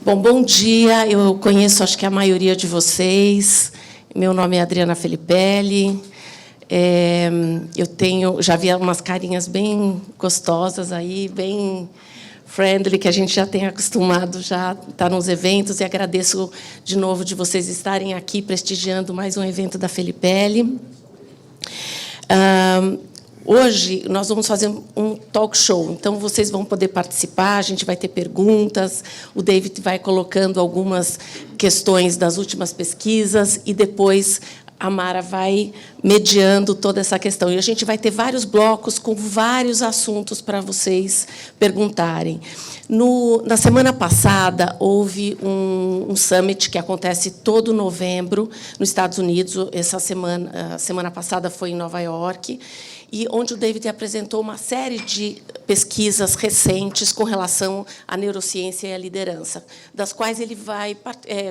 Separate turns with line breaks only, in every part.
Bom dia. Eu conheço, acho que a maioria de vocês. Meu nome é Adriana Felipelli. Já vi umas carinhas bem gostosas aí, bem friendly, que a gente já tem acostumado já estar nos eventos, e agradeço de novo de vocês estarem aqui prestigiando mais um evento da Felipelli. Hoje nós vamos fazer um talk show, então vocês vão poder participar, a gente vai ter perguntas, o David vai colocando algumas questões das últimas pesquisas e depois a Mara vai mediando toda essa questão. E a gente vai ter vários blocos com vários assuntos para vocês perguntarem. Na semana passada, houve um summit que acontece todo novembro nos Estados Unidos. A semana passada foi em Nova York, e onde o David apresentou uma série de pesquisas recentes com relação à neurociência e à liderança, das quais ele vai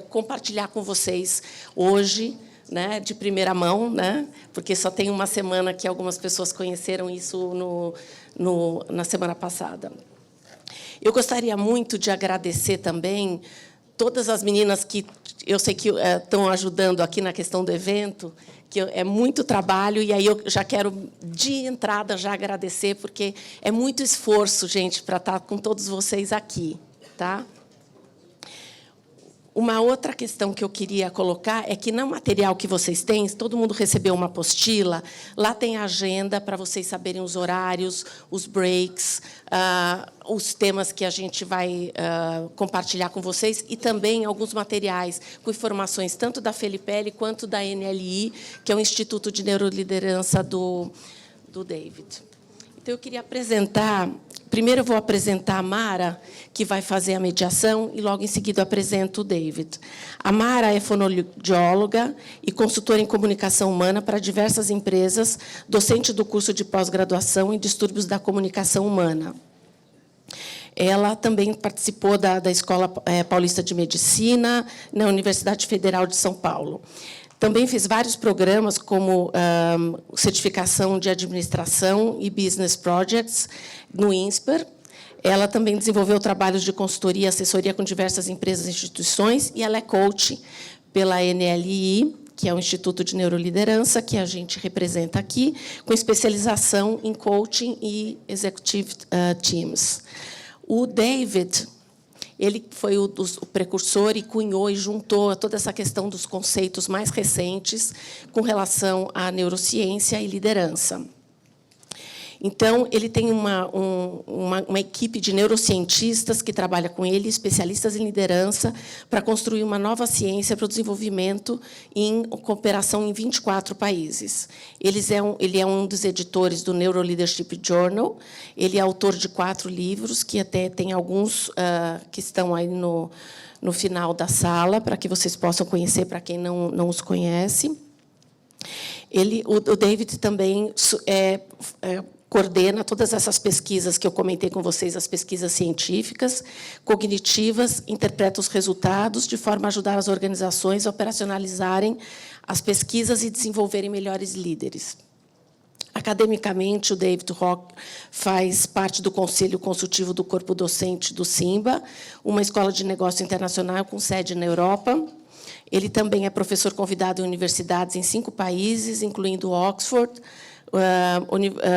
compartilhar com vocês hoje, né, de primeira mão, né, porque só tem uma semana que algumas pessoas conheceram isso na semana passada. Eu gostaria muito de agradecer também todas as meninas que eu sei que estão ajudando aqui na questão do evento, que é muito trabalho, e aí eu já quero, de entrada, já agradecer, porque é muito esforço, gente, para estar com todos vocês aqui. Tá? Uma outra questão que eu queria colocar é que, no material que vocês têm, todo mundo recebeu uma apostila, lá tem a agenda para vocês saberem os horários, os breaks, os temas que a gente vai compartilhar com vocês, e também alguns materiais com informações tanto da Felipelli quanto da NLI, que é o Instituto de Neuroliderança do David. Então, eu queria apresentar... Primeiro, eu vou apresentar a Mara, que vai fazer a mediação, e, logo em seguida, eu apresento o David. A Mara é fonoaudióloga e consultora em comunicação humana para diversas empresas, docente do curso de pós-graduação em distúrbios da comunicação humana. Ela também participou da Escola Paulista de Medicina, na Universidade Federal de São Paulo. Também fez vários programas, como certificação de administração e business projects no INSPER. Ela também desenvolveu trabalhos de consultoria e assessoria com diversas empresas e instituições, e ela é coach pela NLI, que é o Instituto de Neuroliderança, que a gente representa aqui, com especialização em coaching e executive teams. O David... Ele foi o precursor e cunhou e juntou toda essa questão dos conceitos mais recentes com relação à neurociência e liderança. Então, ele tem uma equipe de neurocientistas que trabalha com ele, especialistas em liderança, para construir uma nova ciência para o desenvolvimento em cooperação em 24 países. Ele é um dos editores do Neuro Leadership Journal. Ele é autor de 4 livros, que até tem alguns que estão aí no final da sala, para que vocês possam conhecer, para quem não os conhece. O David também coordena todas essas pesquisas que eu comentei com vocês, as pesquisas científicas, cognitivas, interpreta os resultados, de forma a ajudar as organizações a operacionalizarem as pesquisas e desenvolverem melhores líderes. Academicamente, o David Rock faz parte do Conselho Consultivo do Corpo Docente do SIMBA, uma escola de negócio internacional com sede na Europa. Ele também é professor convidado em universidades em 5 países, incluindo Oxford,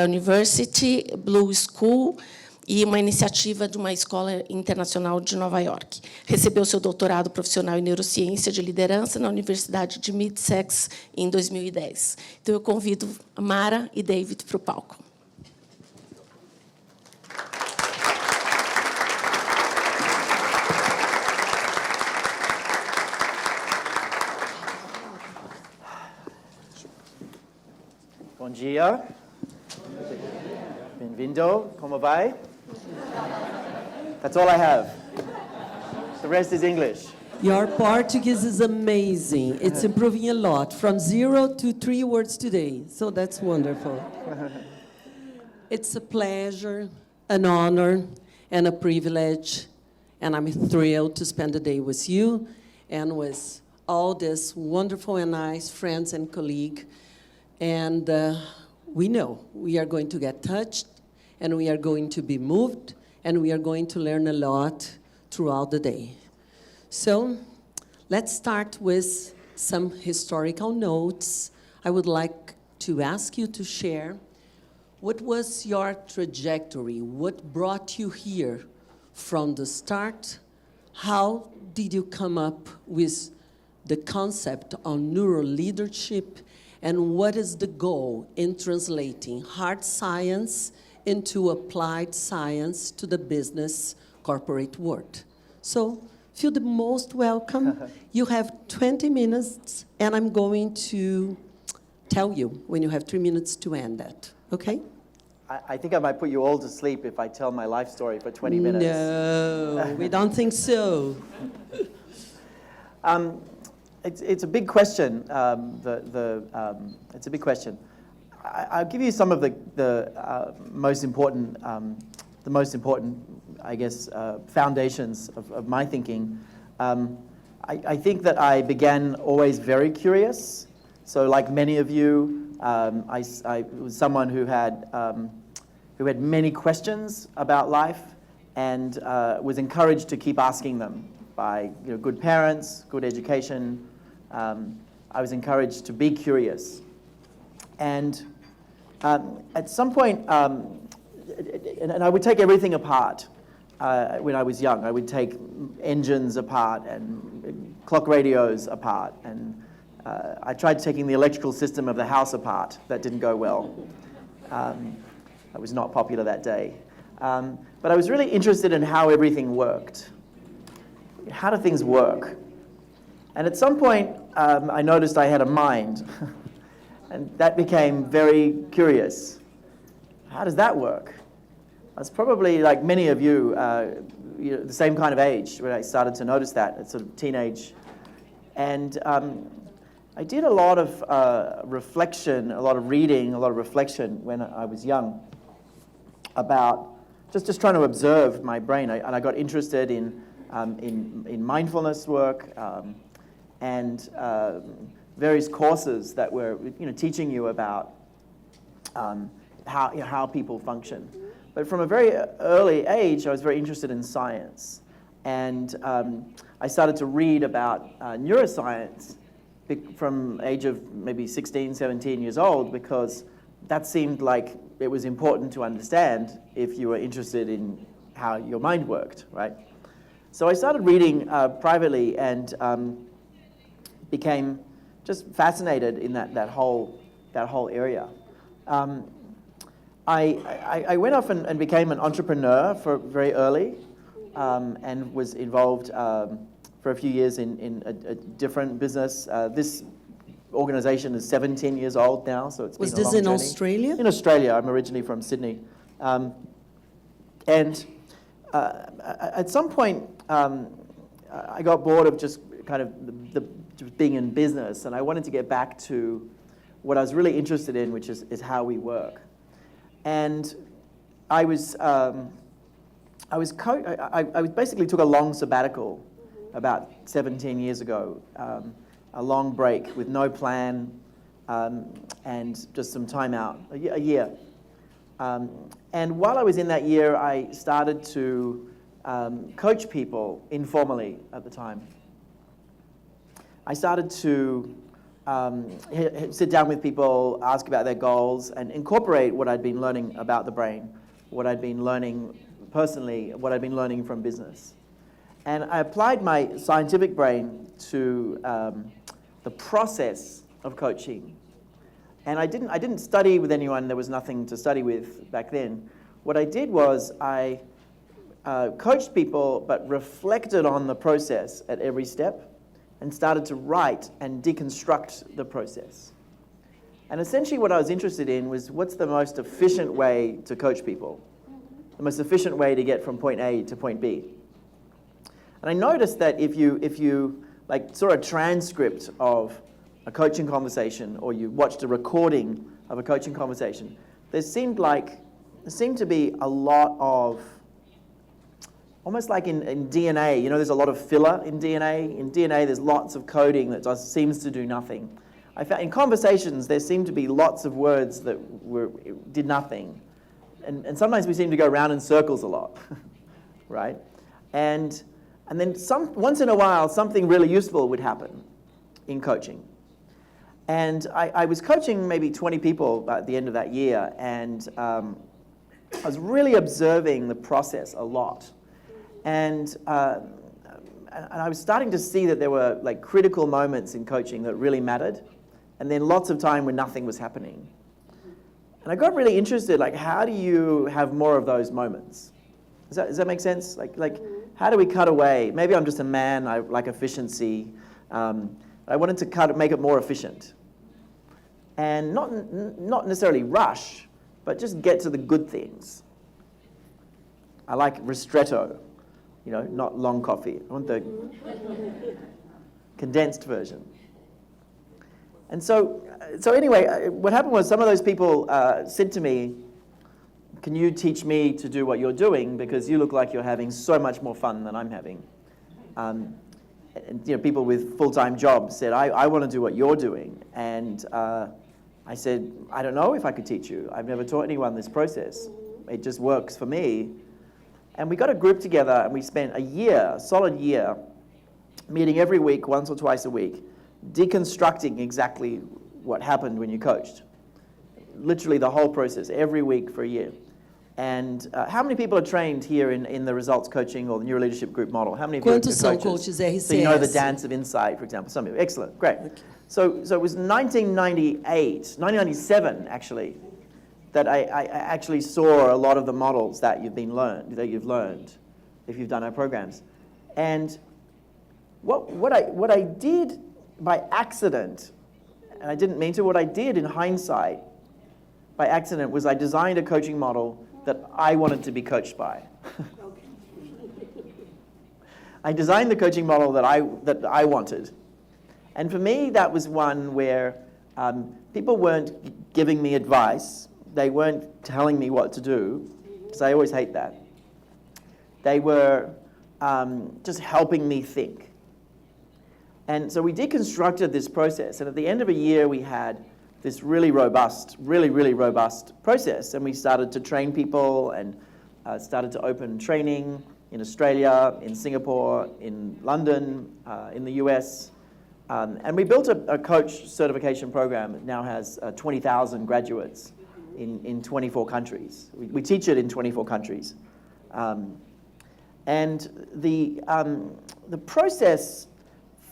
University, Blue School e uma iniciativa de uma escola internacional de Nova York. Recebeu seu doutorado profissional em neurociência de liderança na Universidade de Middlesex em 2010. Então, eu convido a Mara e David para o palco.
Bom dia. Bem-vindo. Como vai? That's all I have. The rest is English.
Your Portuguese is amazing. It's improving a lot, from 0 to 3 words today. So that's wonderful. It's a pleasure, an honor, and a privilege. And I'm thrilled to spend the day with you and with all these wonderful and nice friends and colleagues. And we know we are going to get touched, and we are going to be moved, and we are going to learn a lot throughout the day. So let's start with some historical notes. I would like to ask you to share what was your trajectory? What brought you here from the start? How did you come up with the concept on neural leadership? And what is the goal in translating hard science into applied science to the business corporate world? So feel the most welcome. You have 20 minutes, and I'm going to tell you when you have 3 minutes to end that, okay?
I think I might put you all to sleep if I tell my life story for 20 minutes.
No, we don't think so.
It's a big question. It's a big question. I'll give you some of the most important, I guess, foundations of my thinking. I think that I began always very curious. So, like many of you, I was someone who had many questions about life, and was encouraged to keep asking them by good parents, good education. I was encouraged to be curious. And at some point, and I would take everything apart when I was young. I would take engines apart and clock radios apart. And I tried taking the electrical system of the house apart. That didn't go well. I was not popular that day. But I was really interested in how everything worked. How do things work? And at some point, I noticed I had a mind. And that became very curious. How does that work? I was probably, like many of you, the same kind of age when I started to notice that, at sort of teenage. And I did a lot of reflection, a lot of reading, a lot of reflection when I was young about just trying to observe my brain. And I got interested in mindfulness work and various courses that were teaching you about how people function. But from a very early age, I was very interested in science. And I started to read about neuroscience from age of maybe 16, 17 years old, because that seemed like it was important to understand if you were interested in how your mind worked, right? So I started reading privately and became just fascinated in that whole area. I went off and became an entrepreneur very early, and was involved for a few years in a different business. This organization is 17 years old now, so it's been a long journey.
Was this in Australia?
In Australia. I'm originally from Sydney. And at some point, I got bored of just kind of just being in business, and I wanted to get back to what I was really interested in, which is how we work. And I basically took a long sabbatical about 17 years ago, a long break with no plan, and just some time out, a year. And while I was in that year, I started to coach people informally at the time. I started to sit down with people, ask about their goals, and incorporate what I'd been learning about the brain, what I'd been learning personally, what I'd been learning from business. And I applied my scientific brain to the process of coaching. And I didn't study with anyone. There was nothing to study with back then. What I did was I coached people, but reflected on the process at every step, and started to write and deconstruct the process. And essentially what I was interested in was, what's the most efficient way to coach people? The most efficient way to get from point A to point B. And I noticed that if you like saw a transcript of a coaching conversation, or you watched a recording of a coaching conversation, there seemed to be a lot of, almost like in DNA, there's a lot of filler in DNA. In DNA, there's lots of coding that seems to do nothing. I found in conversations, there seemed to be lots of words that did nothing. And sometimes we seem to go around in circles a lot, right? And And then once in a while, something really useful would happen in coaching. And I was coaching maybe 20 people at the end of that year, and I was really observing the process a lot. And I was starting to see that there were like critical moments in coaching that really mattered, and then lots of time when nothing was happening. And I got really interested, like, how do you have more of those moments? Does that make sense? Like, how do we cut away? Maybe I'm just a man, I like efficiency. I wanted to make it more efficient. And not necessarily rush, but just get to the good things. I like ristretto, you know, not long coffee. I want the condensed version. And so anyway, what happened was some of those people said to me, can you teach me to do what you're doing, because you look like you're having so much more fun than I'm having. And, you know, people with full-time jobs said, I want to do what you're doing. And I said, I don't know if I could teach you. I've never taught anyone this process. It just works for me. And we got a group together, and we spent a solid year, meeting every week, once or twice a week, deconstructing exactly what happened when you coached. Literally the whole process, every week for a year. And how many people are trained here in the results coaching or the neuro leadership group model? How many of you are
Quantos são coaches RICAS?
So you know the dance of insight, for example. Some of you. Excellent, great. Okay. So it was 1997 actually, that I actually saw a lot of the models that you've learned, if you've done our programs. And what I did by accident, and I didn't mean to, what I did in hindsight by accident was I designed a coaching model that I wanted to be coached by. I designed the coaching model that I wanted. And for me, that was one where people weren't giving me advice. They weren't telling me what to do, because I always hate that. They were just helping me think. And so we deconstructed this process, and at the end of a year, we had this really robust process, and we started to train people and started to open training in Australia, in Singapore, in London, in the US. And we built a coach certification program that now has 20,000 graduates in 24 countries. We teach it in 24 countries. And the process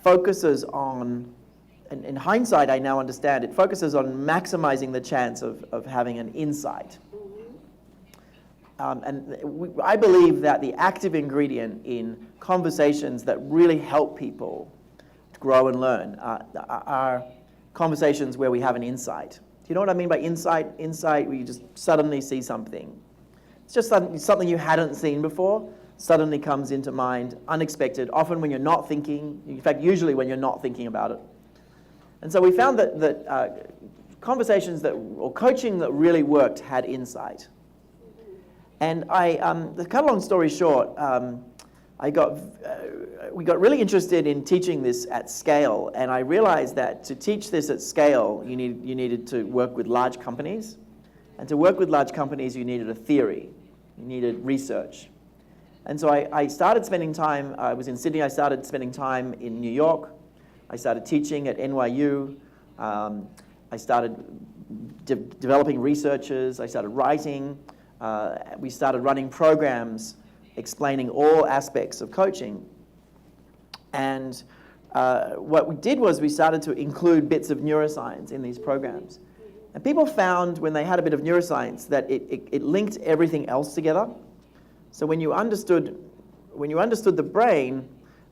focuses on, in hindsight, I now understand, it focuses on maximizing the chance of having an insight. I believe that the active ingredient in conversations that really help people to grow and learn are conversations where we have an insight. Do you know what I mean by insight? Insight where you just suddenly see something. It's just something you hadn't seen before, suddenly comes into mind, unexpected, often when you're not thinking, in fact, usually when you're not thinking about it. And so we found that conversations or coaching that really worked had insight. And to cut a long story short, we got really interested in teaching this at scale, and I realized that to teach this at scale, you needed to work with large companies. And to work with large companies, you needed a theory. You needed research. And so I started spending time, I was in Sydney, I started spending time in New York. I started teaching at NYU. I started developing researchers. I started writing. We started running programs explaining all aspects of coaching. And what we did was we started to include bits of neuroscience in these programs. And people found when they had a bit of neuroscience that it linked everything else together. So when you understood the brain,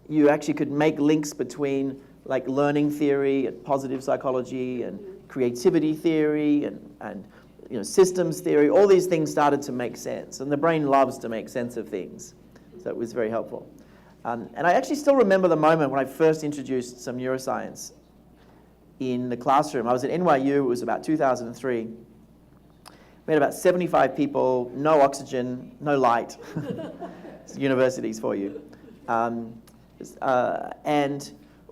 you actually could make links between like learning theory and positive psychology and creativity theory and systems theory. All these things started to make sense, and the brain loves to make sense of things, so it was very helpful. And I actually still remember the moment when I first introduced some neuroscience in the classroom. I was at NYU, it was about 2003. We had about 75 people, no oxygen, no light. It's universities for you. And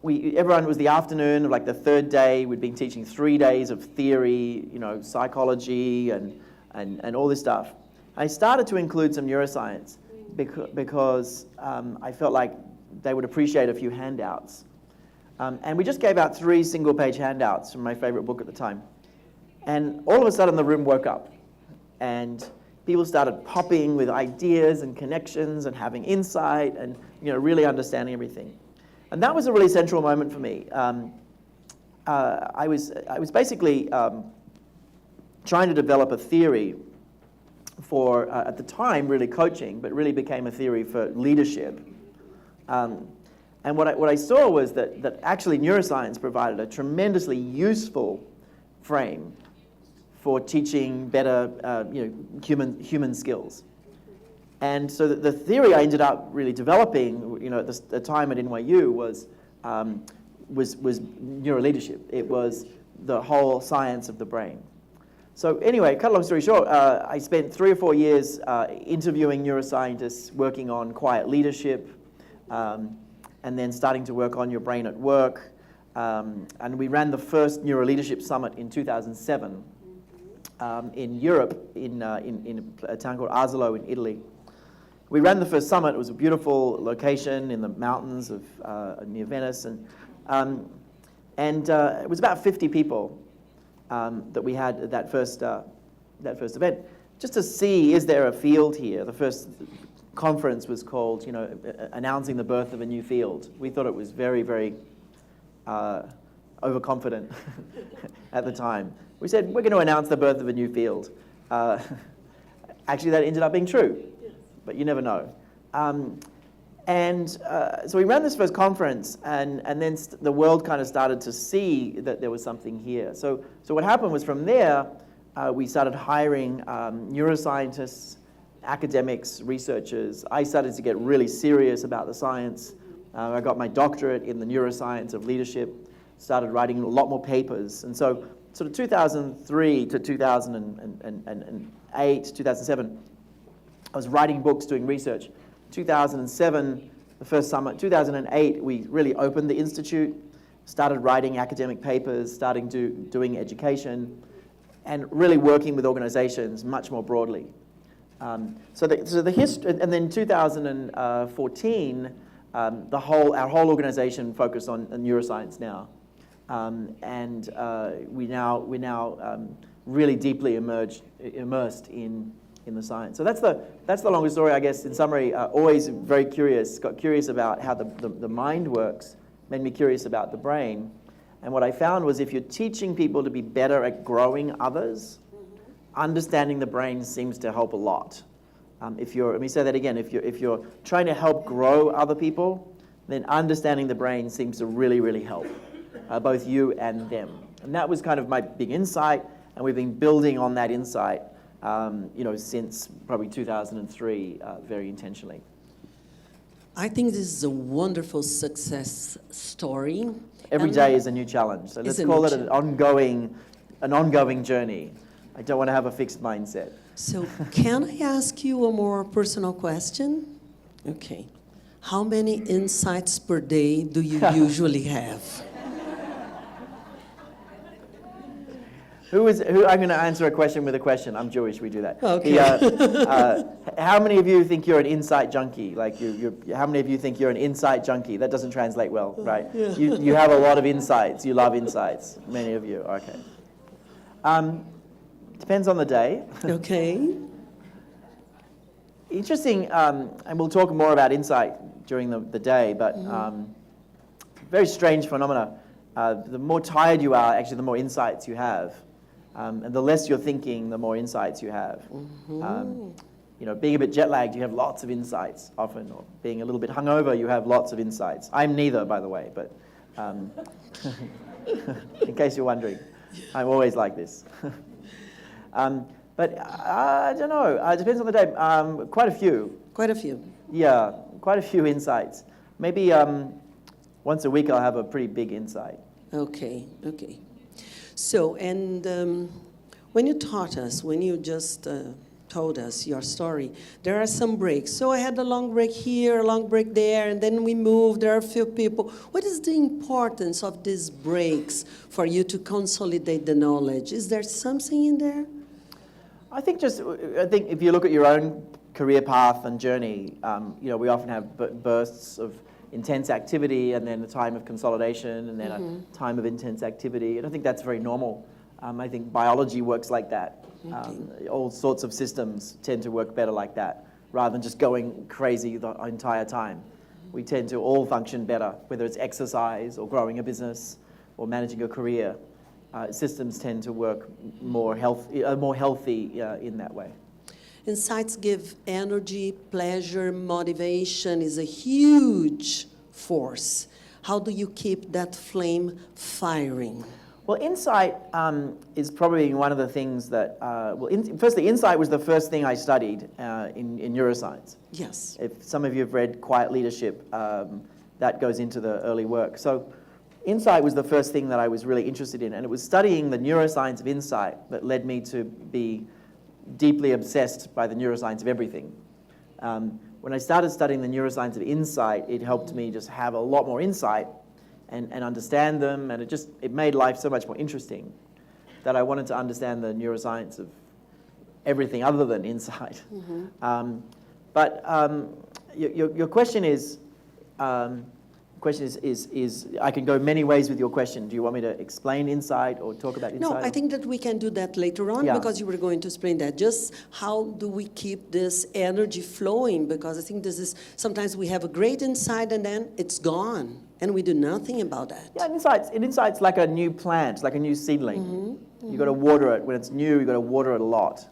everyone, was the afternoon of like the third day. We'd been teaching 3 days of theory, psychology and all this stuff. I started to include some neuroscience because I felt like they would appreciate a few handouts. And we just gave out 3 single-page handouts from my favorite book at the time. And all of a sudden, the room woke up. And people started popping with ideas and connections and having insight and really understanding everything. And that was a really central moment for me. I was basically trying to develop a theory for, at the time, really coaching, but really became a theory for leadership. And what I saw was that actually neuroscience provided a tremendously useful frame for teaching better human skills. And so the theory I ended up really developing at the time at NYU was neuroleadership. It was the whole science of the brain. So anyway, cut a long story short, I spent 3 or 4 years interviewing neuroscientists, working on quiet leadership, and then starting to work on your brain at work. And we ran the first Neuroleadership Summit in 2007 in Europe, in a town called Asolo in Italy. We ran the first summit. It was a beautiful location in the mountains of near Venice, and it was about 50 people that we had at that first event, just to see, is there a field here? The first conference was called, announcing the birth of a new field. We thought it was very, very overconfident at the time. We said, we're going to announce the birth of a new field. Actually, that ended up being true, but you never know. So we ran this first conference, and then the world kind of started to see that there was something here. So what happened was, from there, we started hiring neuroscientists, academics, researchers. I started to get really serious about the science. I got my doctorate in the neuroscience of leadership, started writing a lot more papers. And so sort of 2003 to 2008, 2007, I was writing books, doing research. 2007, the first summit. 2008, we really opened the institute, started writing academic papers, starting doing education, and really working with organizations much more broadly. So the history, and then 2014, our whole organization focused on neuroscience now, we're now really deeply immersed in the science. So that's the longest story, I guess. In summary, always very curious. Got curious about how the mind works. Made me curious about the brain. And what I found was, if you're teaching people to be better at growing others, understanding the brain seems to help a lot. Let me say that again. If you're trying to help grow other people, then understanding the brain seems to really, really help both you and them. And that was kind of my big insight, and we've been building on that insight, since probably 2003, very intentionally.
I think this is a wonderful success story.
Every day is a new challenge. So let's call it an ongoing journey. I don't want to have a fixed mindset.
So can I ask you a more personal question? Okay. How many insights per day do you usually have?
I'm going to answer a question with a question. I'm Jewish, we do that.
Okay.
How many of you think you're an insight junkie? Like how many of you think you're an insight junkie? That doesn't translate well, right?
Yeah.
You have a lot of insights. You love insights. Many of you. Okay. Depends on the day.
Okay.
Interesting, and we'll talk more about insight during the day, but very strange phenomena. The more tired you are, actually, the more insights you have. And the less you're thinking, the more insights you have. Being a bit jet lagged, you have lots of insights often, or being a little bit hungover, you have lots of insights. I'm neither, by the way, but in case you're wondering, I'm always like this. But I don't know. It depends on the day. Quite a few.
Quite a few.
Yeah, quite a few insights. Maybe once a week I'll have a pretty big insight.
Okay. So, and when you taught us, when you just told us your story, there are some breaks. So I had a long break here, a long break there, and then we moved. There are a few people. What is the importance of these breaks for you to consolidate the knowledge? Is there something in there?
I think if you look at your own career path and journey, we often have bursts of intense activity and then a time of consolidation and then a time of intense activity. And I think that's very normal. I think biology works like that. All sorts of systems tend to work better like that, rather than just going crazy the entire time. We tend to all function better, whether it's exercise or growing a business or managing a career. Systems tend to work more healthy in that way.
Insights give energy, pleasure, motivation is a huge force. How do you keep that flame firing?
Well, insight is probably one of the things that, firstly, insight was the first thing I studied in neuroscience.
Yes.
If some of you have read Quiet Leadership, that goes into the early work. So insight was the first thing that I was really interested in, and it was studying the neuroscience of insight that led me to be deeply obsessed by the neuroscience of everything. When I started studying the neuroscience of insight, it helped me just have a lot more insight and understand them, and it made life so much more interesting that I wanted to understand the neuroscience of everything other than insight. Your question is, I can go many ways with your question. Do you want me to explain insight or talk about insight?
No, I think that we can do that later on, because you were going to explain that. Just how do we keep this energy flowing? Because I think this is, sometimes we have a great insight and then it's gone and we do nothing about that.
Yeah, insight's like a new plant, like a new seedling. You've got to water it. When it's new, you've got to water it a lot.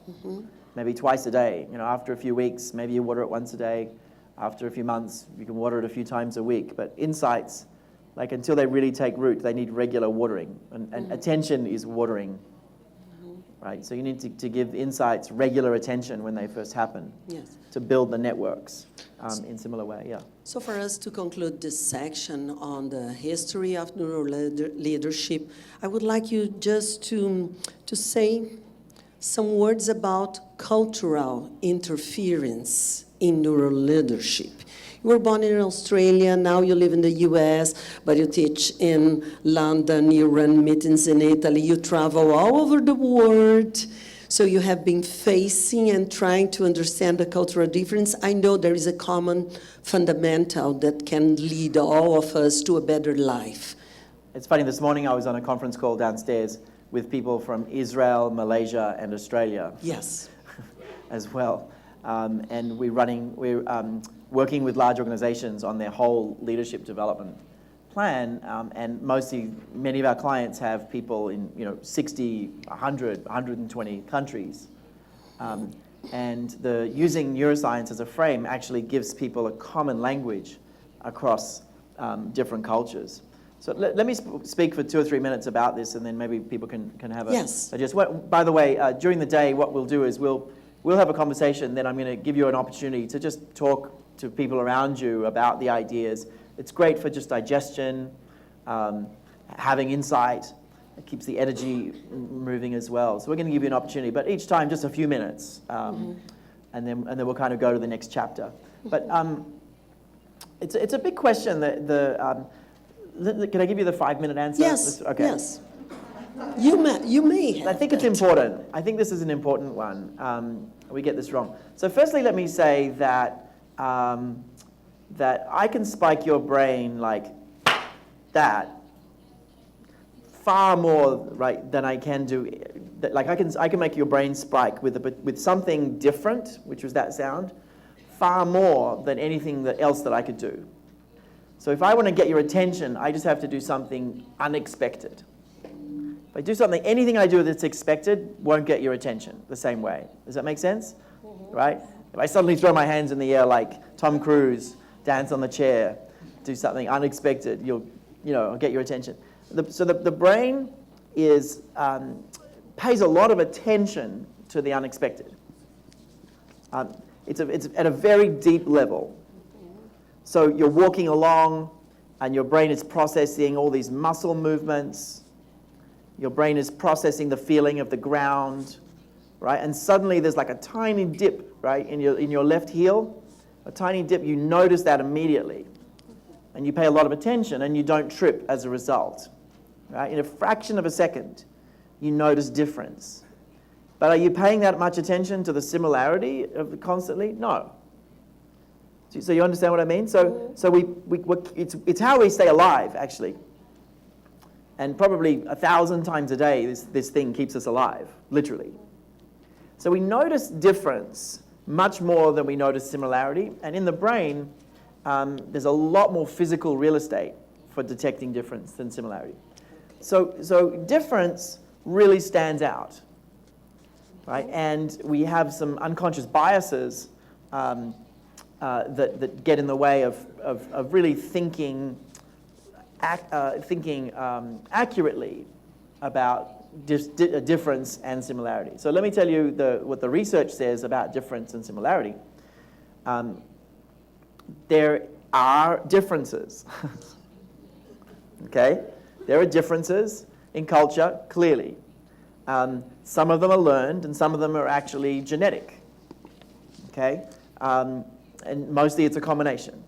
Maybe twice a day. After a few weeks, maybe you water it once a day. After a few months, you can water it a few times a week. But insights, like until they really take root, they need regular watering. And attention is watering, right? So you need to give insights regular attention when they first happen to build the networks in similar way,
So for us to conclude this section on the history of neuroleadership, I would like you just to say some words about cultural interference in neuroleadership. You were born in Australia, now you live in the US, but you teach in London, you run meetings in Italy, you travel all over the world. So you have been facing and trying to understand the cultural difference. I know there is a common fundamental that can lead all of us to a better life.
It's funny, this morning I was on a conference call downstairs with people from Israel, Malaysia, and Australia.
Yes.
As well. And we're working with large organizations on their whole leadership development plan, and many of our clients have people in 60, 100, 120 countries. And using neuroscience as a frame actually gives people a common language across different cultures. So let me speak for 2 or 3 minutes about this, and then maybe people can have a...
Yes.
By the way, during the day, what we'll do is we'll have a conversation, then I'm going to give you an opportunity to just talk to people around you about the ideas. It's great for just digestion, having insight. It keeps the energy moving as well. So we're going to give you an opportunity, but each time just a few minutes, and then we'll kind of go to the next chapter. But it's a big question. Can I give you the 5-minute answer?
Yes.
Okay.
Yes. You may have.
I think it's important. I think this is an important one. We get this wrong. So firstly, let me say that that I can spike your brain like that far more, right, than I can do. Like I can make your brain spike with something different, which was that sound, far more than anything else that I could do. So if I want to get your attention, I just have to do something unexpected. If I do something, anything I do that's expected won't get your attention the same way. Does that make sense? Right? If I suddenly throw my hands in the air like Tom Cruise, dance on the chair, do something unexpected, I'll get your attention. So the brain pays a lot of attention to the unexpected. It's at a very deep level. So you're walking along, and your brain is processing all these muscle movements. Your brain is processing the feeling of the ground, right? And suddenly there's like a tiny dip, right, in your left heel, a tiny dip. You notice that immediately, and you pay a lot of attention, and you don't trip as a result, right? In a fraction of a second, you notice difference. But are you paying that much attention to the similarity of constantly? No. So you understand what I mean? So it's how we stay alive, actually. And probably 1,000 times a day, this thing keeps us alive, literally. So we notice difference much more than we notice similarity. And in the brain, there's a lot more physical real estate for detecting difference than similarity. So difference really stands out, right? And we have some unconscious biases that get in the way of really thinking accurately about difference and similarity. So let me tell you what the research says about difference and similarity. There are differences. Okay? There are differences in culture, clearly. Some of them are learned, and some of them are actually genetic. Okay? And mostly it's a combination.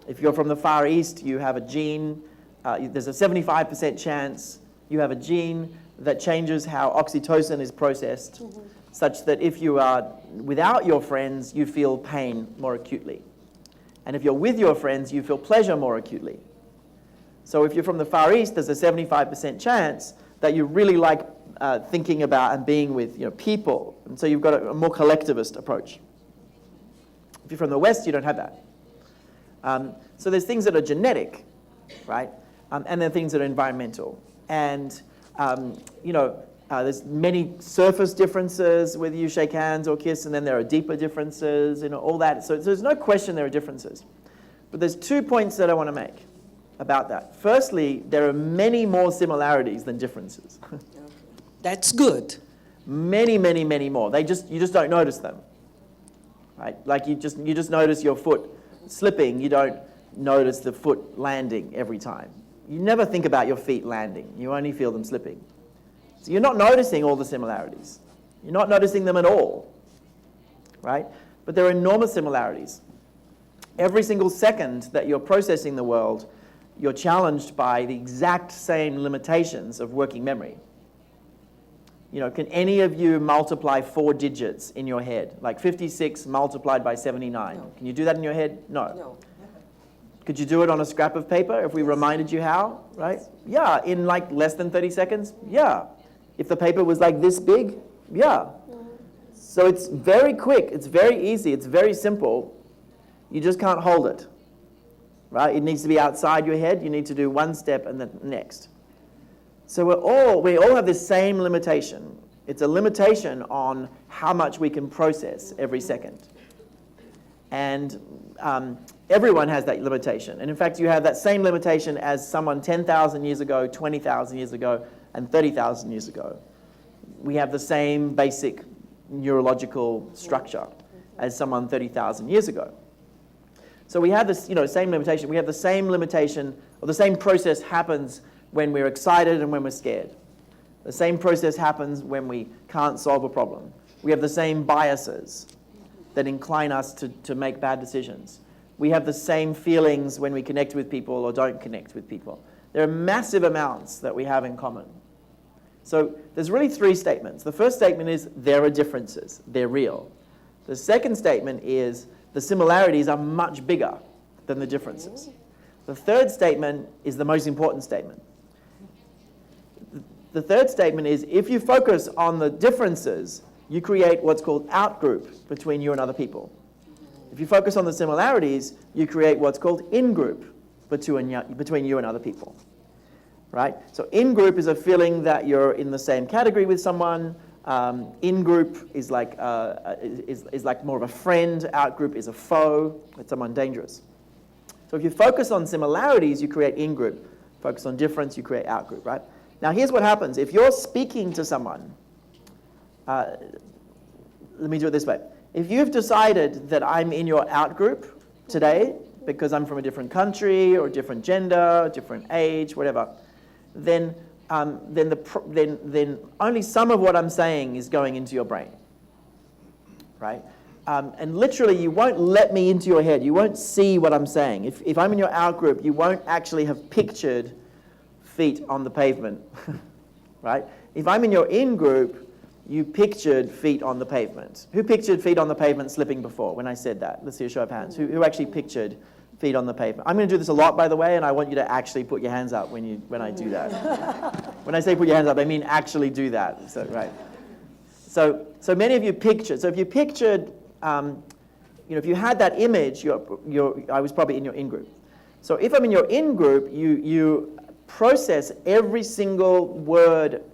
If you're from the Far East, you have a gene. There's a 75% chance you have a gene that changes how oxytocin is processed, such that if you are without your friends, you feel pain more acutely. And if you're with your friends, you feel pleasure more acutely. So if you're from the Far East, there's a 75% chance that you really like thinking about and being with people. And so you've got a more collectivist approach. If you're from the West, you don't have that. So there's things that are genetic, right? And there are things that are environmental. And there's many surface differences whether you shake hands or kiss, and then there are deeper differences, all that. So there's no question there are differences. But there's 2 points that I want to make about that. Firstly, there are many more similarities than differences.
That's good.
Many, many, many more. You just don't notice them, right? Like you just notice your foot slipping. You don't notice the foot landing every time. You never think about your feet landing. You only feel them slipping. So you're not noticing all the similarities. You're not noticing them at all, right? But there are enormous similarities. Every single second that you're processing the world, you're challenged by the exact same limitations of working memory. Can any of you multiply 4 digits in your head? Like 56 multiplied by 79. No. Can you do that in your head? No. Could you do it on a scrap of paper if we reminded you how, right? Yeah, in like less than 30 seconds? Yeah. If the paper was like this big? Yeah. So it's very quick, it's very easy, it's very simple. You just can't hold it, right? It needs to be outside your head. You need to do one step and then next. So we all have this same limitation. It's a limitation on how much we can process every second. And everyone has that limitation. And in fact, you have that same limitation as someone 10,000 years ago, 20,000 years ago, and 30,000 years ago. We have the same basic neurological structure as someone 30,000 years ago. So we have this, same limitation. We have the same limitation, or the same process happens when we're excited and when we're scared. The same process happens when we can't solve a problem. We have the same biases that incline us to make bad decisions. We have the same feelings when we connect with people or don't connect with people. There are massive amounts that we have in common. So there's really 3 statements. The first statement is there are differences. They're real. The second statement is the similarities are much bigger than the differences. The third statement is the most important statement. The third statement is if you focus on the differences, you create what's called outgroup between you and other people. If you focus on the similarities, you create what's called in-group between you and other people. Right? So in-group is a feeling that you're in the same category with someone. In-group is like more of a friend. Out-group is a foe. It's someone dangerous. So if you focus on similarities, you create in-group. Focus on difference, you create out-group, right? Now here's what happens. If you're speaking to someone, let me do it this way. If you've decided that I'm in your out-group today because I'm from a different country or different gender, different age, whatever, then only some of what I'm saying is going into your brain, right? And literally, you won't let me into your head. You won't see what I'm saying. If I'm in your out-group, you won't actually have pictured feet on the pavement, right? If I'm in your in-group, you pictured feet on the pavement. Who pictured feet on the pavement slipping before when I said that? Let's see a show of hands. Who actually pictured feet on the pavement? I'm going to do this a lot, by the way, and I want you to actually put your hands up when I do that. When I say put your hands up, I mean actually do that. So, right. So many of you pictured. So if you pictured, if you had that image, I was probably in your in-group. So if I'm in your in-group, you process every single word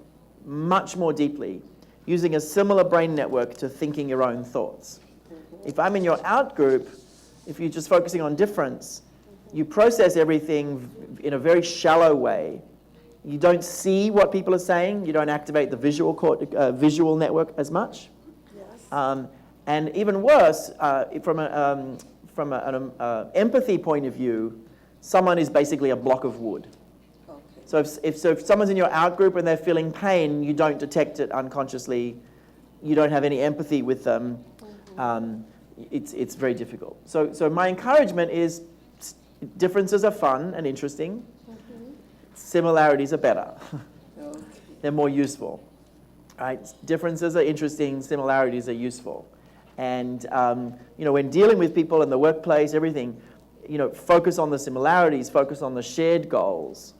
much more deeply, using a similar brain network to thinking your own thoughts. If I'm in your out-group, if you're just focusing on difference, you process everything in a very shallow way. You don't see what people are saying. You don't activate the visual network as much. Yes. And even worse, from an empathy point of view, someone is basically a block of wood. Okay. So if someone's in your out-group and they're feeling pain, you don't detect it unconsciously. You don't have any empathy with them. Mm-hmm. It's very difficult. So my encouragement is differences are fun and interesting. Mm-hmm. Similarities are better. Okay. They're more useful. Right? Differences are interesting. Similarities are useful. And when dealing with people in the workplace, everything, focus on the similarities, focus on the shared goals.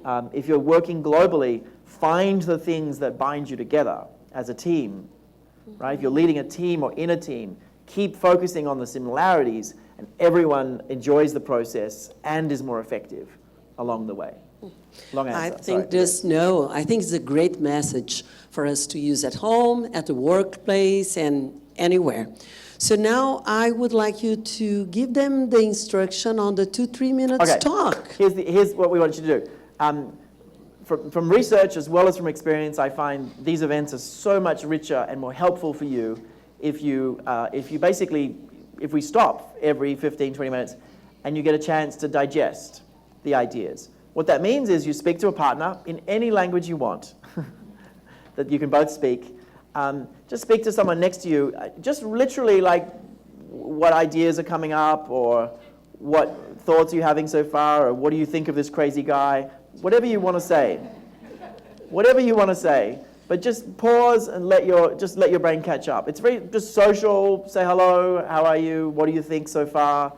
Mm-hmm. If you're working globally, find the things that bind you together as a team. Mm-hmm. Right? If you're leading a team or in a team, keep focusing on the similarities, and everyone enjoys the process and is more effective along the way. Long answer.
I think I think it's a great message for us to use at home, at the workplace, and anywhere. So now I would like you to give them the instruction on the 2-3 minutes talk.
Here's what we want you to do. From research as well as from experience, I find these events are so much richer and more helpful for you if we stop every 15-20 minutes and you get a chance to digest the ideas. What that means is you speak to a partner in any language you want that you can both speak. Just speak to someone next to you, just literally like what ideas are coming up, or what thoughts are you having so far, or what do you think of this crazy guy, whatever you want to say. Whatever you want to say, but just pause and let your brain catch up. It's very just social, say hello, how are you, what do you think so far,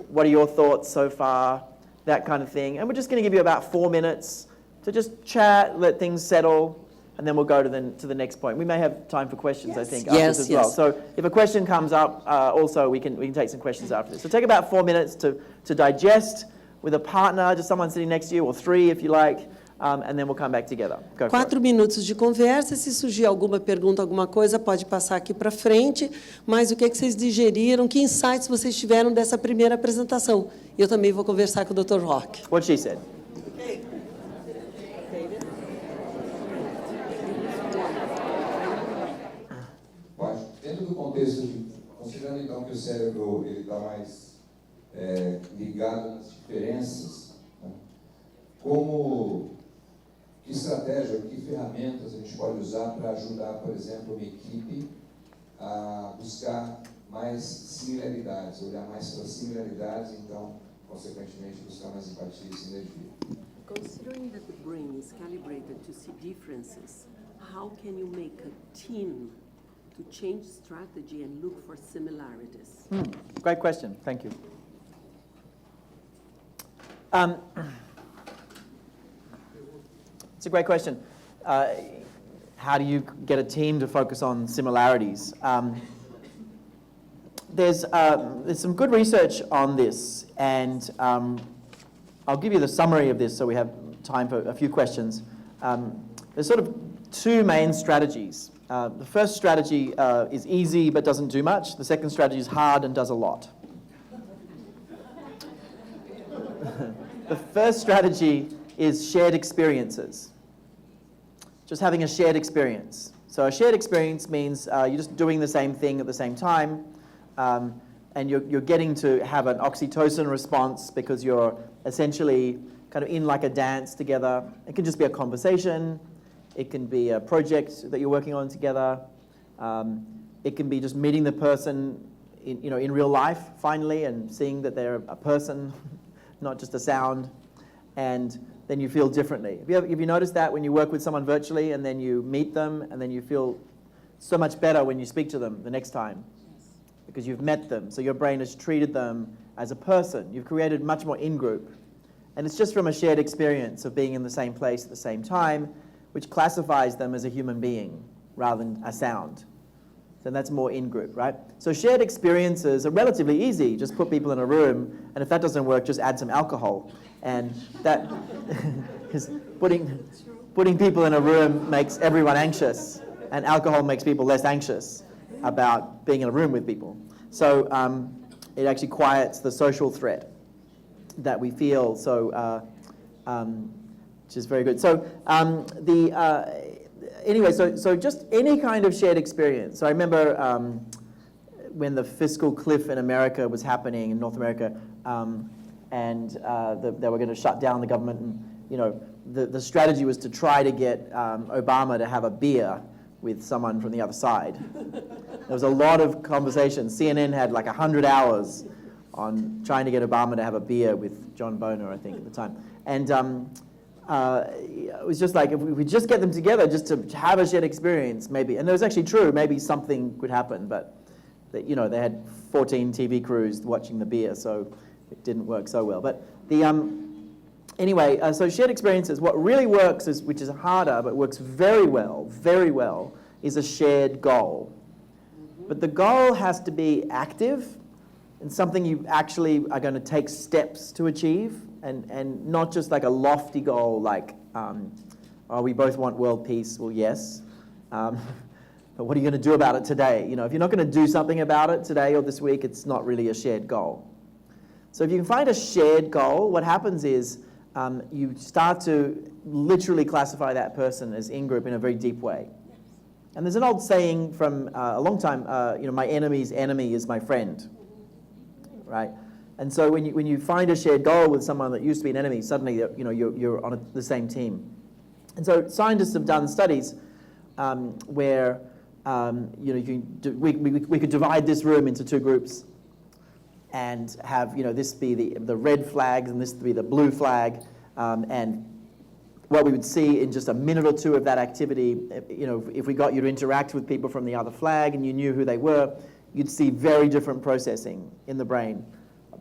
what are your thoughts so far, that kind of thing. And we're just going to give you about 4 minutes to just chat, let things settle, and then we'll go to the next point. We may have time for questions, I think, after this as well. So if a question comes up, also we can take some questions after this. So take about 4 minutes to digest with a partner, just someone sitting next to you, or 3 if you like, and then we'll come back together. Go for it.
4 minutos de conversa. Se surgir alguma pergunta, alguma coisa, pode passar aqui para frente. Mas o que vocês digeriram, que insights vocês tiveram dessa primeira apresentação? Eu também vou conversar com o Dr. Rock.
What she said.
Dentro do contexto, considerando então que o cérebro está mais ligado nas diferenças, né? Que estratégia, que ferramentas a gente pode usar para ajudar, por exemplo, uma equipe a buscar mais similaridades, olhar mais para as similaridades, então, consequentemente, buscar mais empatia e sinergia.
Considering that the brain is calibrated to see differences, how can you make a team to change strategy and look for similarities?
Great question. Thank you. It's a great question. How do you get a team to focus on similarities? There's some good research on this, and I'll give you the summary of this so we have time for a few questions. There's sort of 2 main strategies. The first strategy is easy but doesn't do much. The second strategy is hard and does a lot. The first strategy is shared experiences. Just having a shared experience. So a shared experience means you're just doing the same thing at the same time, and you're getting to have an oxytocin response because you're essentially kind of in like a dance together. It can just be a conversation. It can be a project that you're working on together. It can be just meeting the person in real life finally and seeing that they're a person, not just a sound, and then you feel differently. Have you noticed that when you work with someone virtually and then you meet them and then you feel so much better when you speak to them the next time because you've met them. So your brain has treated them as a person. You've created much more in-group. And it's just from a shared experience of being in the same place at the same time, which classifies them as a human being rather than a sound. So that's more in-group, right? So shared experiences are relatively easy. Just put people in a room, and if that doesn't work, just add some alcohol. And that, because putting people in a room makes everyone anxious, and alcohol makes people less anxious about being in a room with people. So it actually quiets the social threat that we feel, so, which is very good. So anyway, so just any kind of shared experience. So I remember when the fiscal cliff in America was happening, in North America, and they were going to shut down the government, and the strategy was to try to get Obama to have a beer with someone from the other side. There was a lot of conversations. CNN had like 100 hours on trying to get Obama to have a beer with John Boehner, I think, at the time. And it was just like, if we just get them together just to have a shared experience, maybe, and it was actually true, maybe something could happen, but they had 14 TV crews watching the beer, so it didn't work so well. But anyway, so shared experiences, what really works, which is harder, but works very well, is a shared goal. But the goal has to be active and something you actually are going to take steps to achieve, and not just like a lofty goal like, we both want world peace. Well, yes. But what are you going to do about it today? If you're not going to do something about it today or this week, it's not really a shared goal. So if you can find a shared goal, what happens is you start to literally classify that person as in-group in a very deep way. And there's an old saying from a long time, my enemy's enemy is my friend, right? And so when you find a shared goal with someone that used to be an enemy, suddenly you're on the same team. And so scientists have done studies where we could divide this room into two groups and have this be the red flags and this be the blue flag, and what we would see in just a minute or two of that activity, if we got you to interact with people from the other flag and you knew who they were, you'd see very different processing in the brain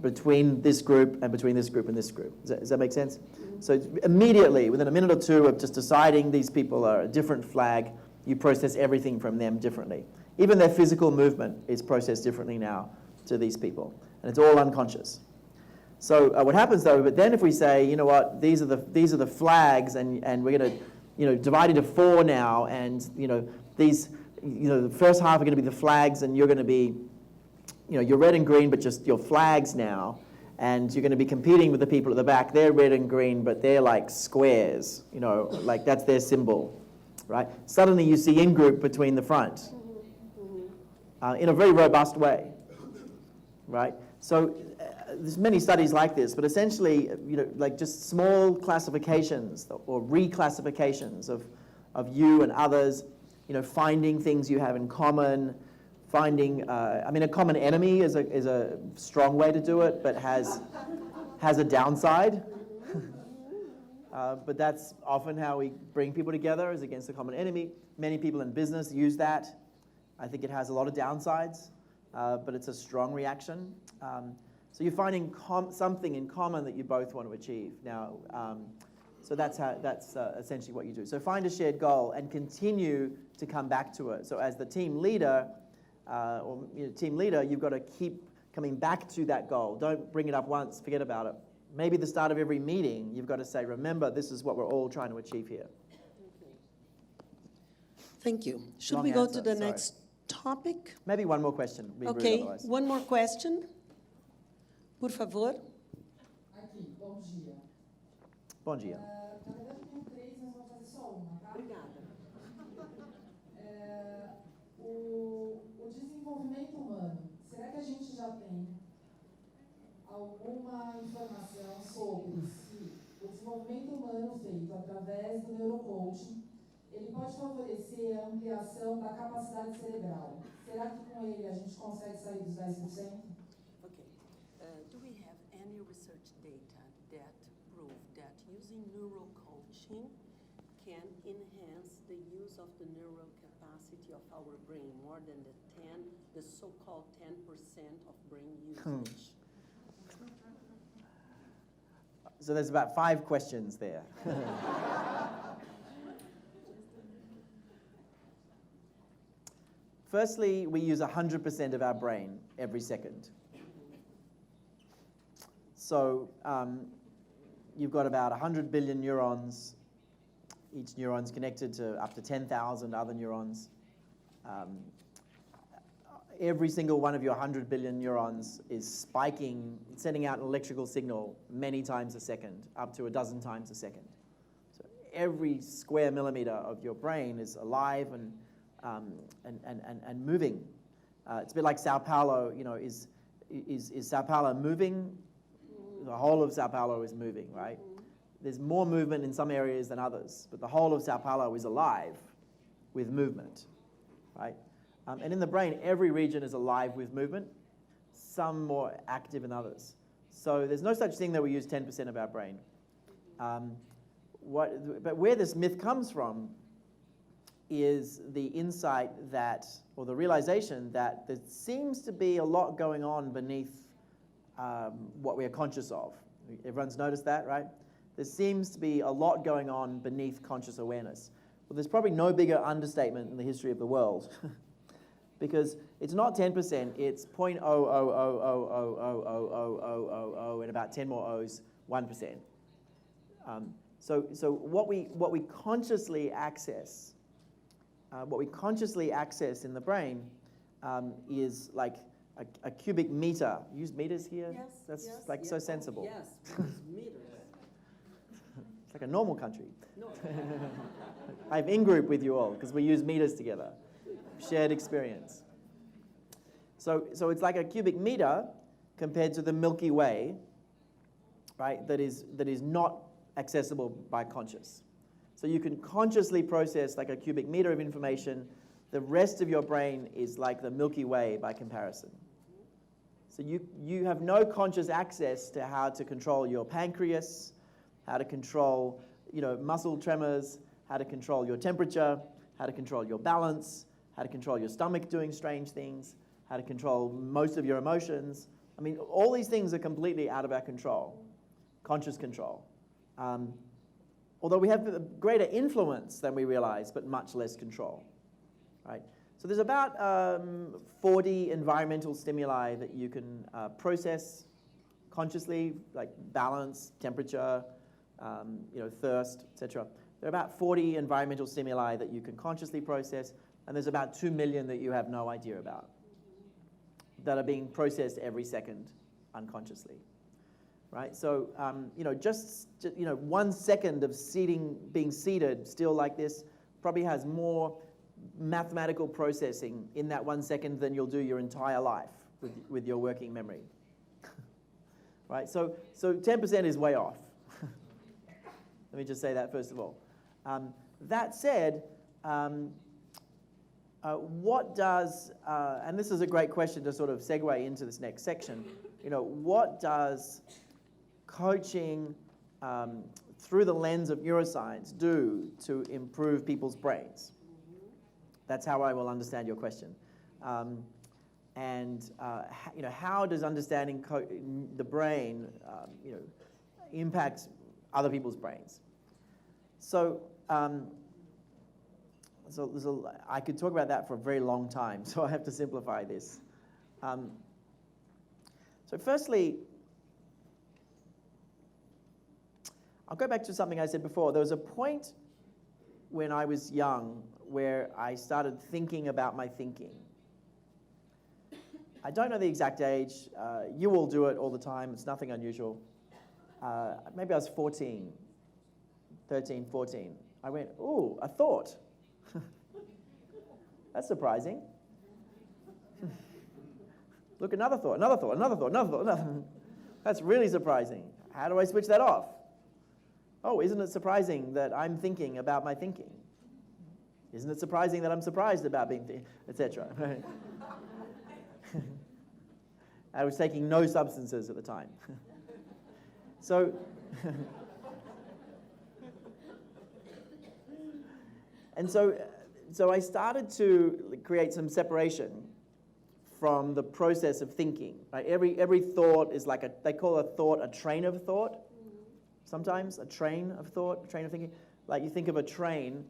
between this group and between this group and this group. Does that make sense? So immediately, within a minute or two of just deciding these people are a different flag, you process everything from them differently. Even their physical movement is processed differently now to these people, and it's all unconscious. So what happens though, but then if we say, you know what, these are the flags, and we're going to divide into four now, and these the first half are going to be the flags, and you're going to be you're red and green, but just your flags now, and you're going to be competing with the people at the back. They're red and green, but they're like squares, like that's their symbol, right? Suddenly you see in-group between the front in a very robust way, right? So there's many studies like this, but essentially, like just small classifications or reclassifications of you and others, finding things you have in common, finding, a common enemy is a strong way to do it, but has a downside. But that's often how we bring people together, is against a common enemy. Many people in business use that. I think it has a lot of downsides, but it's a strong reaction. So you're finding something in common that you both want to achieve. Now, so that's essentially what you do. So find a shared goal and continue to come back to it. So as the team leader, you've got to keep coming back to that goal. Don't bring it up once, forget about it. Maybe at the start of every meeting, you've got to say, remember, this is what we're all trying to achieve here.
Thank you. Should
Long
we go
answer,
to the
sorry.
next topic?
Maybe one more question. Be rude
Okay,
otherwise.
one more question. Por favor.
Aqui, bom dia.
Bom dia.
Na verdade, eu tenho três, mas vou fazer só uma, tá?
Obrigada.
O desenvolvimento humano, será que a gente já tem alguma informação sobre se o desenvolvimento humano feito através do neurocoaching, ele pode favorecer a ampliação da capacidade cerebral? Será que com ele a gente consegue sair dos 10%?
Do we have any research data that prove that using neurocoaching can enhance the use of the capacity of our brain, more than the so-called 10% of brain usage?
So there's about 5 questions there. Firstly, we use 100% of our brain every second. So you've got about 100 billion neurons. Each neuron's connected to up to 10,000 other neurons. Every single one of your 100 billion neurons is spiking, sending out an electrical signal many times a second, up to a dozen times a second. So every square millimeter of your brain is alive and moving. It's a bit like Sao Paulo. You know, is Sao Paulo moving? The whole of Sao Paulo is moving, right? There's more movement in some areas than others, but the whole of Sao Paulo is alive with movement, right? And in the brain, every region is alive with movement, some more active than others. So there's no such thing that we use 10% of our brain. But where this myth comes from is the insight that, or the realization that there seems to be a lot going on beneath what we are conscious of. Everyone's noticed that, right? There seems to be a lot going on beneath conscious awareness. Well, there's probably no bigger understatement in the history of the world, because it's not 10%, it's 0.000000000 and about 10 more O's, 1%. So what we consciously access, in the brain is like a cubic meter. Use meters here?
Yes.
That's
yes,
like
yes.
so sensible.
Yes, we use meters.
It's like a normal country.
No.
I'm in group with you all because we use meters together. Shared experience. So it's like a cubic meter compared to the Milky Way, right? That is not accessible by conscious. So you can consciously process like a cubic meter of information. The rest of your brain is like the Milky Way by comparison. So you have no conscious access to how to control your pancreas, how to control, muscle tremors, how to control your temperature, how to control your balance, how to control your stomach doing strange things, how to control most of your emotions. I mean, all these things are completely out of our control, conscious control. Although we have a greater influence than we realize, but much less control, right? So there's about 40 environmental stimuli that you can process consciously, like balance, temperature, thirst, etc. There are about 40 environmental stimuli that you can consciously process, and there's about 2 million that you have no idea about that are being processed every second unconsciously, right? So, just 1 second of being seated still like this probably has more mathematical processing in that 1 second than you'll do your entire life with your working memory, right? So 10% is way off. Let me just say that first of all. That said, what does, and this is a great question to sort of segue into this next section, what does coaching through the lens of neuroscience do to improve people's brains? That's how I will understand your question. How does understanding the brain, impact other people's brains? So, I could talk about that for a very long time, so I have to simplify this. So firstly, I'll go back to something I said before. There was a point when I was young where I started thinking about my thinking. I don't know the exact age. You all do it all the time. It's nothing unusual. Maybe I was 13, 14. I went, ooh, a thought. That's surprising. Look, another thought. That's really surprising. How do I switch that off? Oh, isn't it surprising that I'm thinking about my thinking? Isn't it surprising that I'm surprised about being, etc. I was taking no substances at the time. So, so I started to create some separation from the process of thinking. Right? Every thought is like they call a thought a train of thought. Sometimes a train of thought, a train of thinking. Like you think of a train,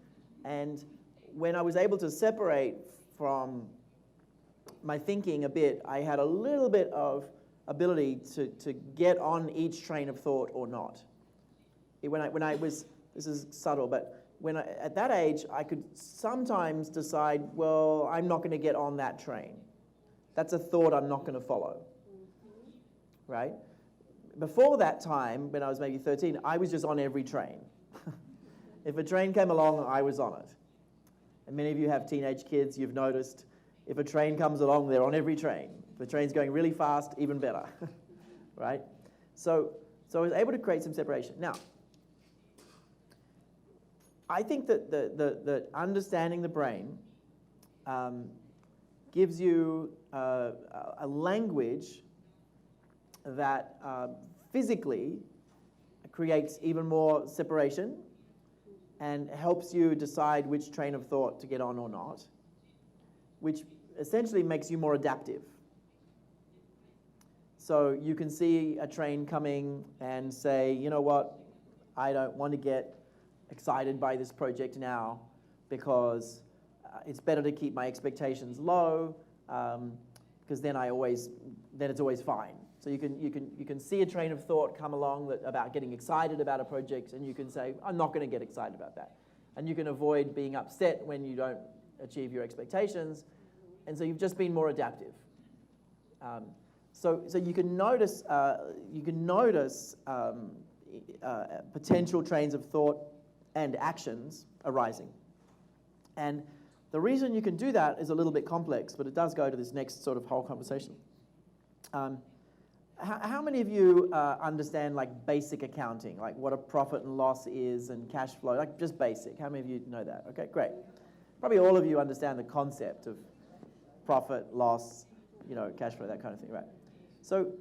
and when I was able to separate from my thinking a bit, I had a little bit of ability to get on each train of thought or not. When I was, this is subtle, but at that age, I could sometimes decide, well, I'm not going to get on that train. That's a thought I'm not going to follow, right? Before that time, when I was maybe 13, I was just on every train. If a train came along, I was on it. And many of you have teenage kids, you've noticed, if a train comes along, they're on every train. If the train's going really fast, even better, right? So I was able to create some separation. Now, I think that the understanding the brain gives you a language that physically creates even more separation and helps you decide which train of thought to get on or not, which essentially makes you more adaptive. So you can see a train coming and say, you know what, I don't want to get excited by this project now because it's better to keep my expectations low because then it's always fine. So you can see a train of thought come along about getting excited about a project, and you can say, I'm not going to get excited about that. And you can avoid being upset when you don't achieve your expectations, and so you've just been more adaptive. So you can notice potential trains of thought and actions arising. And the reason you can do that is a little bit complex, but it does go to this next sort of whole conversation. How many of you understand like basic accounting, like what a profit and loss is and cash flow, like just basic? How many of you know that? Okay, great. Probably all of you understand the concept of profit, loss, cash flow, that kind of thing, right? So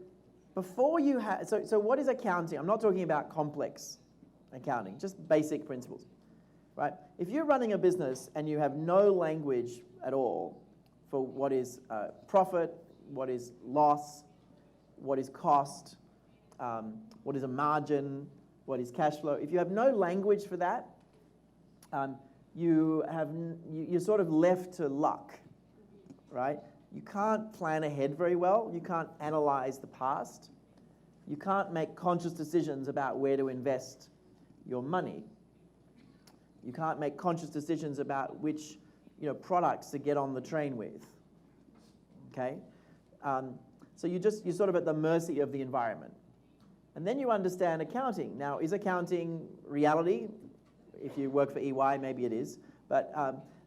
before you have, so what is accounting? I'm not talking about complex accounting, just basic principles, right? If you're running a business and you have no language at all for what is profit, what is loss, what is cost, what is a margin, what is cash flow, if you have no language for that, you're sort of left to luck, right? You can't plan ahead very well. You can't analyze the past. You can't make conscious decisions about where to invest your money. You can't make conscious decisions about which products to get on the train with. Okay, so you're sort of at the mercy of the environment, and then you understand accounting. Now, is accounting reality? If you work for EY, maybe it is, but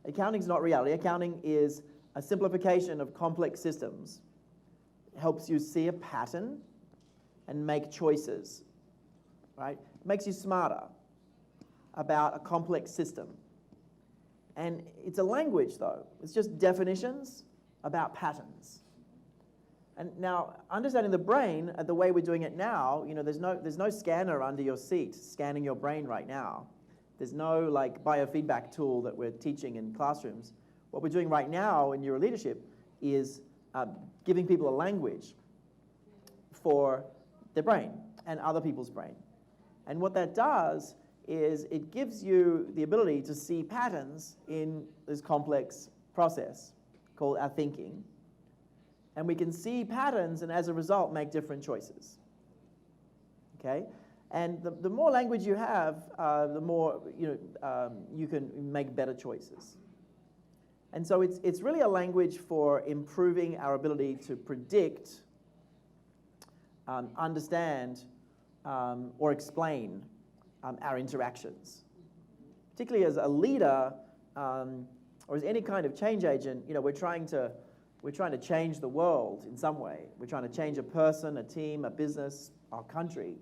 accounting is not reality. Accounting is a simplification of complex systems. It helps you see a pattern and make choices, right? It makes you smarter about a complex system. And it's a language, though. It's just definitions about patterns. And now, understanding the brain, the way we're doing it now, there's no scanner under your seat scanning your brain right now. There's no like biofeedback tool that we're teaching in classrooms. What we're doing right now in Neuro Leadership is giving people a language for their brain and other people's brain. And what that does is it gives you the ability to see patterns in this complex process called our thinking. And we can see patterns and as a result make different choices. Okay? And the more language you have, the more you can make better choices. And so it's really a language for improving our ability to predict, understand, or explain our interactions. Particularly as a leader, or as any kind of change agent, we're trying to change the world in some way. We're trying to change a person, a team, a business, our country.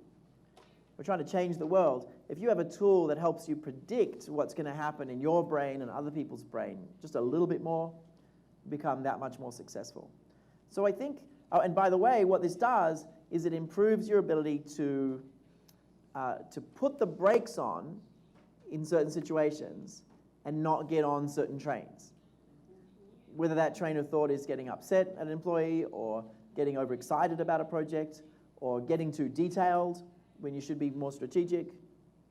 We're trying to change the world. If you have a tool that helps you predict what's going to happen in your brain and other people's brain just a little bit more, you become that much more successful. So I think, and by the way, what this does is it improves your ability to put the brakes on in certain situations and not get on certain trains. Whether that train of thought is getting upset at an employee, or getting overexcited about a project, or getting too detailed when you should be more strategic,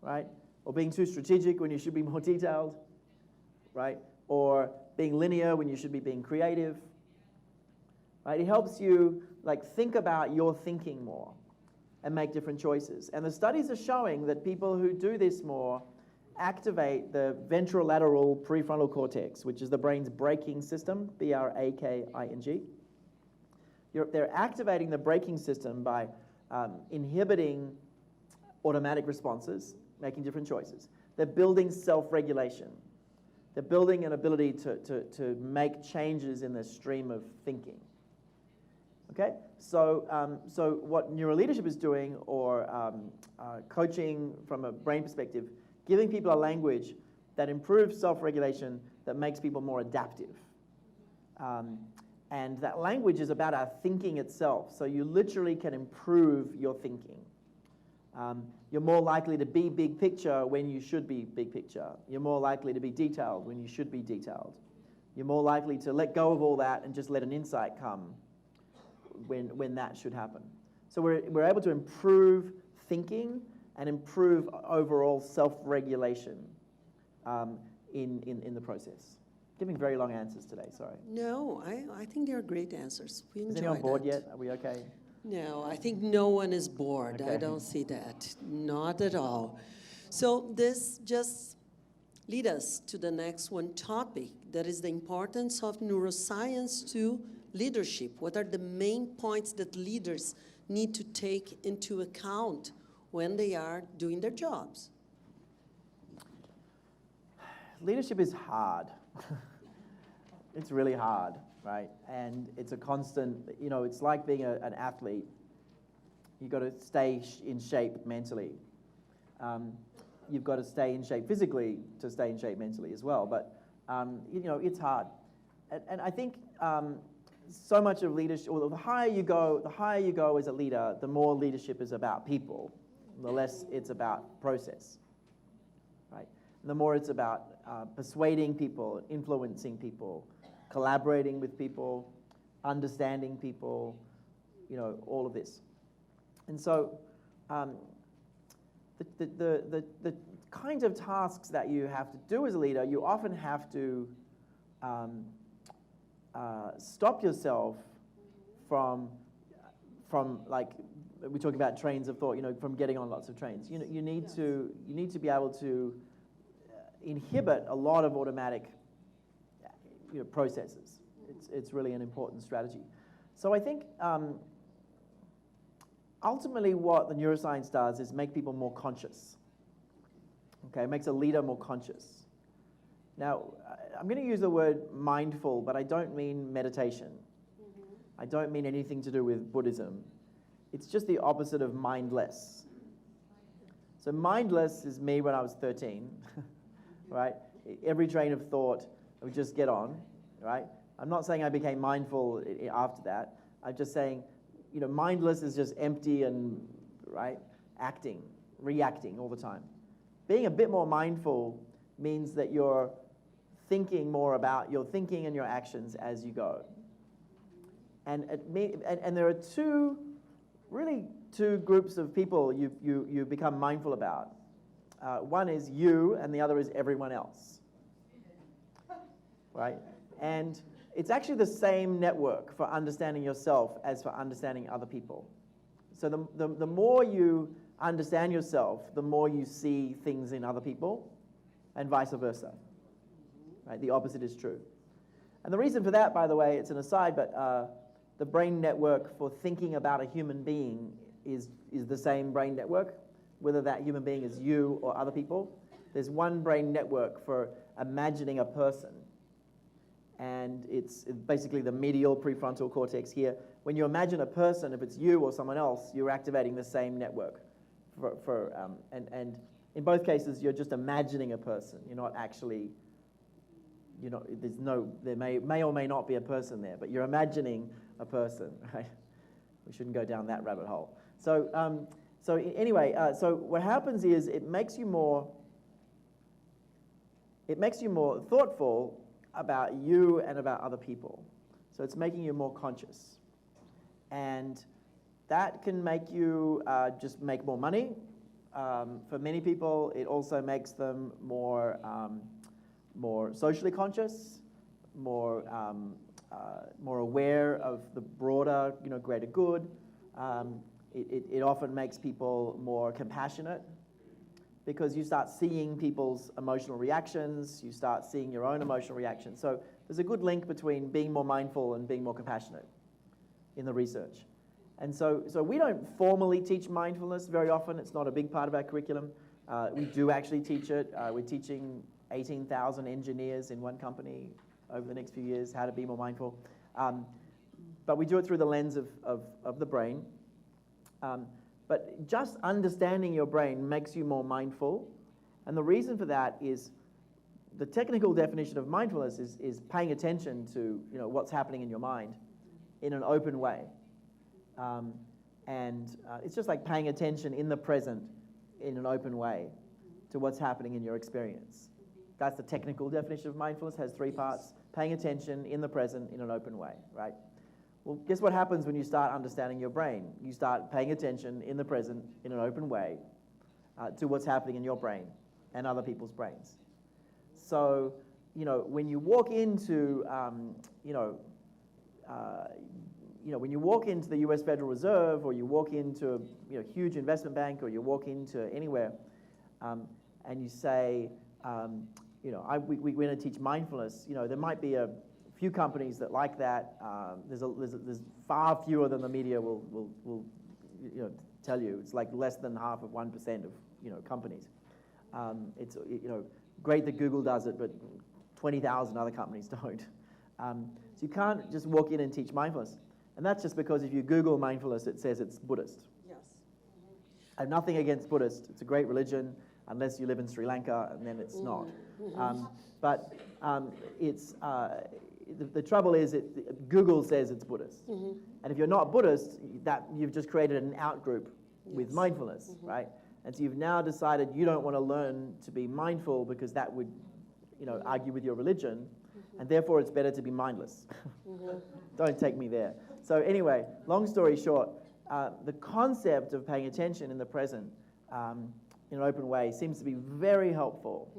right? Or being too strategic when you should be more detailed, right? Or being linear when you should be being creative, right? It helps you like think about your thinking more and make different choices. And the studies are showing that people who do this more activate the ventrolateral prefrontal cortex, which is the brain's braking system, B-R-A-K-I-N-G. They're activating the braking system by inhibiting automatic responses, making different choices. They're building self-regulation. They're building an ability to make changes in the stream of thinking. Okay, so what neuroleadership is doing, or coaching from a brain perspective, giving people a language that improves self-regulation, that makes people more adaptive. And that language is about our thinking itself. So you literally can improve your thinking. You're more likely to be big picture when you should be big picture. You're more likely to be detailed when you should be detailed. You're more likely to let go of all that and just let an insight come when that should happen. So we're able to improve thinking and improve overall self-regulation in the process. Giving very long answers today, sorry.
No, I think they are great answers. We enjoyed
Is anyone bored
it.
yet? Are we okay?
No, I think no one is bored.
Okay.
I don't see that. Not at all. So this just leads us to the next one topic, that is the importance of neuroscience to leadership. What are the main points that leaders need to take into account when they are doing their jobs?
Leadership is hard. It's really hard, right? And it's a constant, it's like being an athlete. You've got to stay in shape mentally. You've got to stay in shape physically to stay in shape mentally as well. But, it's hard. And I think so much of leadership, or the higher you go as a leader, the more leadership is about people, the less it's about process, right? And the more it's about persuading people, influencing people, collaborating with people, understanding people, all of this. And so the kinds of tasks that you have to do as a leader, you often have to stop yourself from like, we talk about trains of thought, from getting on lots of trains. You need to be able to inhibit a lot of automatic processes. It's really an important strategy. So I think ultimately what the neuroscience does is make people more conscious. Okay, it makes a leader more conscious. Now, I'm going to use the word mindful, but I don't mean meditation. I don't mean anything to do with Buddhism. It's just the opposite of mindless. So mindless is me when I was 13, right? Every train of thought, I would just get on, right? I'm not saying I became mindful after that. I'm just saying, mindless is just empty and, right, reacting all the time. Being a bit more mindful means that you're thinking more about your thinking and your actions as you go. And there are two groups of people you become mindful about. One is you, and the other is everyone else, right? And it's actually the same network for understanding yourself as for understanding other people. So the more you understand yourself, the more you see things in other people, and vice versa. Right? The opposite is true. And the reason for that, by the way, it's an aside, but the brain network for thinking about a human being is the same brain network, whether that human being is you or other people. There's one brain network for imagining a person. And it's basically the medial prefrontal cortex here. When you imagine a person, if it's you or someone else, you're activating the same network. And in both cases, you're just imagining a person. You're not actually, there may or may not be a person there, but you're imagining a person, right? We shouldn't go down that rabbit hole. So what happens is it makes you more it makes you more thoughtful about you and about other people. So it's making you more conscious. And that can make you just make more money. For many people, it also makes them more socially conscious, more aware of the broader, greater good. It often makes people more compassionate because you start seeing people's emotional reactions, you start seeing your own emotional reactions. So there's a good link between being more mindful and being more compassionate in the research. And so we don't formally teach mindfulness very often. It's not a big part of our curriculum. We do actually teach it. We're teaching 18,000 engineers in one company over the next few years how to be more mindful. But we do it through the lens of the brain. But just understanding your brain makes you more mindful. And the reason for that is the technical definition of mindfulness is paying attention to what's happening in your mind in an open way. It's just like paying attention in the present in an open way to what's happening in your experience. That's the technical definition of mindfulness, has 3 parts. Paying attention in the present in an open way, right? Well, guess what happens when you start understanding your brain? You start paying attention in the present in an open way to what's happening in your brain and other people's brains. So, when you walk into, when you walk into the U.S. Federal Reserve, or you walk into a huge investment bank, or you walk into anywhere, and you say, we're going to teach mindfulness. There might be a few companies that like that. There's far fewer than the media will tell you. It's like less than 1% of companies. It's great that Google does it, but 20,000 other companies don't. So you can't just walk in and teach mindfulness. And that's just because if you Google mindfulness, it says it's Buddhist.
Yes.
I have nothing against Buddhist. It's a great religion, unless you live in Sri Lanka, and then it's not. The trouble is Google says it's Buddhist. And if you're not Buddhist, you've just created an out-group with mindfulness, right? And so you've now decided you don't want to learn to be mindful because that would argue with your religion, and therefore it's better to be mindless. Don't take me there. So anyway, long story short, the concept of paying attention in the present in an open way seems to be very helpful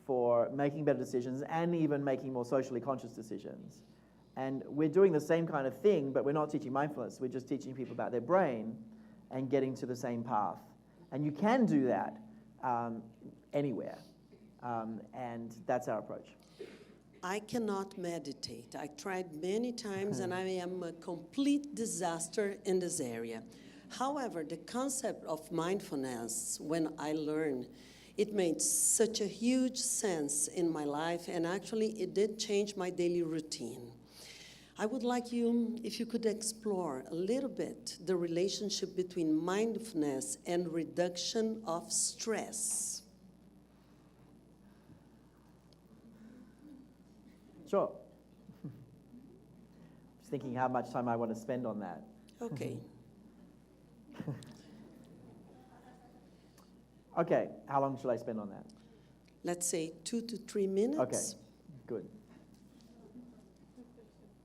for making better decisions and even making more socially conscious decisions. And we're doing the same kind of thing, but we're not teaching mindfulness. We're just teaching people about their brain and getting to the same path. And you can do that anywhere. And that's our approach.
I cannot meditate. I tried many times, and I am a complete disaster in this area. However, the concept of mindfulness, when I learned, it made such a huge sense in my life, and actually it did change my daily routine. I would like you, if you could explore a little bit the relationship between mindfulness and reduction of stress.
Sure. Just thinking how much time I want to spend on that.
Okay.
Okay, how long should I spend on that?
Let's say 2 to 3 minutes.
Okay, good.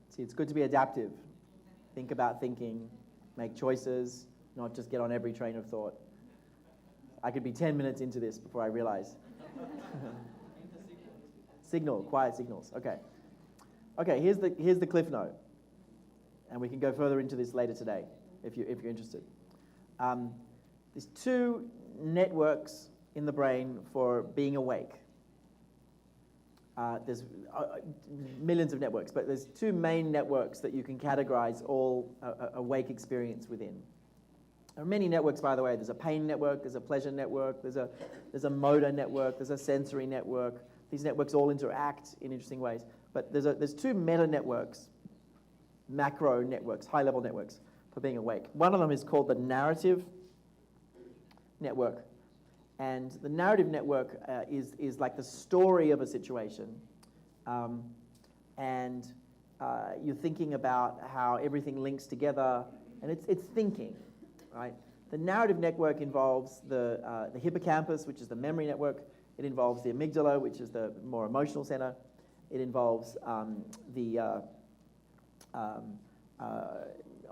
See, it's good to be adaptive. Think about thinking, make choices, not just get on every train of thought. I could be 10 minutes into this before I realize. Quiet signals, okay. Okay, here's the cliff note. And we can go further into this later today, if you're interested. There's 2 networks in the brain for being awake. There's millions of networks, but there's 2 main networks that you can categorize all awake experience within. There are many networks, by the way. There's a pain network, there's a pleasure network, there's a motor network, there's a sensory network. These networks all interact in interesting ways. But there's 2 meta networks, macro networks, high-level networks for being awake. One of them is called the narrative network. And the narrative network is like the story of a situation. And you're thinking about how everything links together, and it's thinking, right? The narrative network involves the hippocampus, which is the memory network. It involves the amygdala, which is the more emotional center. It involves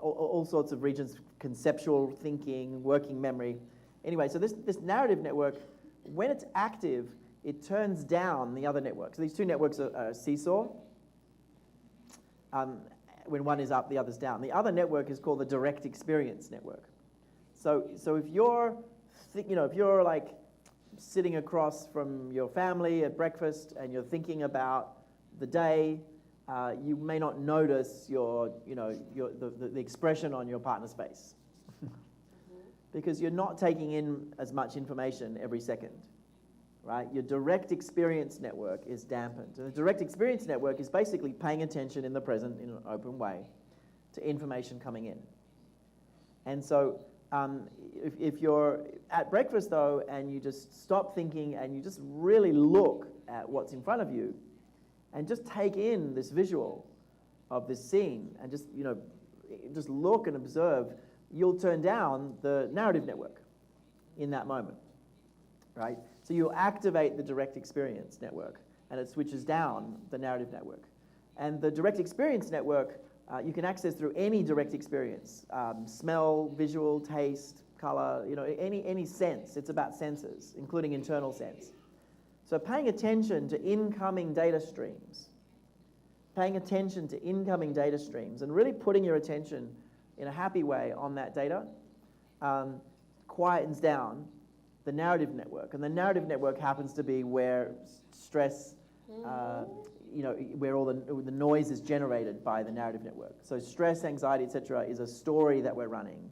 all sorts of regions, conceptual thinking, working memory. Anyway, so this narrative network, when it's active, it turns down the other network. So these two networks are a seesaw. When one is up, the other's down. The other network is called the direct experience network. So if you're, if you're like sitting across from your family at breakfast and you're thinking about the day, you may not notice the expression on your partner's face because you're not taking in as much information every second, right? Your direct experience network is dampened. And the direct experience network is basically paying attention in the present in an open way to information coming in. And so if you're at breakfast, though, and you just stop thinking and you just really look at what's in front of you and just take in this visual of this scene and just look and observe, you'll turn down the narrative network in that moment, right? So you'll activate the direct experience network and it switches down the narrative network. And the direct experience network you can access through any direct experience, smell, visual, taste, color, any sense. It's about senses, including internal sense. So paying attention to incoming data streams, and really putting your attention in a happy way on that data quietens down the narrative network. And the narrative network happens to be where stress, where all the noise is generated by the narrative network. So stress, anxiety, etc., is a story that we're running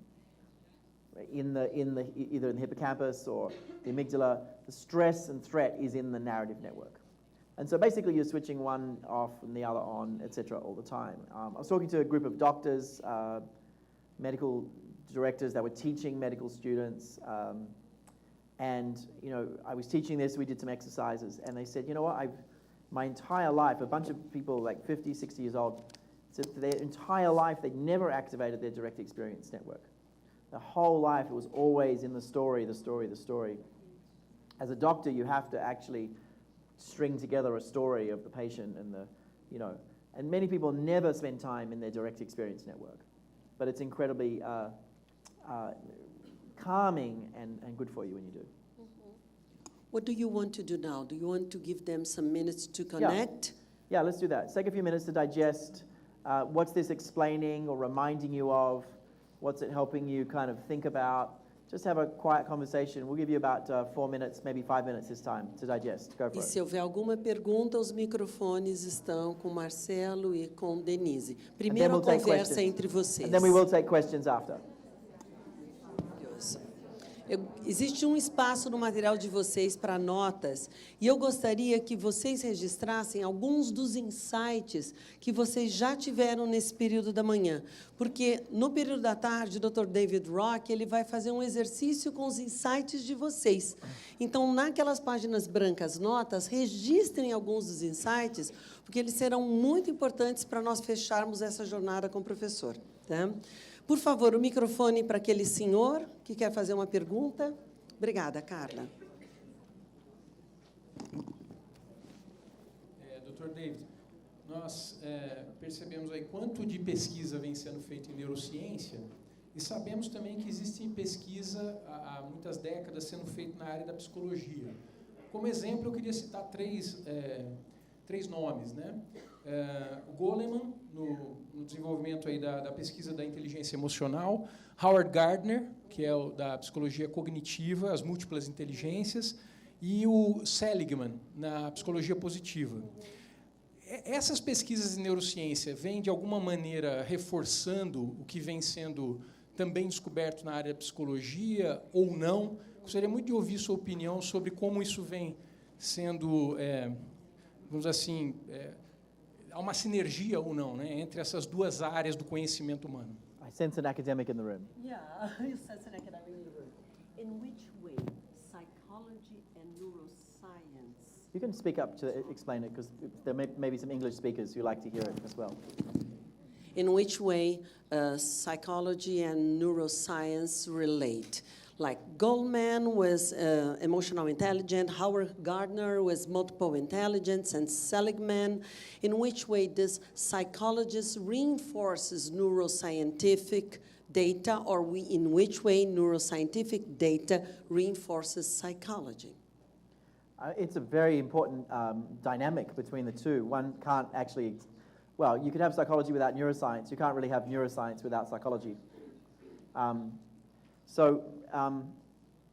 either in the hippocampus or the amygdala. The stress and threat is in the narrative network. And so basically you're switching one off and the other on, etc., all the time. I was talking to a group of doctors, medical directors that were teaching medical students, and I was teaching this, we did some exercises, and they said, you know what, my entire life, a bunch of people like 50, 60 years old, said for their entire life they never activated their direct experience network. The whole life it was always in the story. As a doctor, you have to actually string together a story of the patient and and many people never spend time in their direct experience network. But it's incredibly calming and good for you when you do.
What do you want to do now? Do you want to give them some minutes to connect?
Yeah, let's do that. Let's take a few minutes to digest. What's this explaining or reminding you of? What's it helping you kind of think about? Just have a quiet conversation. We'll give you about 4 minutes, maybe 5 minutes this time to digest. Go for
E
it.
se houver alguma pergunta, os microfones estão com Marcelo e com Denise. Primeiro a conversa entre vocês.
And then we will take questions after.
Existe um espaço no material de vocês para notas, e eu gostaria que vocês registrassem alguns dos insights que vocês já tiveram nesse período da manhã. Porque no período da tarde, o Dr. David Rock ele vai fazer um exercício com os insights de vocês. Então, naquelas páginas brancas, notas, registrem alguns dos insights, porque eles serão muito importantes para nós fecharmos essa jornada com o professor. Tá? Por favor, o microfone para aquele senhor que quer fazer uma pergunta. Obrigada, Carla.
Dr. David, nós percebemos aí quanto de pesquisa vem sendo feita em neurociência e sabemos também que existe pesquisa há muitas décadas sendo feita na área da psicologia. Como exemplo, eu queria citar três nomes, né? O Goleman, no desenvolvimento aí da pesquisa da inteligência emocional, Howard Gardner, que é o da psicologia cognitiva, as múltiplas inteligências, e o Seligman, na psicologia positiva. Essas pesquisas de neurociência vêm, de alguma maneira, reforçando o que vem sendo também descoberto na área da psicologia, ou não? Gostaria muito de ouvir sua opinião sobre como isso vem sendo, vamos dizer assim, há uma sinergia ou não, né, entre essas duas áreas do conhecimento humano.
I sense an academic in the room.
Yeah, you sense an academic in the room. In which way psychology and neuroscience?
You can speak up to explain it, because there may be some English speakers who like to hear it as well.
In which way psychology and neuroscience relate? Like Goldman was emotional intelligence, Howard Gardner was multiple intelligence, and Seligman. In which way does psychologist reinforces neuroscientific data, or in which way neuroscientific data reinforces psychology?
It's a very important dynamic between the two. One can't actually, well, you could have psychology without neuroscience. You can't really have neuroscience without psychology.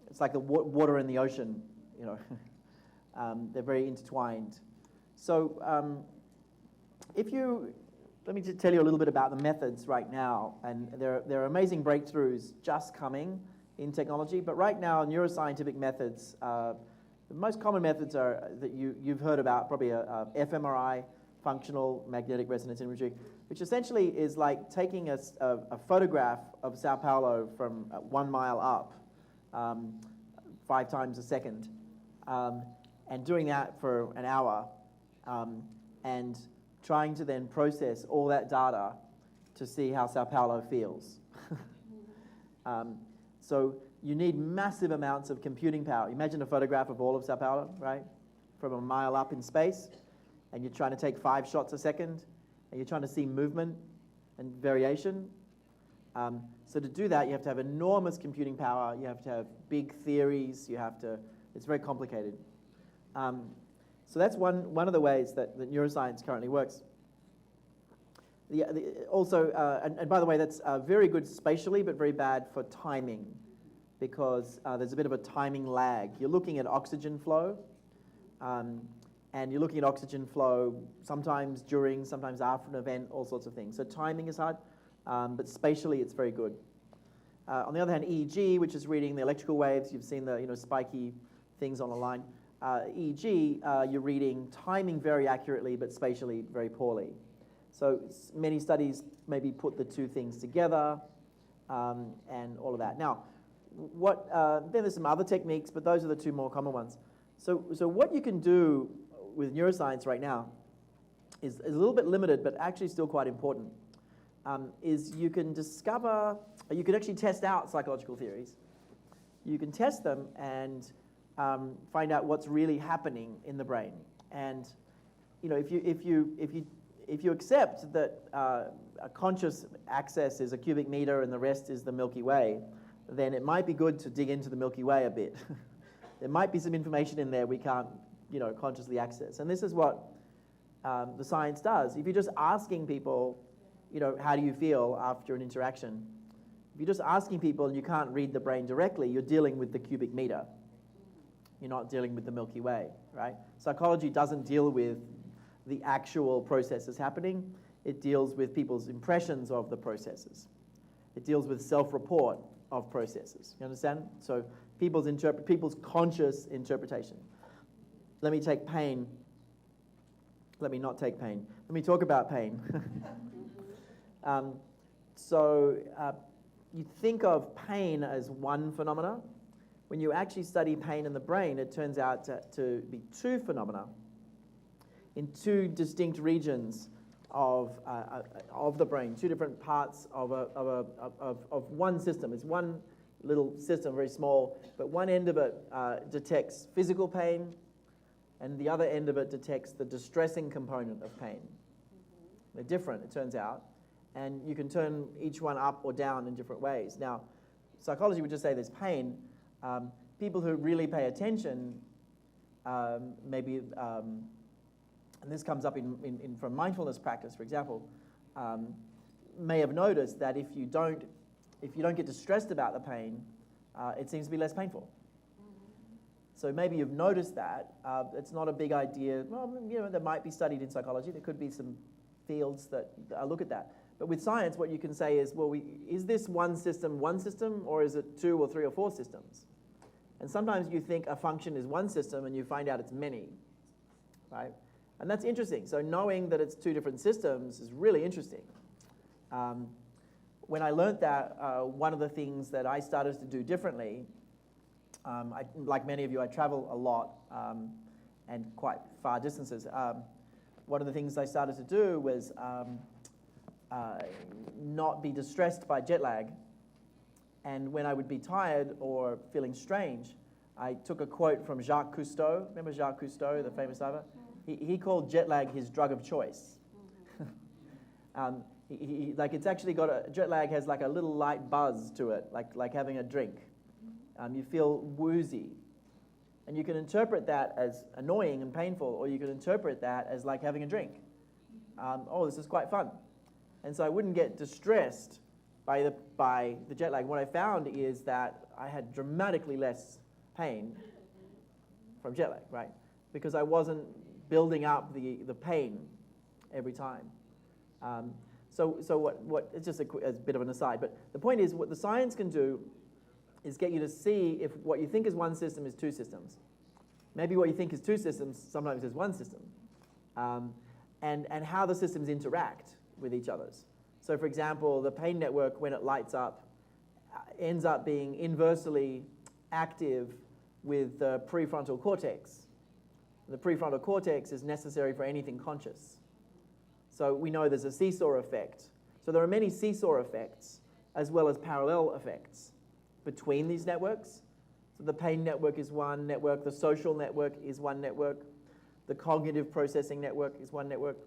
It's like the water in the ocean, you know. They're very intertwined. So let me just tell you a little bit about the methods right now. And there are amazing breakthroughs just coming in technology. But right now, neuroscientific methods, the most common methods are that you've heard about, probably a fMRI, functional magnetic resonance imaging, which essentially is like taking a photograph of Sao Paulo from 1 mile up, 5 times a second, and doing that for an hour, and trying to then process all that data to see how Sao Paulo feels. So you need massive amounts of computing power. Imagine a photograph of all of Sao Paulo, right, from 1 mile up in space, and you're trying to take 5 shots a second, and you're trying to see movement and variation. So to do that, you have to have enormous computing power. You have to have big theories. It's very complicated. So that's one of the ways that neuroscience currently works. And by the way, that's very good spatially, but very bad for timing, because there's a bit of a timing lag. You're looking at oxygen flow, and you're looking at oxygen flow sometimes during, sometimes after an event, all sorts of things. So timing is hard, but spatially it's very good. On the other hand, EEG, which is reading the electrical waves, you've seen the spiky things on a line. EEG, you're reading timing very accurately, but spatially very poorly. So many studies maybe put the two things together, and all of that. Now, then there's some other techniques, but those are the two more common ones. So what you can do with neuroscience right now is a little bit limited, but actually still quite important, is you can actually test out psychological theories. You can test them and find out what's really happening in the brain. And if you accept that a conscious axis is a cubic meter and the rest is the Milky Way, then it might be good to dig into the Milky Way a bit. There might be some information in there we can't consciously access. And this is what the science does. If you're just asking people, how do you feel after an interaction? If you're just asking people and you can't read the brain directly, you're dealing with the cubic meter. You're not dealing with the Milky Way, right? Psychology doesn't deal with the actual processes happening. It deals with people's impressions of the processes. It deals with self-report of processes. You understand? So people's conscious interpretation. Let me take pain. Let me not take pain. Let me talk about pain. You think of pain as one phenomena. When you actually study pain in the brain, it turns out to be two phenomena in two distinct regions of the brain, two different parts of one system. It's one little system, very small, but one end of it detects physical pain, and the other end of it detects the distressing component of pain. They're different, it turns out, and you can turn each one up or down in different ways. Now, psychology would just say there's pain. People who really pay attention, maybe, and this comes up from mindfulness practice, for example, may have noticed that if you don't get distressed about the pain, it seems to be less painful. So maybe you've noticed that. It's not a big idea. Well, that might be studied in psychology. There could be some fields that look at that. But with science, what you can say is, well, is this one system, or is it 2 or 3 or 4 systems? And sometimes you think a function is one system, and you find out it's many, right? And that's interesting. So knowing that it's 2 different systems is really interesting. When I learned that, one of the things that I started to do differently, like many of you, I travel a lot and quite far distances. One of the things I started to do was not be distressed by jet lag And when I would be tired or feeling strange, I took a quote from Jacques Cousteau. Remember Jacques Cousteau, the famous diver? He called jet lag his drug of choice. Like it's actually got jet lag has like a little light buzz to it, like having a drink. You feel woozy. And you can interpret that as annoying and painful, or you can interpret that as like having a drink. Oh, this is quite fun. And so I wouldn't get distressed by the jet lag. What I found is that I had dramatically less pain from jet lag, right? Because I wasn't building up the pain every time. So what it's just a bit of an aside, but the point is what the science can do is get you to see if what you think is one system is two systems. Maybe what you think is two systems sometimes is one system. And how the systems interact with each other's. So for example, the pain network, when it lights up, ends up being inversely active with the prefrontal cortex. The prefrontal cortex is necessary for anything conscious. So we know there's a seesaw effect. So there are many seesaw effects as well as parallel effects between these networks. So the pain network is one network, the social network is one network, the cognitive processing network is one network,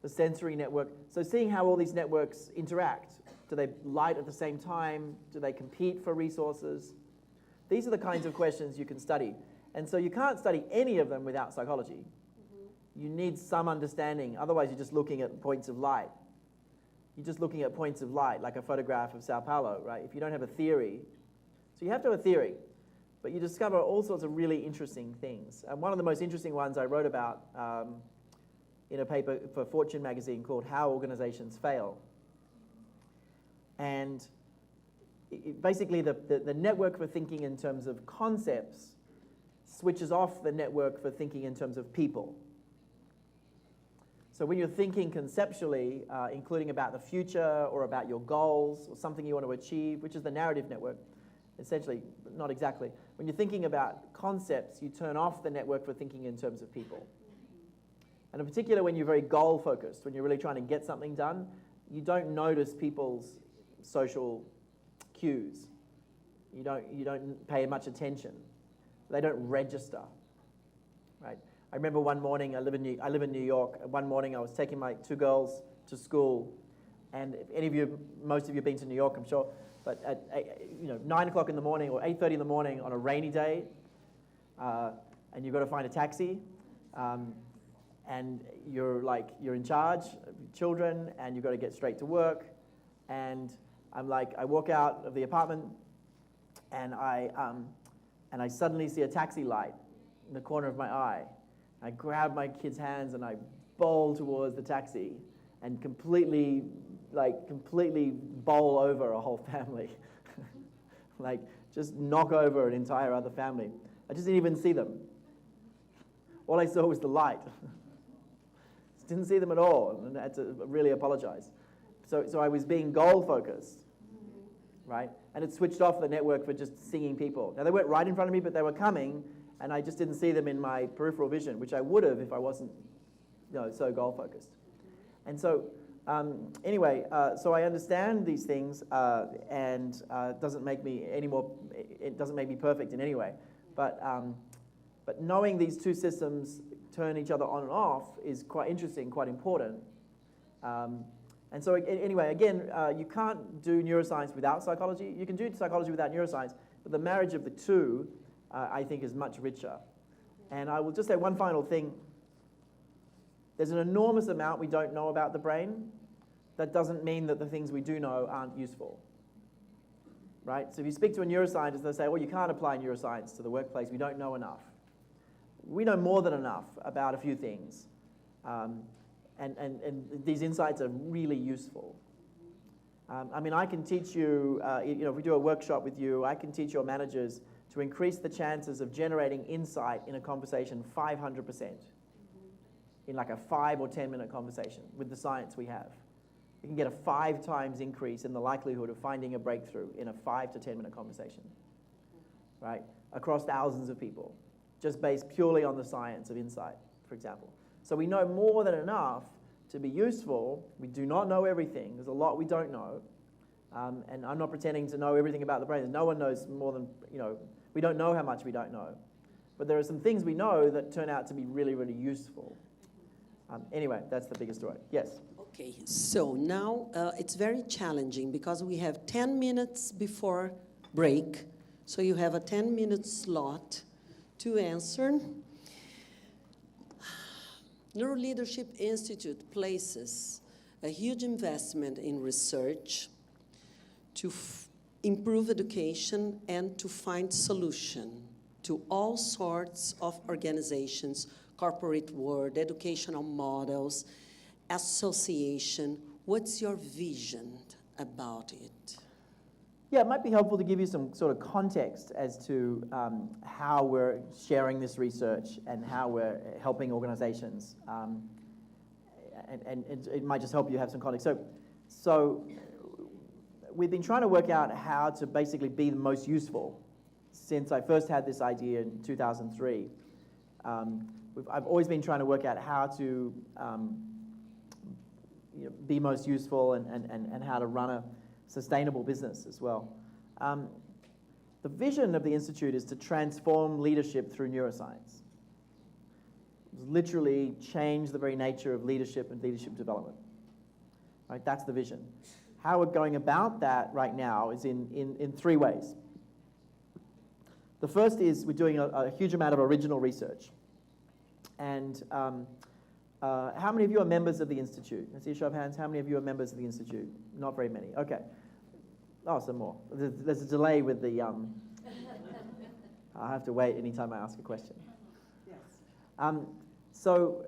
the sensory network. So seeing how all these networks interact. Do they light at the same time? Do they compete for resources? These are the kinds of questions you can study. And so you can't study any of them without psychology. You need some understanding, otherwise you're just looking at points of light. You're just looking at points of light, like a photograph of Sao Paulo, right? If you don't have a theory, so you have to have a theory, but you discover all sorts of really interesting things. And one of the most interesting ones I wrote about in a paper for Fortune magazine called How Organizations Fail. And basically the network for thinking in terms of concepts switches off the network for thinking in terms of people. So when you're thinking conceptually, including about the future or about your goals or something you want to achieve, which is the narrative network, essentially, not exactly. When you're thinking about concepts, you turn off the network for thinking in terms of people. And in particular, when you're very goal-focused, when you're really trying to get something done, you don't notice people's social cues. You don't pay much attention. They don't register, right? I remember one morning, I live in New York, one morning I was taking my two girls to school, and if any of you, most of you have been to New York, I'm sure, but at 9 o'clock in the morning or 8:30 in the morning on a rainy day, and you've got to find a taxi, and you're in charge of your children, and you've got to get straight to work, and I walk out of the apartment, and I suddenly see a taxi light in the corner of my eye. I grab my kids' hands and I bowl towards the taxi and completely bowl over a whole family. Just knock over an entire other family. I just didn't even see them. All I saw was the light. Didn't see them at all, and I had to really apologize. So I was being goal-focused, right? And it switched off the network for just seeing people. Now, they weren't right in front of me, but they were coming, and I just didn't see them in my peripheral vision, which I would have if I wasn't so goal-focused. And so anyway, so I understand these things, and it doesn't make me perfect in any way. But knowing these two systems turn each other on and off is quite interesting, quite important. And so anyway, again, you can't do neuroscience without psychology. You can do psychology without neuroscience, but the marriage of the two, I think, is much richer. And I will just say one final thing. There's an enormous amount we don't know about the brain. That doesn't mean that the things we do know aren't useful, right? So if you speak to a neuroscientist, they'll say, well, you can't apply neuroscience to the workplace. We don't know enough. We know more than enough about a few things. And these insights are really useful. I mean, I can teach you, if we do a workshop with you, I can teach your managers to increase the chances of generating insight in a conversation 500%. In like a 5 or 10 minute conversation with the science we have. You can get a 5 times increase in the likelihood of finding a breakthrough in a 5 to 10 minute conversation, right? Across thousands of people, just based purely on the science of insight, for example. So we know more than enough to be useful. We do not know everything. There's a lot we don't know. And I'm not pretending to know everything about the brain. No one knows more than, we don't know how much we don't know. But there are some things we know that turn out to be really, really useful. Anyway, that's the biggest story. Yes?
Okay, so now it's very challenging because we have 10 minutes before break. So you have a 10-minute slot to answer. Neuroleadership Institute places a huge investment in research to improve education and to find solution to all sorts of organizations, corporate world, educational models, association. What's your vision about it?
Yeah, it might be helpful to give you some sort of context as to how we're sharing this research and how we're helping organizations. And it might just help you have some context. So we've been trying to work out how to basically be the most useful since I first had this idea in 2003. I've always been trying to work out how to be most useful and how to run a sustainable business as well. The vision of the Institute is to transform leadership through neuroscience. Literally change the very nature of leadership and leadership development. Right? That's the vision. How we're going about that right now is in three ways. The first is we're doing a huge amount of original research. And how many of you are members of the Institute? Let's see a show of hands. How many of you are members of the Institute? Not very many. Okay. Oh, some more. There's a delay with the... I have to wait anytime I ask a question. Yes. So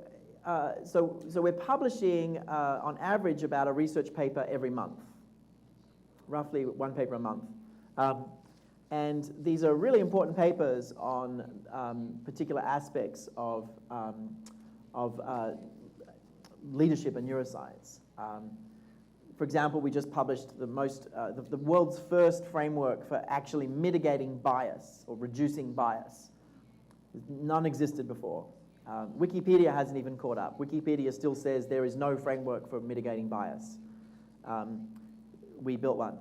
we're publishing, on average, about a research paper every month. Roughly one paper a month. And these are really important papers on particular aspects of leadership and neuroscience. For example, we just published the world's first framework for actually mitigating bias or reducing bias. None existed before. Wikipedia hasn't even caught up. Wikipedia still says there is no framework for mitigating bias. We built one.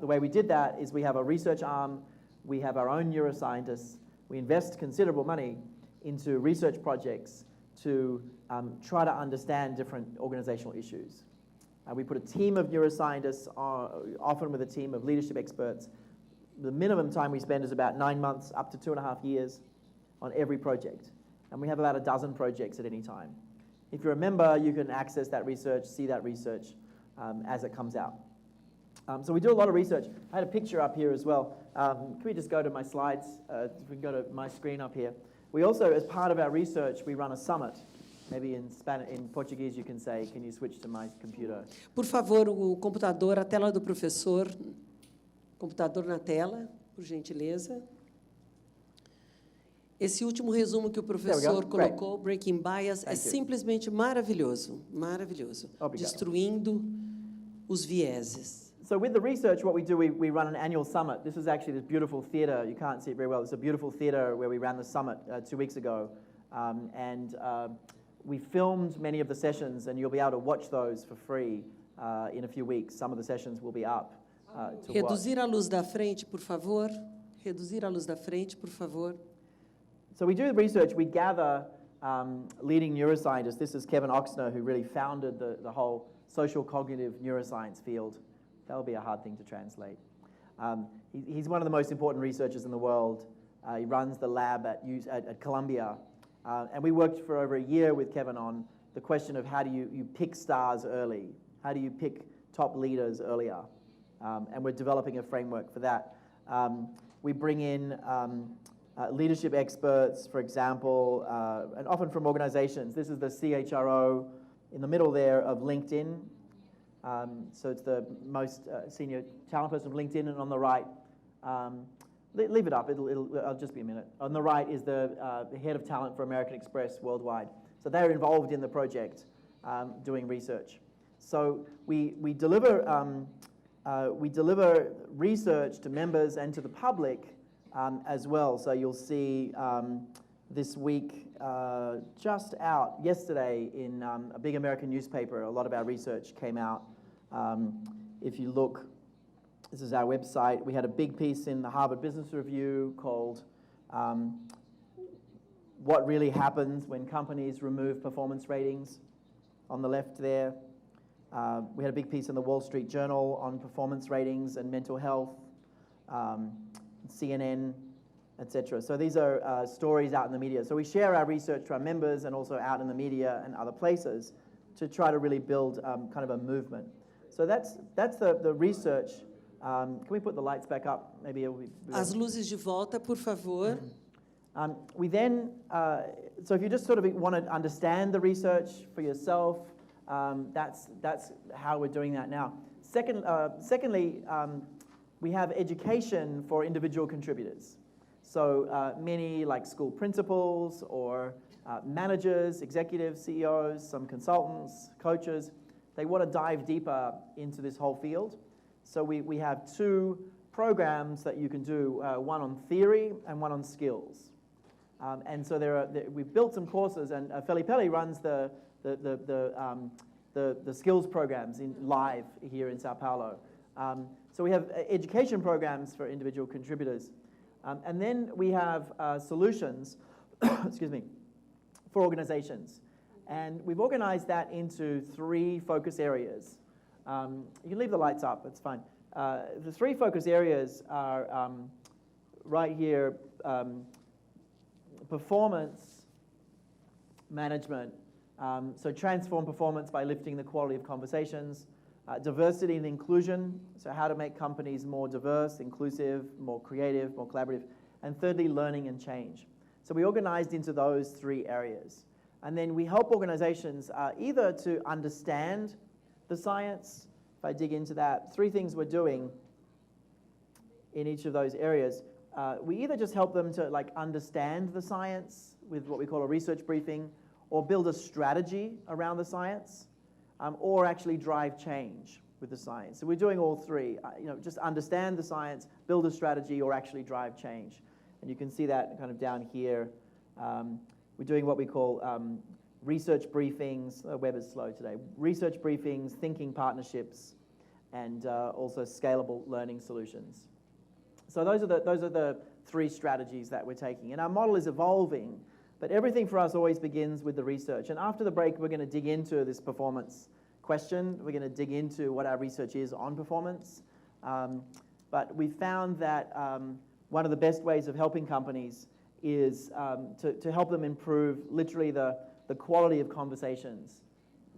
The way we did that is we have a research arm, we have our own neuroscientists, we invest considerable money into research projects to try to understand different organizational issues. We put a team of neuroscientists, often with a team of leadership experts. The minimum time we spend is about 9 months, up to 2.5 years on every project. And we have about a dozen projects at any time. If you're a member, you can access that research, see that research as it comes out. So we do a lot of research. I had a picture up here as well. Can we just go to my slides? If we can go to my screen up here. We also, as part of our research, we run a summit. Maybe in Portuguese you can say, can you switch to my computer?
Por favor, o computador, a tela do professor. Computador na tela, por gentileza. Esse último resumo que o professor colocou, Breaking Bias, é simplesmente maravilhoso. Maravilhoso.
Obrigado.
Destruindo os vieses.
So with the research, what we do, we run an annual summit. This is actually this beautiful theater. You can't see it very well. It's a beautiful theater where we ran the summit 2 weeks ago. We filmed many of the sessions, and you'll be able to watch those for free in a few weeks. Some of the sessions will be up to watch.
Reduzir a luz da frente, por favor. Reduzir a luz da frente, por favor.
So we do the research. We gather leading neuroscientists. This is Kevin Oxner, who really founded the whole social cognitive neuroscience field. That would be a hard thing to translate. He's one of the most important researchers in the world. He runs the lab at Columbia. And we worked for over a year with Kevin on the question of how do you pick stars early? How do you pick top leaders earlier? And we're developing a framework for that. We bring in leadership experts, for example, and often from organizations. This is the CHRO in the middle there of LinkedIn. So it's the most senior talent person of LinkedIn, and on the right, leave it up, it'll just be a minute. On the right is the head of talent for American Express worldwide. So they're involved in the project doing research. So we deliver research to members and to the public as well. So you'll see this week, just out yesterday in a big American newspaper, a lot of our research came out. If you look This is our website. We had a big piece in the Harvard Business Review called What Really Happens When Companies Remove Performance Ratings, on the left there. We had a big piece in the Wall Street Journal on performance ratings and mental health, CNN, etc. So these are stories out in the media. So we share our research to our members and also out in the media and other places to try to really build kind of a movement. So that's the research. Can we put the lights back up? Maybe it'll be...
As luzes de volta, por favor.
We then, so if you just sort of want to understand the research for yourself, that's how we're doing that now. Secondly, we have education for individual contributors. So many like school principals or managers, executives, CEOs, some consultants, coaches, they want to dive deeper into this whole field. So we have two programs that you can do, one on theory and one on skills. And so we've built some courses, and Pela runs the skills programs live here in Sao Paulo. So we have education programs for individual contributors. And then we have solutions, excuse me, for organizations. And we've organized that into 3 focus areas. You can leave the lights up, it's fine. The 3 focus areas are right here, performance management. So transform performance by lifting the quality of conversations. Diversity and inclusion, so how to make companies more diverse, inclusive, more creative, more collaborative. And thirdly, learning and change. So we organized into those 3 areas. And then we help organizations either to understand the science, if I dig into that, 3 things we're doing in each of those areas. We either just help them to understand the science with what we call a research briefing, or build a strategy around the science, or actually drive change with the science. So we're doing all 3. Just understand the science, build a strategy, or actually drive change. And you can see that kind of down here. We're doing what we call research briefings. The web is slow today. Research briefings, thinking partnerships, and also scalable learning solutions. So those are the 3 strategies that we're taking. And our model is evolving, but everything for us always begins with the research. And after the break, we're going to dig into this performance question. We're going to dig into what our research is on performance. But we found that one of the best ways of helping companies is to help them improve literally the quality of conversations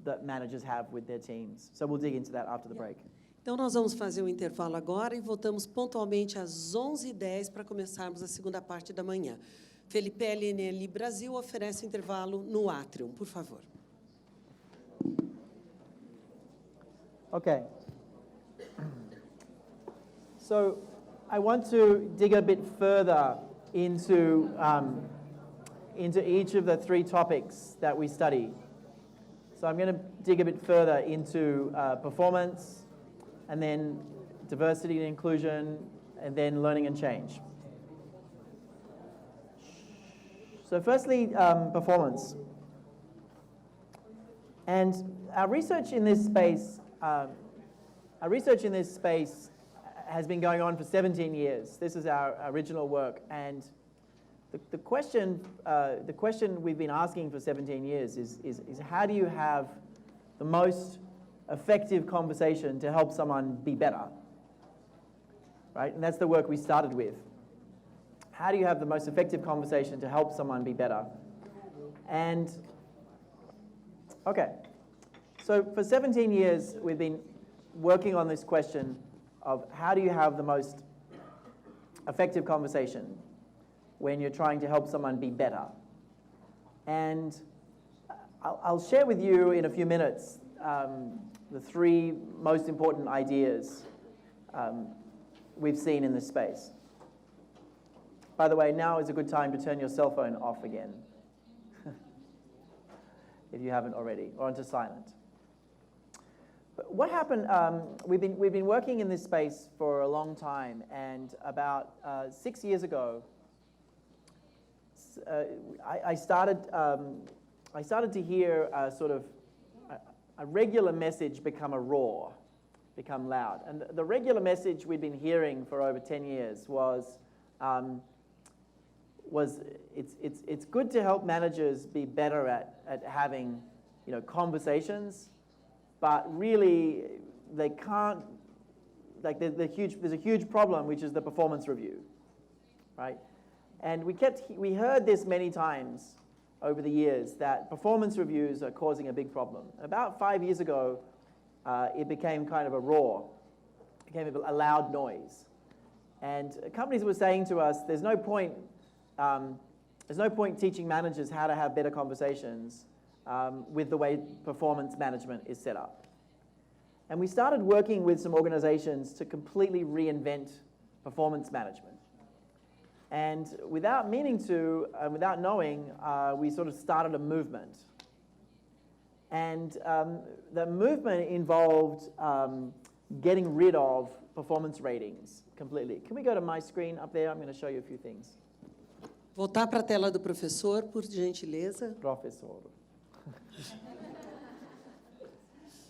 that managers have with their teams. So we'll dig into that after the break.
Então, nós vamos fazer um intervalo agora e voltamos pontualmente às 11h10 para começarmos a segunda parte da manhã. Felipe LNL Brasil oferece intervalo no Atrium, por favor.
Okay. So I want to dig a bit further into each of the 3 topics that we study. So I'm going to dig a bit further into performance, and then diversity and inclusion, and then learning and change. So firstly, performance. And our research in this space has been going on for 17 years. This is our original work, and the question we've been asking for 17 years is how do you have the most effective conversation to help someone be better? Right? And that's the work we started with. How do you have the most effective conversation to help someone be better? And, okay, so for 17 years, we've been working on this question of how do you have the most effective conversation when you're trying to help someone be better. And I'll share with you in a few minutes the 3 most important ideas we've seen in this space. By the way, now is a good time to turn your cell phone off again, if you haven't already, or onto silent. But what happened, we've been working in this space for a long time, and about 6 years ago, I started to hear sort of a regular message become a roar become loud. And the regular message we'd been hearing for over 10 years was it's good to help managers be better at having, you know, conversations, but really they can't, like there's a huge problem, which is the performance review, right? And we heard this many times over the years, that performance reviews are causing a big problem. About 5 years ago, it became kind of a roar, became a loud noise. And companies were saying to us, there's no point teaching managers how to have better conversations with the way performance management is set up. And we started working with some organizations to completely reinvent performance management. And without meaning to, without knowing, we sort of started a movement. And the movement involved getting rid of performance ratings completely. Can we go to my screen up there? I'm going to show you a few things.
Voltar para a tela do professor, por gentileza.
Professor.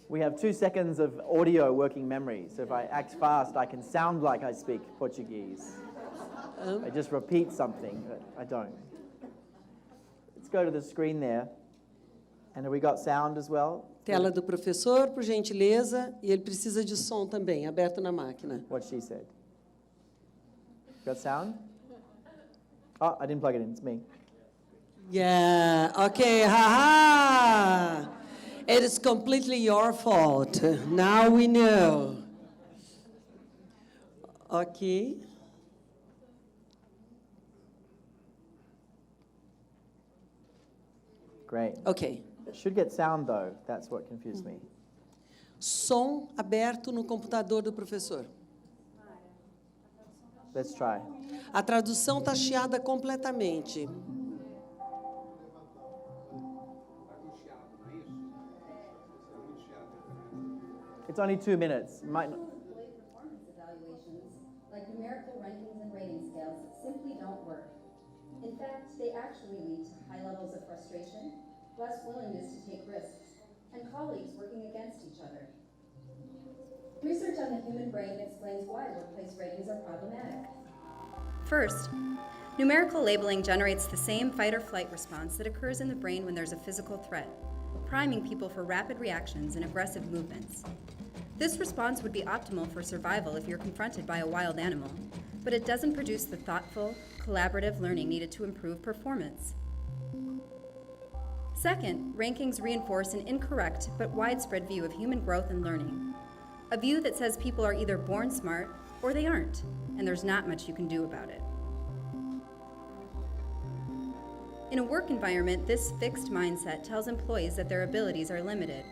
We have 2 seconds of audio working memory, so if I act fast, I can sound like I speak Portuguese. I just repeat something, but I don't. Let's go to the screen there. And have we got sound as well?
Tela do professor, por gentileza. E ele precisa de som também, aberto na máquina.
What she said. Got sound? Oh, I didn't plug it in, it's me.
Yeah, okay, haha. It is completely your fault. Now we know. Okay.
Great.
Ok.
Should get sound though, that's what confused me.
Som aberto no computador do professor.
Let's try.
A tradução está chiada completamente.
It's only 2 minutes. Might not.
Performance evaluations, like numerical rankings and rating scales, simply don't work. In fact, they actually lead to high levels of frustration, less willingness to take risks, and colleagues working against each other. Research on the human brain explains why workplace ratings are problematic. First, numerical labeling generates the same fight or flight response that occurs in the brain when there's a physical threat, priming people for rapid reactions and aggressive movements. This response would be optimal for survival if you're confronted by a wild animal, but it doesn't produce the thoughtful, collaborative learning needed to improve performance. Second, rankings reinforce an incorrect but widespread view of human growth and learning. A view that says people are either born smart or they aren't, and there's not much you can do about it. In a work environment, this fixed mindset tells employees that their abilities are limited.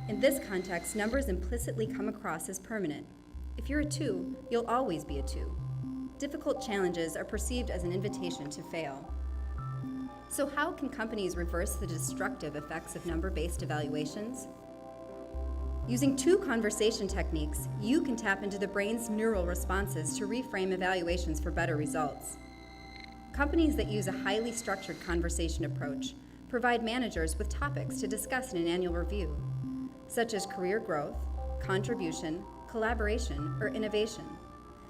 In this context, numbers implicitly come across as permanent. If you're a 2, you'll always be a 2. Difficult challenges are perceived as an invitation to fail. So how can companies reverse the destructive effects of number-based evaluations? Using 2 conversation techniques, you can tap into the brain's neural responses to reframe evaluations for better results. Companies that use a highly structured conversation approach provide managers with topics to discuss in an annual review, such as career growth, contribution, collaboration, or innovation.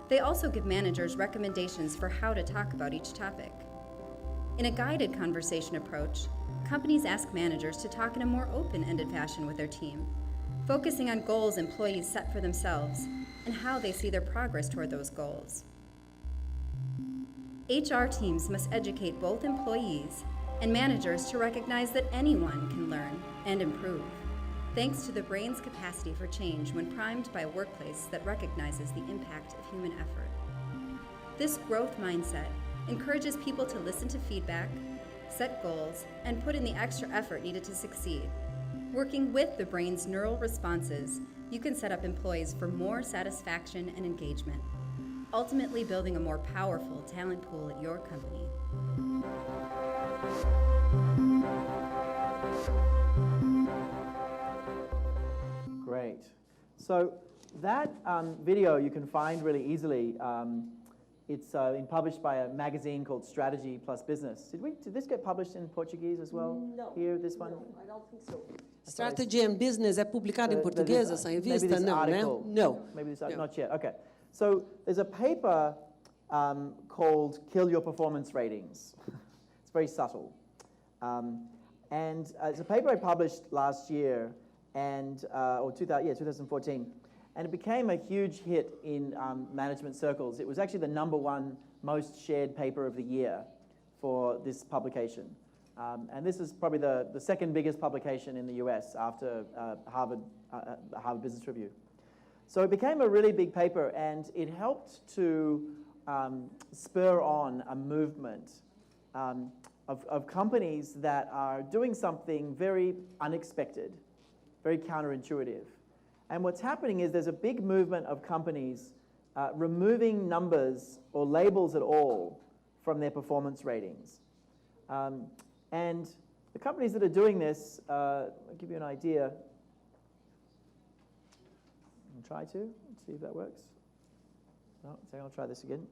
They also give managers recommendations for how to talk about each topic. In a guided conversation approach, companies ask managers to talk in a more open-ended fashion with their team, focusing on goals employees set for themselves and how they see their progress toward those goals. HR teams must educate both employees and managers to recognize that anyone can learn and improve, thanks to the brain's capacity for change when primed by a workplace that recognizes the impact of human effort. This growth mindset encourages people to listen to feedback, set goals, and put in the extra effort needed to succeed. Working with the brain's neural responses, you can set up employees for more satisfaction and engagement, ultimately building a more powerful talent pool at your company.
Great. So that video you can find really easily It's been published by a magazine called Strategy Plus Business. Did this get published in Portuguese as well?
No.
Here, this one?
No, I don't think so.
Strategy and Business é publicado em português, essa revista?
Maybe this
Não, né?
article.
No.
Maybe this
No.
not yet. Okay. So there's a paper called "Kill Your Performance Ratings." It's very subtle, and it's a paper I published last year, and 2014, and it became a huge hit in management circles. It was actually the #1 most shared paper of the year for this publication. And this is probably the second biggest publication in the US after Harvard Business Review. So it became a really big paper, and it helped to spur on a movement of companies that are doing something very unexpected, very counterintuitive. And what's happening is there's a big movement of companies removing numbers or labels at all from their performance ratings. And the companies that are doing this, I'll give you an idea. I'll try to, see if that works. No, so I'll try this again.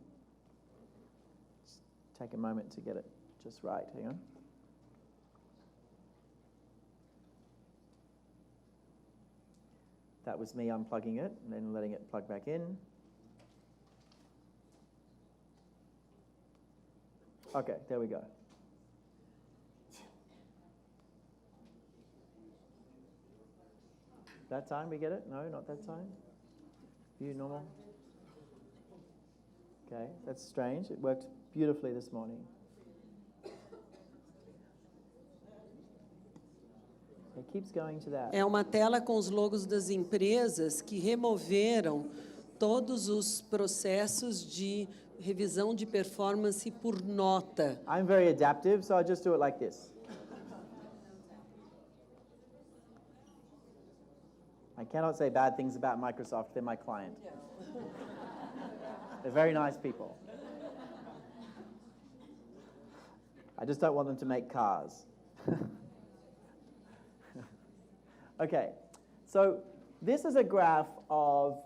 Just take a moment to get it just right, hang on. That was me unplugging it and then letting it plug back in. Okay, there we go. That time we get it? No, not that time? View normal? Okay, that's strange. It worked beautifully this morning. It keeps going to that.
É uma tela com os logos das empresas que removeram todos os processos de revisão de performance por nota.
I'm very adaptive, so I'll just do it like this. I cannot say bad things about Microsoft. They're my client. They're very nice people. I just don't want them to make cars. Okay, so this is a graph of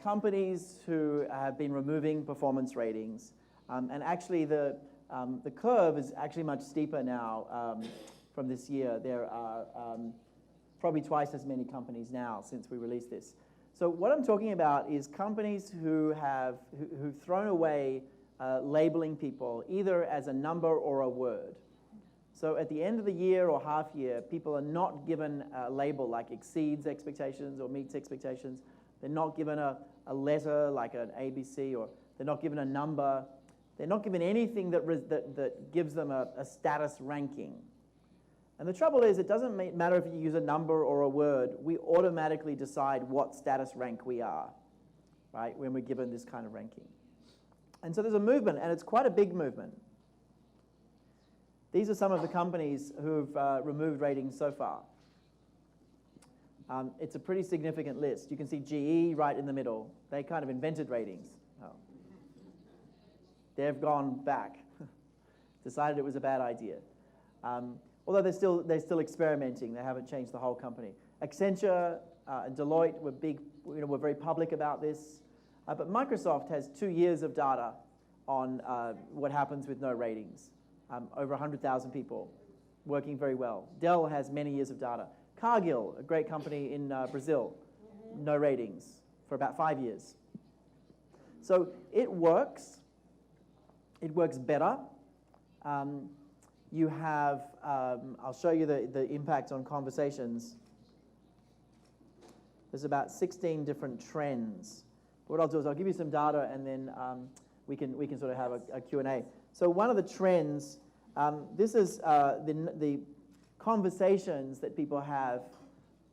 companies who have been removing performance ratings. And actually, the curve is actually much steeper now from this year. There are probably twice as many companies now since we released this. So what I'm talking about is companies who've thrown away labeling people either as a number or a word. So at the end of the year or half year, people are not given a label like exceeds expectations or meets expectations. They're not given a letter like an ABC, or they're not given a number. They're not given anything that gives them a status ranking. And the trouble is, it doesn't matter if you use a number or a word. We automatically decide what status rank we are, right, when we're given this kind of ranking. And so there's a movement, and it's quite a big movement. These are some of the companies who've removed ratings so far. It's a pretty significant list. You can see GE right in the middle. They kind of invented ratings. Oh. They've gone back, decided it was a bad idea. Although they're still experimenting. They haven't changed the whole company. Accenture and Deloitte were very public about this. But Microsoft has 2 years of data on what happens with no ratings. Over 100,000 people working very well. Dell has many years of data. Cargill, a great company in Brazil, no ratings for about 5 years. So it works. It works better. You have, I'll show you the impact on conversations. There's about 16 different trends. What I'll do is I'll give you some data, and then we can sort of have a Q&A. So one of the trends, this is the conversations that people have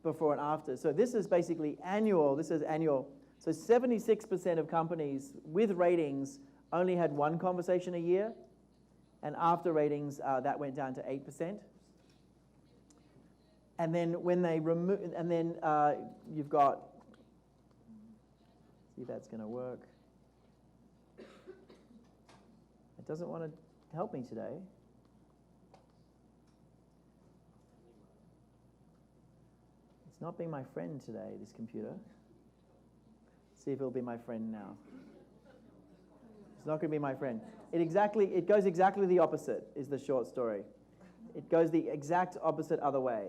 before and after. So this is basically annual. This is annual. So 76% of companies with ratings only had one conversation a year. And after ratings, that went down to 8%. And then when they remove, and then you've got, see if that's going to work. It doesn't want to help me today. It's not being my friend today, this computer. See if it'll be my friend now. not going to be my friend. It goes exactly the opposite, is the short story. It goes the exact opposite other way,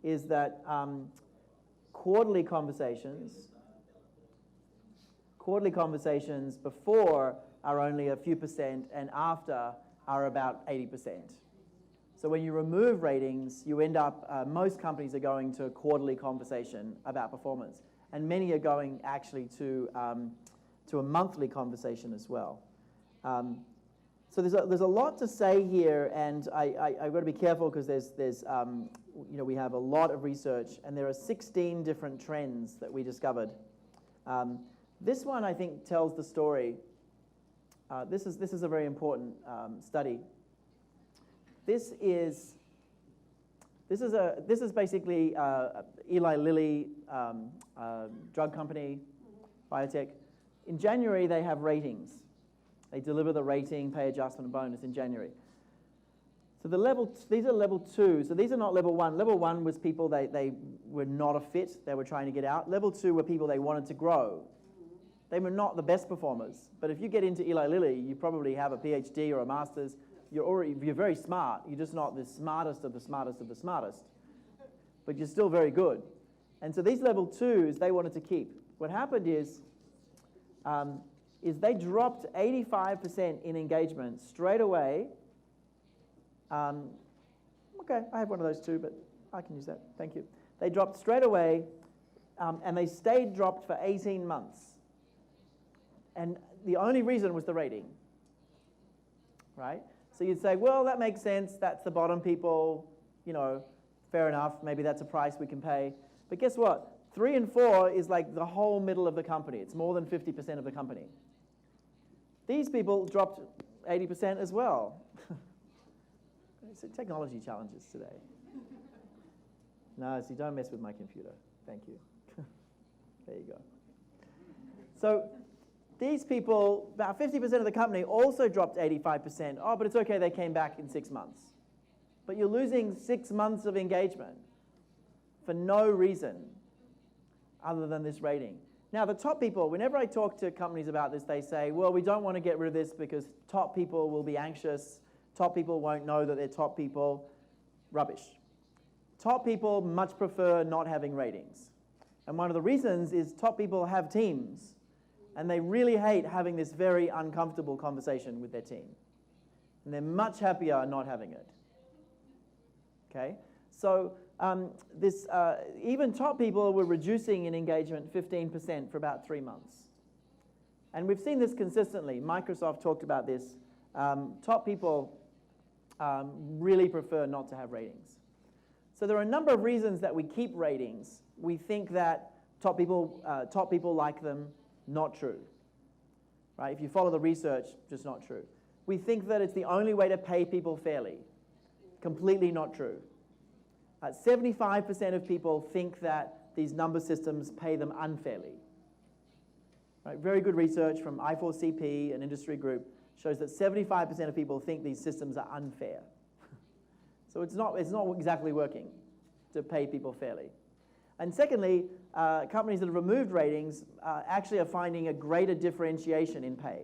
is that quarterly conversations before are only a few percent and after are about 80%. So when you remove ratings, you end up, most companies are going to a quarterly conversation about performance, and many are going actually to a monthly conversation as well. So there's a lot to say here, and I've got to be careful because we have a lot of research, and there are 16 different trends that we discovered. This one, I think, tells the story. This is a very important study. This is basically Eli Lilly drug company, biotech. In January, they have ratings. They deliver the rating, pay adjustment, and bonus in January. So these are level 2. So these are not level 1. Level 1 was people they were not a fit. They were trying to get out. Level 2 were people they wanted to grow. They were not the best performers. But if you get into Eli Lilly, you probably have a PhD or a master's. You're very smart. You're just not the smartest of the smartest of the smartest. But you're still very good. And so these level 2s, they wanted to keep. What happened is they dropped 85% in engagement straight away. Okay, I have one of those too, but I can use that. Thank you. They dropped straight away, and they stayed dropped for 18 months. And the only reason was the rating, right? So you'd say, well, that makes sense. That's the bottom people. Fair enough. Maybe that's a price we can pay. But guess what? 3 and 4 is like the whole middle of the company. It's more than 50% of the company. These people dropped 80% as well. It's technology challenges today. No, so don't mess with my computer. Thank you. There you go. So these people, about 50% of the company, also dropped 85%. Oh, but it's okay, they came back in 6 months. But you're losing 6 months of engagement for no reason other than this rating. Now, the top people, whenever I talk to companies about this, they say, well, we don't want to get rid of this because top people will be anxious. Top people won't know that they're top people. Rubbish. Top people much prefer not having ratings. And one of the reasons is top people have teams, and they really hate having this very uncomfortable conversation with their team. And they're much happier not having it. Okay? So even top people were reducing in engagement 15% for about 3 months. And we've seen this consistently. Microsoft talked about this. Top people really prefer not to have ratings. So there are a number of reasons that we keep ratings. We think that top people like them. Not true. Right? If you follow the research, just not true. We think that it's the only way to pay people fairly. Completely not true. 75% of people think that these number systems pay them unfairly. Right? Very good research from I4CP, an industry group, shows that 75% of people think these systems are unfair. So it's not exactly working to pay people fairly. And secondly, companies that have removed ratings actually are finding a greater differentiation in pay.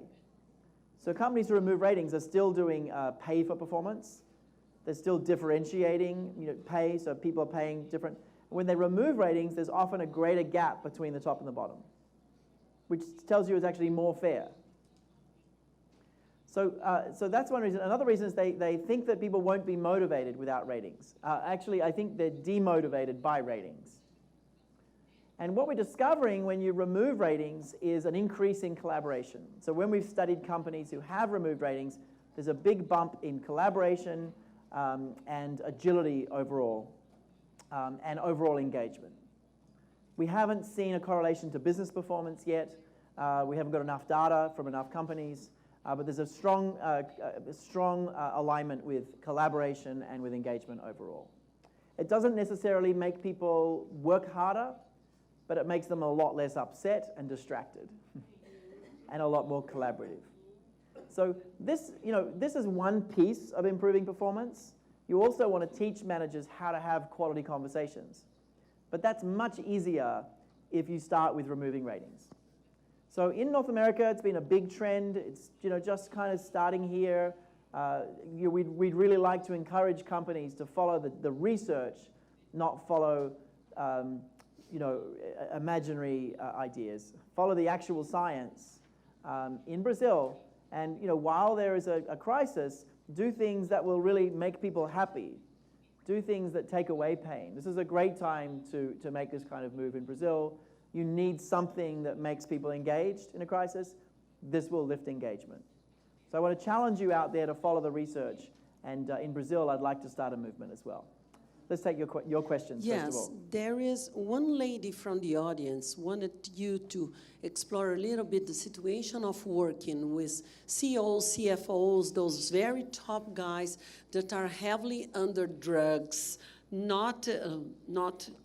So companies who remove ratings are still doing pay for performance. They're still differentiating pay, so people are paying different. When they remove ratings, there's often a greater gap between the top and the bottom, which tells you it's actually more fair. So that's one reason. Another reason is they think that people won't be motivated without ratings. Actually, I think they're demotivated by ratings. And what we're discovering when you remove ratings is an increase in collaboration. So when we've studied companies who have removed ratings, there's a big bump in collaboration and agility overall, and overall engagement. We haven't seen a correlation to business performance yet. We haven't got enough data from enough companies. But there's a strong alignment with collaboration and with engagement overall. It doesn't necessarily make people work harder, but it makes them a lot less upset and distracted and a lot more collaborative. So this is one piece of improving performance. You also want to teach managers how to have quality conversations. But that's much easier if you start with removing ratings. So in North America, it's been a big trend. It's just kind of starting here. We'd really like to encourage companies to follow the research, not follow imaginary ideas. Follow the actual science. In Brazil, and while there is a crisis, do things that will really make people happy. Do things that take away pain. This is a great time to make this kind of move in Brazil. You need something that makes people engaged in a crisis. This will lift engagement. So I want to challenge you out there to follow the research. And in Brazil, I'd like to start a movement as well. Let's take your questions, first of all.
Yes, there is one lady from the audience wanted you to explore a little bit the situation of working with CEOs, CFOs, those very top guys that are heavily under drugs, not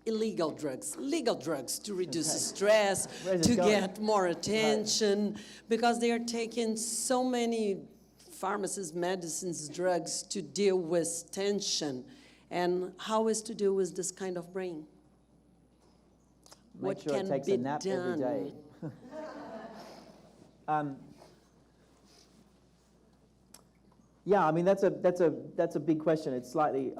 illegal drugs, legal drugs to reduce stress, to get more attention, because they are taking so many pharmacies, medicines, drugs to deal with tension. And how is to deal with this kind of brain?
Make sure it takes a nap every day. Yeah, I mean that's a big question. It's slightly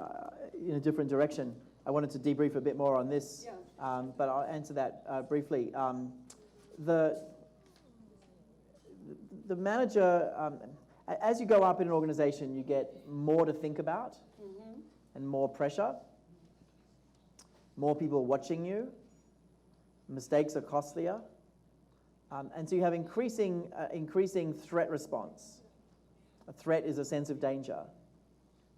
in a different direction. I wanted to debrief a bit more on this, but I'll answer that briefly. The manager, as you go up in an organization, you get more to think about. And more pressure, more people watching you, mistakes are costlier, and so you have increasing threat response. A threat is a sense of danger.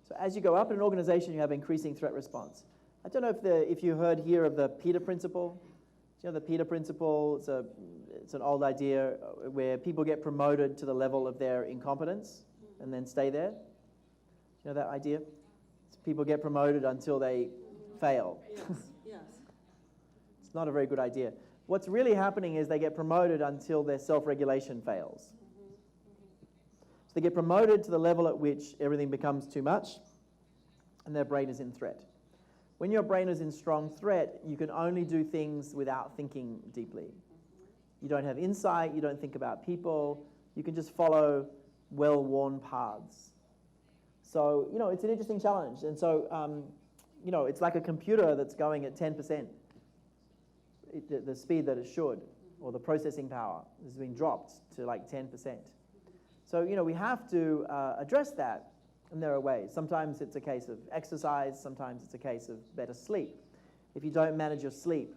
So as you go up in an organization, you have increasing threat response. I don't know if you heard here of the Peter principle. Do you know the Peter principle? It's an old idea where people get promoted to the level of their incompetence and then stay there. Do you know that idea? People get promoted until they fail.
Yes.
It's not a very good idea. What's really happening is they get promoted until their self-regulation fails. So they get promoted to the level at which everything becomes too much and their brain is in threat. When your brain is in strong threat, you can only do things without thinking deeply. You don't have insight, you don't think about people, you can just follow well-worn paths. So, it's an interesting challenge. And so, it's like a computer that's going at 10%, the speed that it should, or the processing power has been dropped to like 10%. So, we have to address that, and there are ways. Sometimes it's a case of exercise, sometimes it's a case of better sleep. If you don't manage your sleep,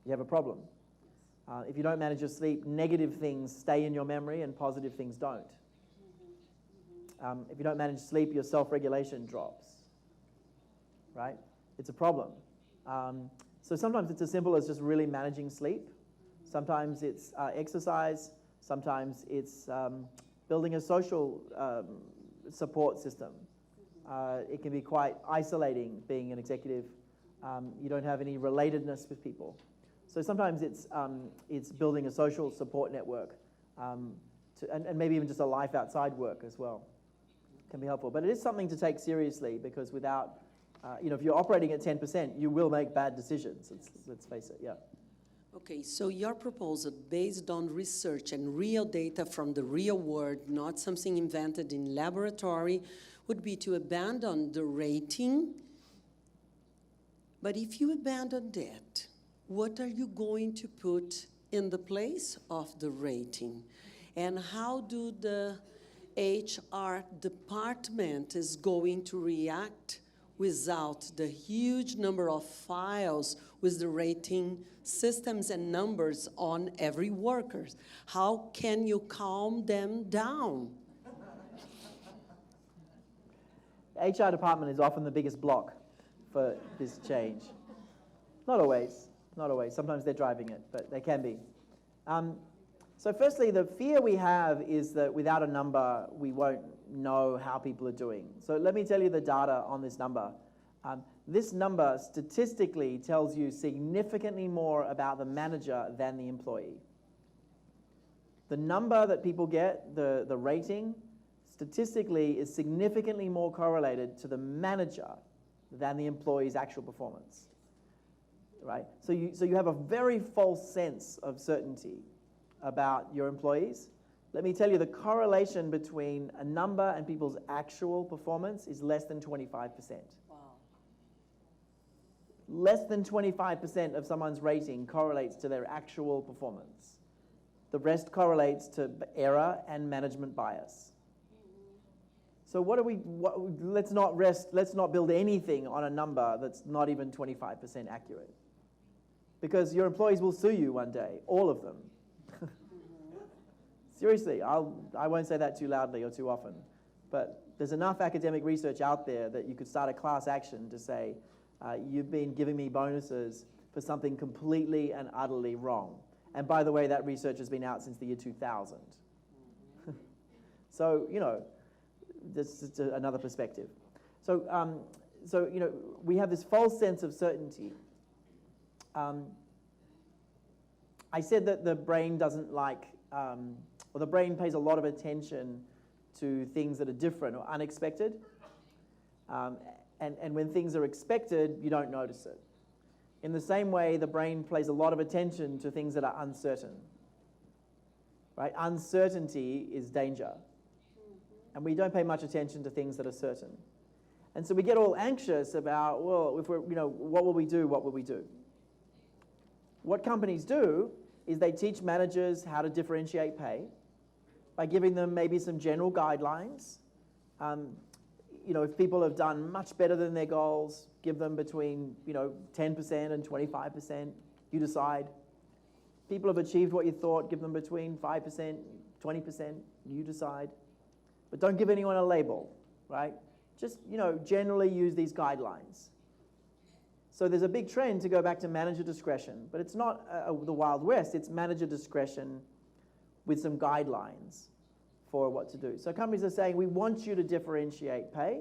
you have a problem. If you don't manage your sleep, negative things stay in your memory and positive things don't. If you don't manage sleep, your self-regulation drops, right? It's a problem. So sometimes it's as simple as just really managing sleep. Sometimes it's exercise. Sometimes it's building a social support system. It can be quite isolating being an executive. You don't have any relatedness with people. So sometimes it's building a social support network and maybe even just a life outside work as well. Can be helpful, but it is something to take seriously because without, if you're operating at 10%, you will make bad decisions. Let's face it, yeah.
Okay, so your proposal based on research and real data from the real world, not something invented in laboratory, would be to abandon the rating. But if you abandon that, what are you going to put in the place of the rating? And how do the HR department is going to react without the huge number of files with the rating systems and numbers on every worker? How can you calm them down?
The HR department is often the biggest block for this change. Not always. Sometimes they're driving it, but they can be. So firstly, the fear we have is that without a number, we won't know how people are doing. So let me tell you the data on this number. This number statistically tells you significantly more about the manager than the employee. The number that people get, the rating, statistically is significantly more correlated to the manager than the employee's actual performance. Right? So you have a very false sense of certainty about your employees, let me tell you the correlation between a number and people's actual performance is less than 25%.
Wow.
Less than 25% of someone's rating correlates to their actual performance. The rest correlates to error and management bias. So let's not build anything on a number that's not even 25% accurate. Because your employees will sue you one day, all of them. Seriously, I won't say that too loudly or too often, but there's enough academic research out there that you could start a class action to say, you've been giving me bonuses for something completely and utterly wrong. And by the way, that research has been out since the year 2000. So, you know, this is another perspective. So, you know, we have this false sense of certainty. I said that the brain doesn't like, or the brain pays a lot of attention to things that are different or unexpected. And when things are expected, you don't notice it. In the same way, the brain pays a lot of attention to things that are uncertain. Right? Uncertainty is danger. And we don't pay much attention to things that are certain. And so we get all anxious about, well, if we're, you know, what will we do? What will we do? What companies do is they teach managers how to differentiate pay by giving them maybe some general guidelines. You know, if people have done much better than their goals, give them between, you know, 10% and 25%. You decide. People have achieved what you thought, give them between 5%, 20%. You decide. But don't give anyone a label, right? Just, you know, generally use these guidelines. So there's a big trend to go back to manager discretion, but it's not the Wild West, it's manager discretion with some guidelines for what to do. So companies are saying, we want you to differentiate pay,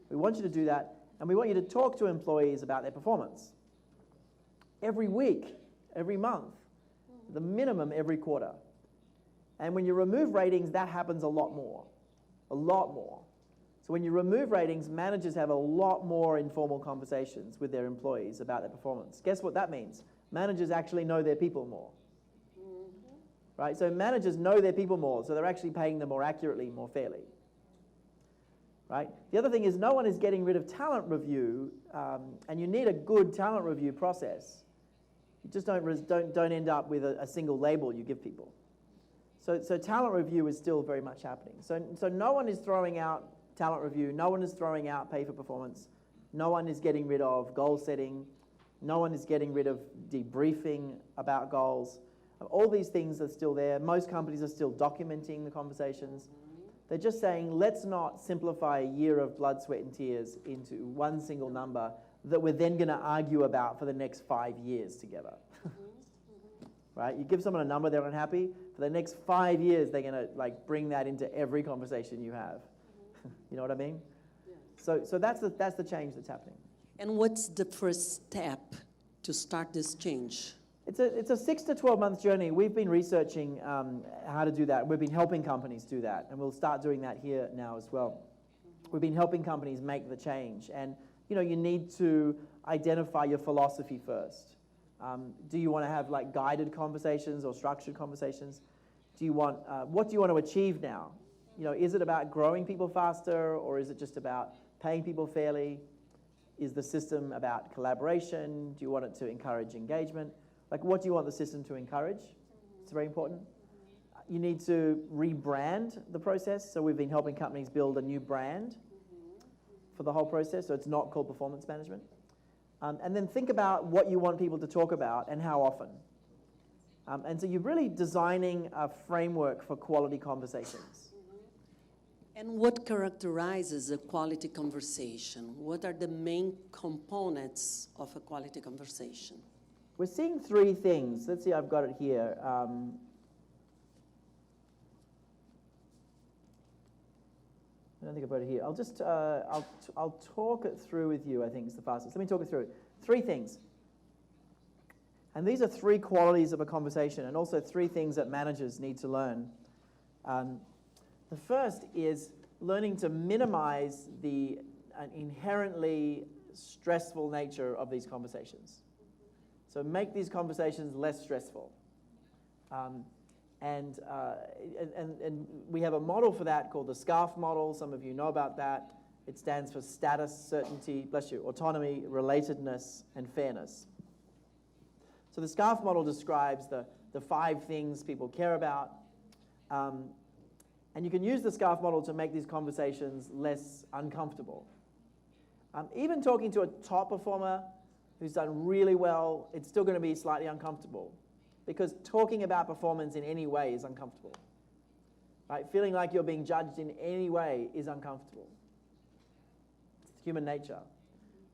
we want you to do that, and we want you to talk to employees about their performance. Every week, every month, the minimum every quarter. And when you remove ratings, that happens a lot more. A lot more. So when you remove ratings, managers have a lot more informal conversations with their employees about their performance. Guess what that means? Managers actually know their people more. Right? So managers know their people more, so they're actually paying them more accurately, more fairly. Right? The other thing is no one is getting rid of talent review, and you need a good talent review process. You just don't end up with a single label you give people. So talent review is still very much happening. So no one is throwing out talent review, no one is throwing out pay for performance, no one is getting rid of goal setting, no one is getting rid of debriefing about goals. All these things are still there. Most companies are still documenting the conversations. They're just saying, let's not simplify a year of blood, sweat, and tears into one single number that we're then going to argue about for the next 5 years together. Right? You give someone a number they're unhappy, for the next 5 years they're going to like bring that into every conversation you have. You know what I mean? Yeah. So that's the change that's happening.
And what's the first step to start this change?
It's a 6 to 12 month journey. We've been researching how to do that. We've been helping companies do that, and we'll start doing that here now as well. We've been helping companies make the change, and you know, you need to identify your philosophy first. Do you want to have like guided conversations or structured conversations? Do you want what do you want to achieve now? You know, is it about growing people faster, or is it just about paying people fairly? Is the system about collaboration? Do you want it to encourage engagement? Like, what do you want the system to encourage? It's very important. You need to rebrand the process. So we've been helping companies build a new brand for the whole process, so it's not called performance management. And then think about what you want people to talk about and how often. And so you're really designing a framework for quality conversations.
And what characterizes a quality conversation? What are the main components of a quality conversation?
We're seeing 3 things. Let's see, I've got it here. I don't think I've got it here. I'll just, I'll talk it through with you, I think is the fastest. Let me talk it through. 3 things. And these are 3 qualities of a conversation, and also 3 things that managers need to learn. The first is learning to minimize the inherently stressful nature of these conversations. So make these conversations less stressful. And we have a model for that called the SCARF model. Some of you know about that. It stands for status, certainty, bless you, autonomy, relatedness, and fairness. So the SCARF model describes the 5 things people care about. And you can use the SCARF model to make these conversations less uncomfortable. Even talking to a top performer who's done really well, it's still going to be slightly uncomfortable, because talking about performance in any way is uncomfortable. Right? Feeling like you're being judged in any way is uncomfortable. It's human nature.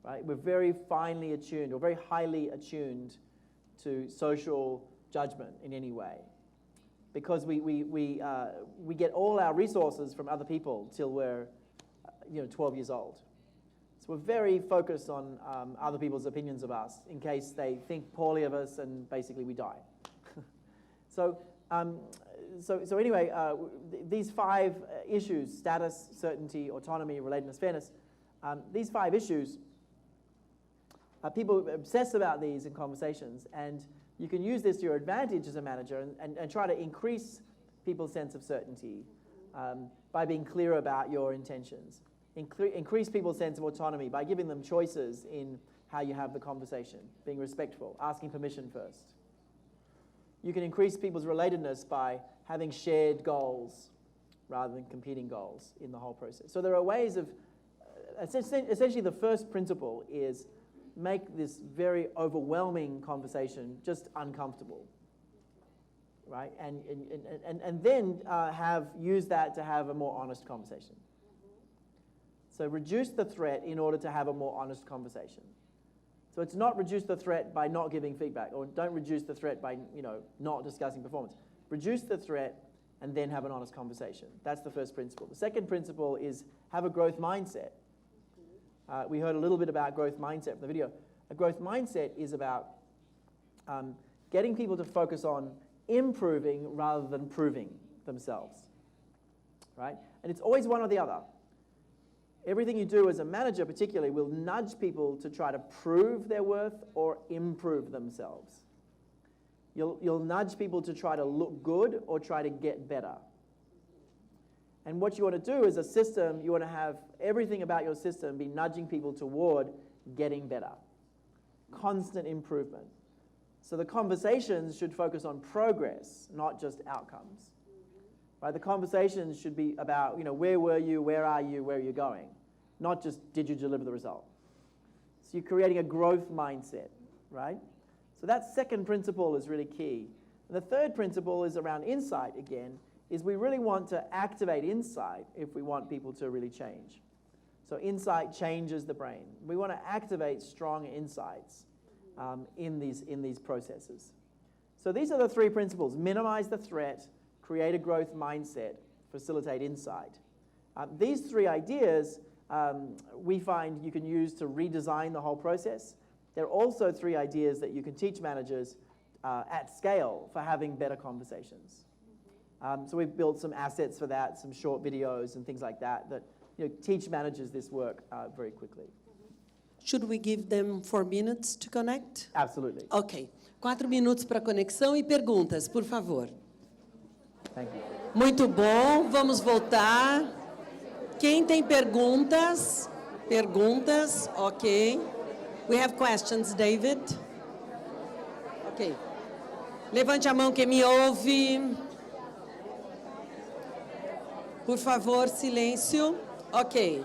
Right? We're very finely attuned, or very highly attuned to social judgment in any way, because we get all our resources from other people till we're 12 years old. So we're very focused on other people's opinions of us in case they think poorly of us, and basically we die. So anyway, these 5 issues, status, certainty, autonomy, relatedness, fairness, these 5 issues, people obsess about these in conversations, and you can use this to your advantage as a manager and try to increase people's sense of certainty by being clear about your intentions. Increase people's sense of autonomy by giving them choices in how you have the conversation, being respectful, asking permission first. You can increase people's relatedness by having shared goals rather than competing goals in the whole process. So there are ways of, essentially the first principle is make this very overwhelming conversation just uncomfortable, right? And then use that to have a more honest conversation. So reduce the threat in order to have a more honest conversation. So it's not reduce the threat by not giving feedback, or don't reduce the threat by not discussing performance. Reduce the threat and then have an honest conversation. That's the first principle. The second principle is have a growth mindset. We heard a little bit about growth mindset from the video. A growth mindset is about getting people to focus on improving rather than proving themselves, right? And it's always one or the other. Everything you do as a manager particularly will nudge people to try to prove their worth or improve themselves. You'll nudge people to try to look good or try to get better. And what you want to do as a system, you want to have everything about your system be nudging people toward getting better. Constant improvement. So the conversations should focus on progress, not just outcomes. Right? The conversations should be about, where were you, where are you going? Not just did you deliver the result. So you're creating a growth mindset, right? So that second principle is really key. And the third principle is around insight again, is we really want to activate insight if we want people to really change. So insight changes the brain. We want to activate strong insights in these processes. So these are the 3 principles: minimize the threat, create a growth mindset, facilitate insight. These 3 ideas we find you can use to redesign the whole process. There are also 3 ideas that you can teach managers at scale for having better conversations. So we've built some assets for that, some short videos and things like that teach managers this work very quickly.
Should we give them 4 minutes to connect?
Absolutely.
Ok. 4 minutos para conexão e perguntas, por favor.
Thank you.
Muito bom, vamos voltar. Quem tem perguntas? Perguntas, ok. We have questions, David. Ok. Levante a mão quem me ouve. Por favor, silêncio. Ok.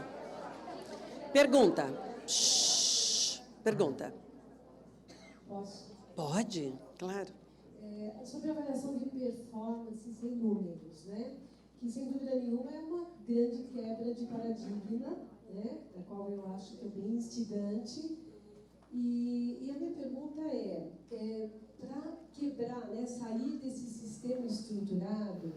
Pergunta. Shhh. Pergunta.
Posso?
Pode, claro.
Sobre a avaliação de performance sem números, né? Que, sem dúvida nenhuma, é uma grande quebra de paradigma, né? Da qual eu acho que é bem instigante. E a minha pergunta para quebrar, né, sair desse sistema estruturado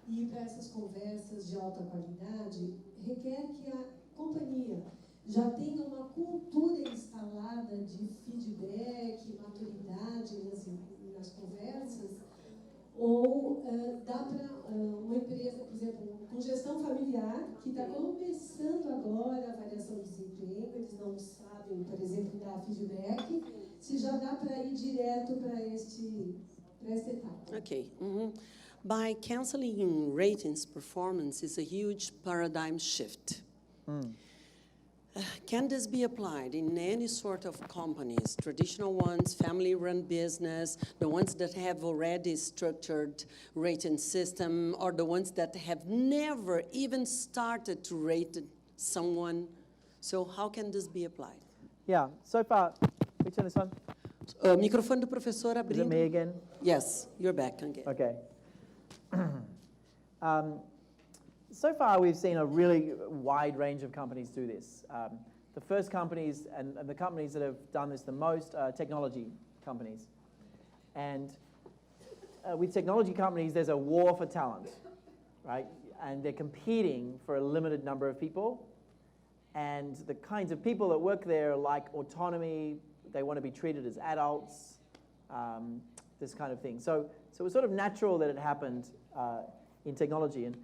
e ir para essas conversas de alta qualidade, requer que a companhia já tenha uma cultura instalada de feedback, maturidade nas conversas, ou dá para uma empresa, por exemplo, com gestão familiar, que está começando agora a avaliação de desempenho, eles não sabem, por exemplo, dar feedback, se já dá para ir direto para esta etapa.
Ok. Uhum. By canceling ratings, performance is a huge paradigm shift. Can this be applied in any sort of companies, traditional ones, family-run business, the ones that have already structured rating system, or the ones that have never even started to rate someone? So how can this be applied?
Yeah, so far, we turn this on?
Microfone do professor
Is it
abrindo.
me again?
Yes, you're back again.
Okay. So far, we've seen a really wide range of companies do this. The first companies and the companies that have done this the most are technology companies. And with technology companies, there's a war for talent, right? And they're competing for a limited number of people. And the kinds of people that work there like autonomy, they want to be treated as adults, this kind of thing. So it was sort of natural that it happened in technology. And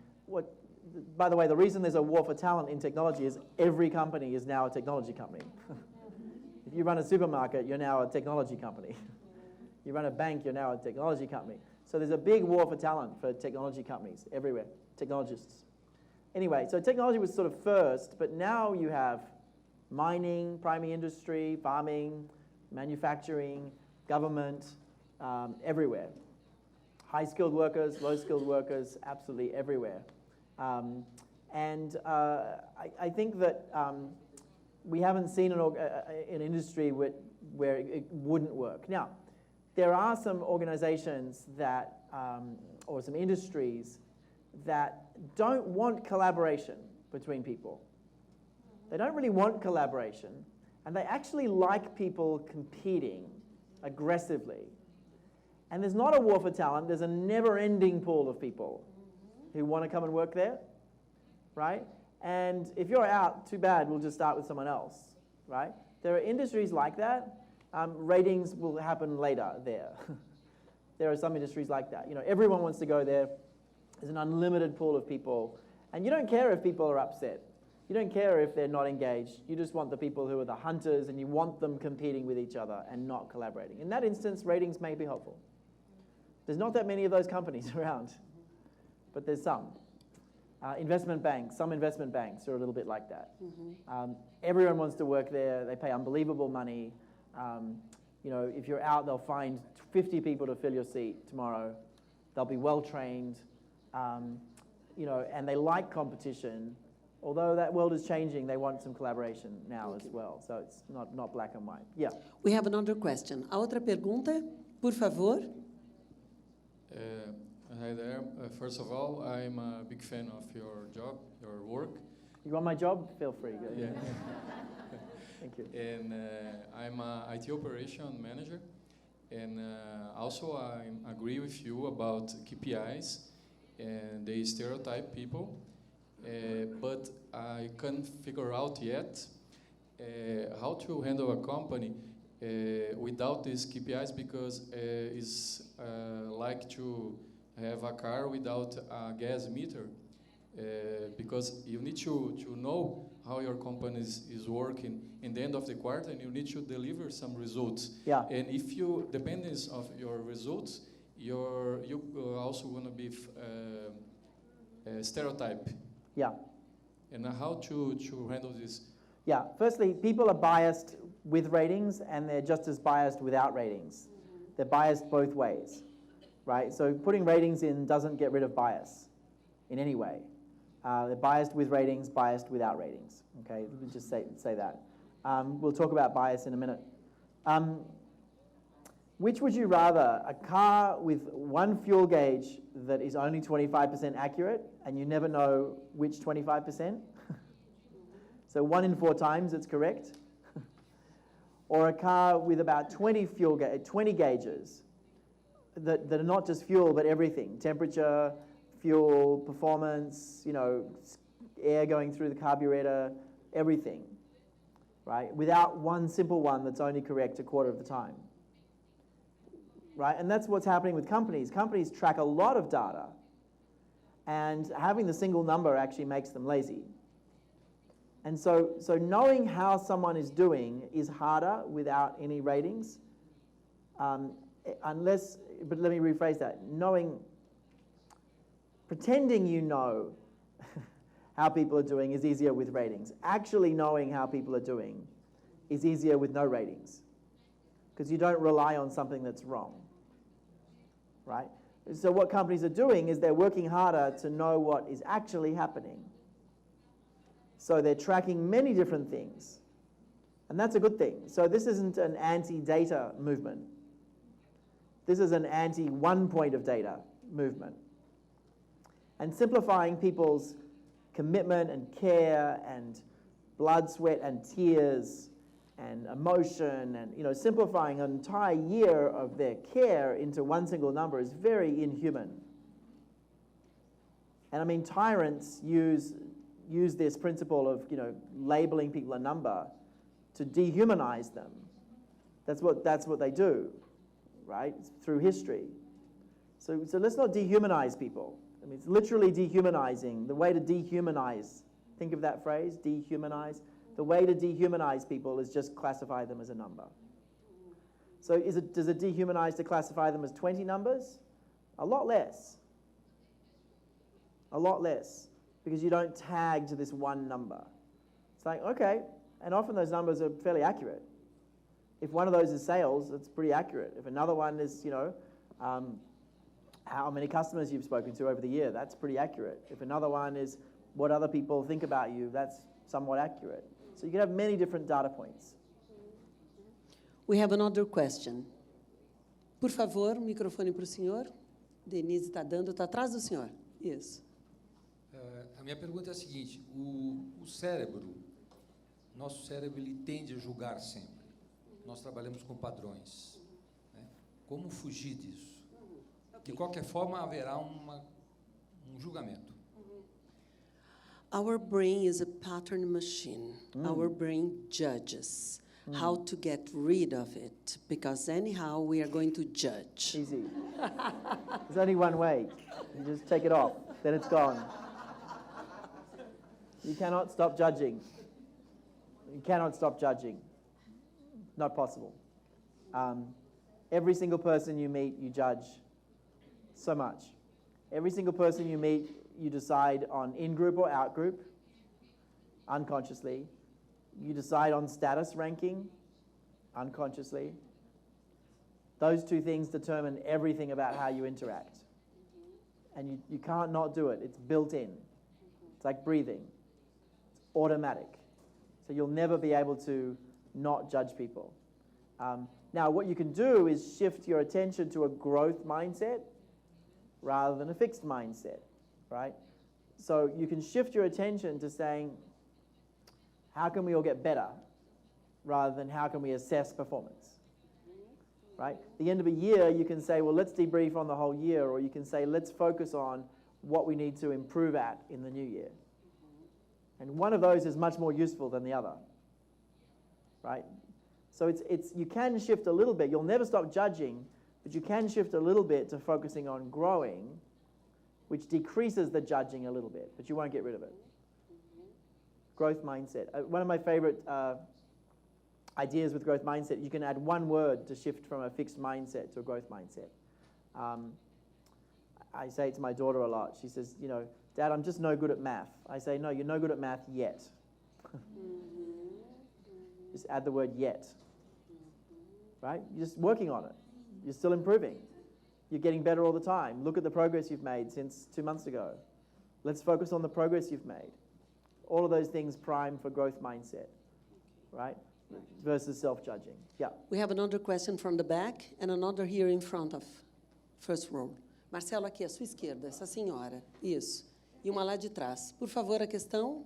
by the way, the reason there's a war for talent in technology is every company is now a technology company. If you run a supermarket, you're now a technology company. You run a bank, you're now a technology company. So there's a big war for talent for technology companies everywhere, technologists. Anyway, so technology was sort of first, but now you have mining, primary industry, farming, manufacturing, government, everywhere. High-skilled workers, low-skilled workers, absolutely everywhere. I think that we haven't seen an industry where it wouldn't work. Now, there are some organizations that, or some industries that don't want collaboration between people. They don't really want collaboration, and they actually like people competing aggressively. And there's not a war for talent, there's a never-ending pool of people who want to come and work there, right? And if you're out, too bad, we'll just start with someone else, right? There are industries like that. Ratings will happen later there. There are some industries like that. You know, everyone wants to go there. There's an unlimited pool of people. And you don't care if people are upset. You don't care if they're not engaged. You just want the people who are the hunters, and you want them competing with each other and not collaborating. In that instance, ratings may be helpful. There's not that many of those companies around, but there's some. Investment banks, some investment banks are a little bit like that. Everyone wants to work there. They pay unbelievable money. You know, if you're out, they'll find 50 people to fill your seat tomorrow. They'll be well trained. You know, and they like competition. Although that world is changing, they want some collaboration now as well. So it's not black and white. Yeah.
We have another question. A outra pergunta, por favor.
Hi there. First of all, I'm a big fan of your job, your work.
You want my job? Feel free. Go.
Yeah.
Thank you.
And I'm an IT operation manager. And also I agree with you about KPIs, and they stereotype people. But I can't figure out yet how to handle a company without these KPIs, because it's like to have a car without a gas meter, because you need to know how your company is working in the end of the quarter, and you need to deliver some results.
Yeah.
And if you dependence of your results, you also want to be stereotype.
Yeah.
And how to handle this?
Yeah. Firstly, people are biased with ratings, and they're just as biased without ratings. They're biased both ways, right? So putting ratings in doesn't get rid of bias in any way. They're biased with ratings, biased without ratings. Okay, let me just say that. We'll talk about bias in a minute. Which would you rather, a car with one fuel gauge that is only 25% accurate, and you never know which 25%? So 1 in 4 times it's correct? Or a car with about 20 gauges that are not just fuel but everything, temperature, fuel, performance, you know, air going through the carburetor, everything, right? Without one simple one that's only correct a quarter of the time, right? And that's what's happening with companies. Companies track a lot of data, and having the single number actually makes them lazy. And so knowing how someone is doing is harder without any ratings, but let me rephrase that. Knowing Pretending you know how people are doing is easier with ratings. Actually knowing how people are doing is easier with no ratings, because you don't rely on something that's wrong, right? So what companies are doing is they're working harder to know what is actually happening. So they're tracking many different things, and that's a good thing. So this isn't an anti-data movement. This is an anti-one point of data movement. And simplifying people's commitment and care and blood, sweat, and tears and emotion, and simplifying an entire year of their care into one single number is very inhuman. And I mean, tyrants use this principle of labeling people a number to dehumanize them. That's what they do, right? Through history. So let's not dehumanize people. I mean, it's literally dehumanizing. The way to dehumanize, think of that phrase, dehumanize. The way to dehumanize people is just classify them as a number. So does it dehumanize to classify them as 20 numbers? A lot less. A lot less, because you don't tag to this one number. It's like, okay, and often those numbers are fairly accurate. If one of those is sales, it's pretty accurate. If another one is, how many customers you've spoken to over the year, that's pretty accurate. If another one is what other people think about you, that's somewhat accurate. So you can have many different data points.
We have another question. Por favor, microfone para o senhor. Denise está dando, está atrás do senhor. Isso.
A minha pergunta é a seguinte: o cérebro, nosso cérebro, ele tende a julgar sempre. Nós trabalhamos com padrões, né? Como fugir disso? De qualquer forma, haverá julgamento.
Our brain is a pattern machine. Our brain judges. How to get rid of it, because anyhow we are going to judge.
Easy. There's only one way. You just take it off, then it's gone. You cannot stop judging. You cannot stop judging. Not possible. Every single person you meet, you judge so much. Every single person you meet, you decide on in-group or out-group, unconsciously. You decide on status ranking, unconsciously. Those two things determine everything about how you interact. And you can't not do it. It's built in. It's like breathing. It's automatic. So you'll never be able to not judge people. Now, what you can do is shift your attention to a growth mindset rather than a fixed mindset, right? So you can shift your attention to saying, how can we all get better, rather than how can we assess performance, right? At the end of a year, you can say, well, let's debrief on the whole year, or you can say, let's focus on what we need to improve at in the new year. And one of those is much more useful than the other, right? So you can shift a little bit. You'll never stop judging, but you can shift a little bit to focusing on growing, which decreases the judging a little bit, but you won't get rid of it. Growth mindset. One of my favorite ideas with growth mindset, you can add one word to shift from a fixed mindset to a growth mindset. I say it to my daughter a lot. She says, Dad, I'm just no good at math. I say, no, you're no good at math yet. Just add the word yet. Right? You're just working on it. You're still improving. You're getting better all the time. Look at the progress you've made since 2 months ago. Let's focus on the progress you've made. All of those things prime for growth mindset, right? Versus self-judging. Yeah.
We have another question from the back and another here in front of first row. Marcelo, aqui à sua esquerda, essa senhora. Isso. E uma lá de trás. Por favor, a questão.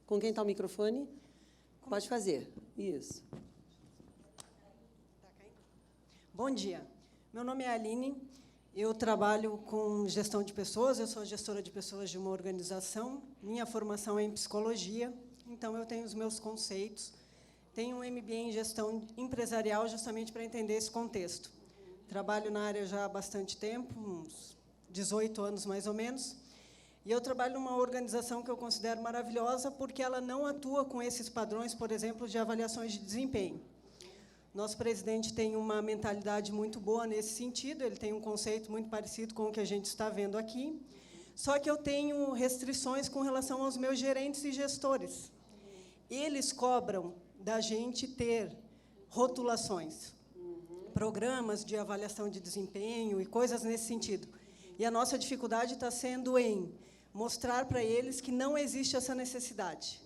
Com quem está o microfone? Pode fazer. Isso.
Bom dia. Meu nome é Aline. Eu trabalho com gestão de pessoas, eu sou gestora de pessoas de uma organização. Minha formação é em psicologia, então eu tenho os meus conceitos. Tenho um MBA em gestão empresarial justamente para entender esse contexto. Trabalho na área já há bastante tempo, uns 18 anos mais ou menos, e eu trabalho numa organização que eu considero maravilhosa porque ela não atua com esses padrões, por exemplo, de avaliações de desempenho. Nosso presidente tem uma mentalidade muito boa nesse sentido, ele tem um conceito muito parecido com o que a gente está vendo aqui, Só que eu tenho restrições com relação aos meus gerentes e gestores. Eles cobram da gente ter rotulações, programas de avaliação de desempenho e coisas nesse sentido. E a nossa dificuldade está sendo em mostrar para eles que não existe essa necessidade.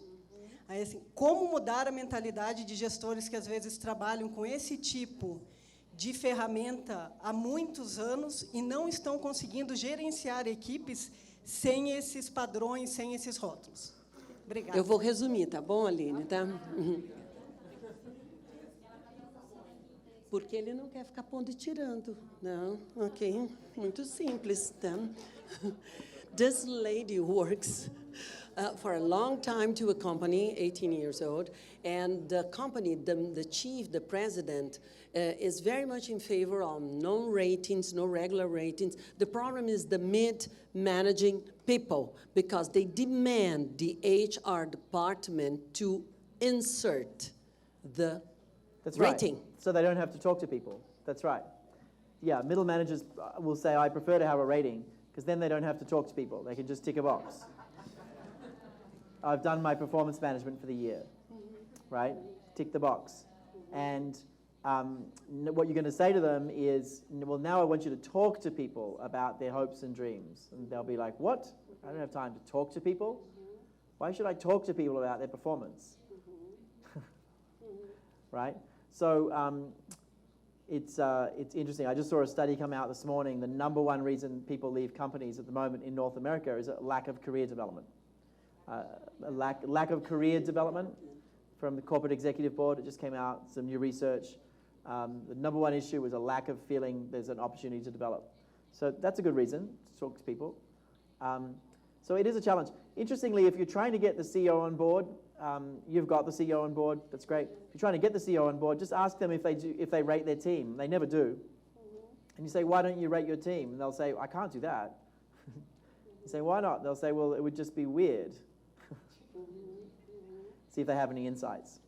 Aí, assim, como mudar a mentalidade de gestores que, às vezes, trabalham com esse tipo de ferramenta há muitos anos e não estão conseguindo gerenciar equipes sem esses padrões, sem esses rótulos. Obrigada.
Eu vou resumir, tá bom, Aline? Tá? Porque ele não quer ficar pondo e tirando. Não, ok. Muito simples. Tá? This lady works for a long time to a company, 18 years old, and the company, the chief, the president, is very much in favor of no ratings, no regular ratings. The problem is the mid-managing people, because they demand the HR department to insert the
That's
rating.
Right. So they don't have to talk to people. That's right. Yeah, middle managers will say, I prefer to have a rating, because then they don't have to talk to people. They can just tick a box. I've done my performance management for the year, right? Tick the box. And what you're going to say to them is, well, now I want you to talk to people about their hopes and dreams. And they'll be like, what? I don't have time to talk to people? Why should I talk to people about their performance? Right? So it's interesting. I just saw a study come out this morning. The number one reason people leave companies at the moment in North America is a lack of career development. A lack of career development from the corporate executive board. It just came out, some new research. The number one issue was a lack of feeling there's an opportunity to develop. So that's a good reason to talk to people. So it is a challenge. Interestingly, if you're trying to get the CEO on board, you've got the CEO on board, that's great. If you're trying to get the CEO on board, just ask them if they rate their team. They never do. And you say, why don't you rate your team? And they'll say, I can't do that. You say, why not? They'll say, well, it would just be weird. See if they have any insights.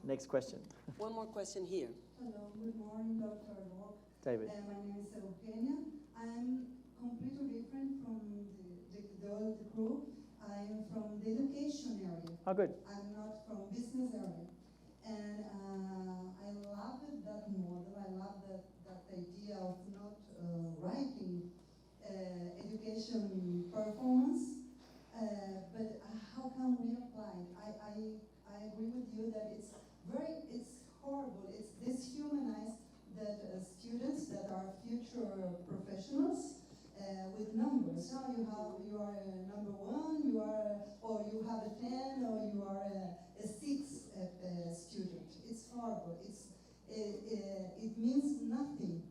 Next question.
One more question here.
Hello, good morning, Dr. Locke.
David.
My name is Eugenia. I'm completely different from the old group. I'm from the education area.
Oh, good.
I'm not from business area. And I love that model. I love that idea of not writing education performance. But how can we apply it? I agree with you that it's horrible. It's dishumanized that students that are future professionals with numbers. Now you are number one, or you have a 10, or you are a 6 student. It's horrible. It means nothing.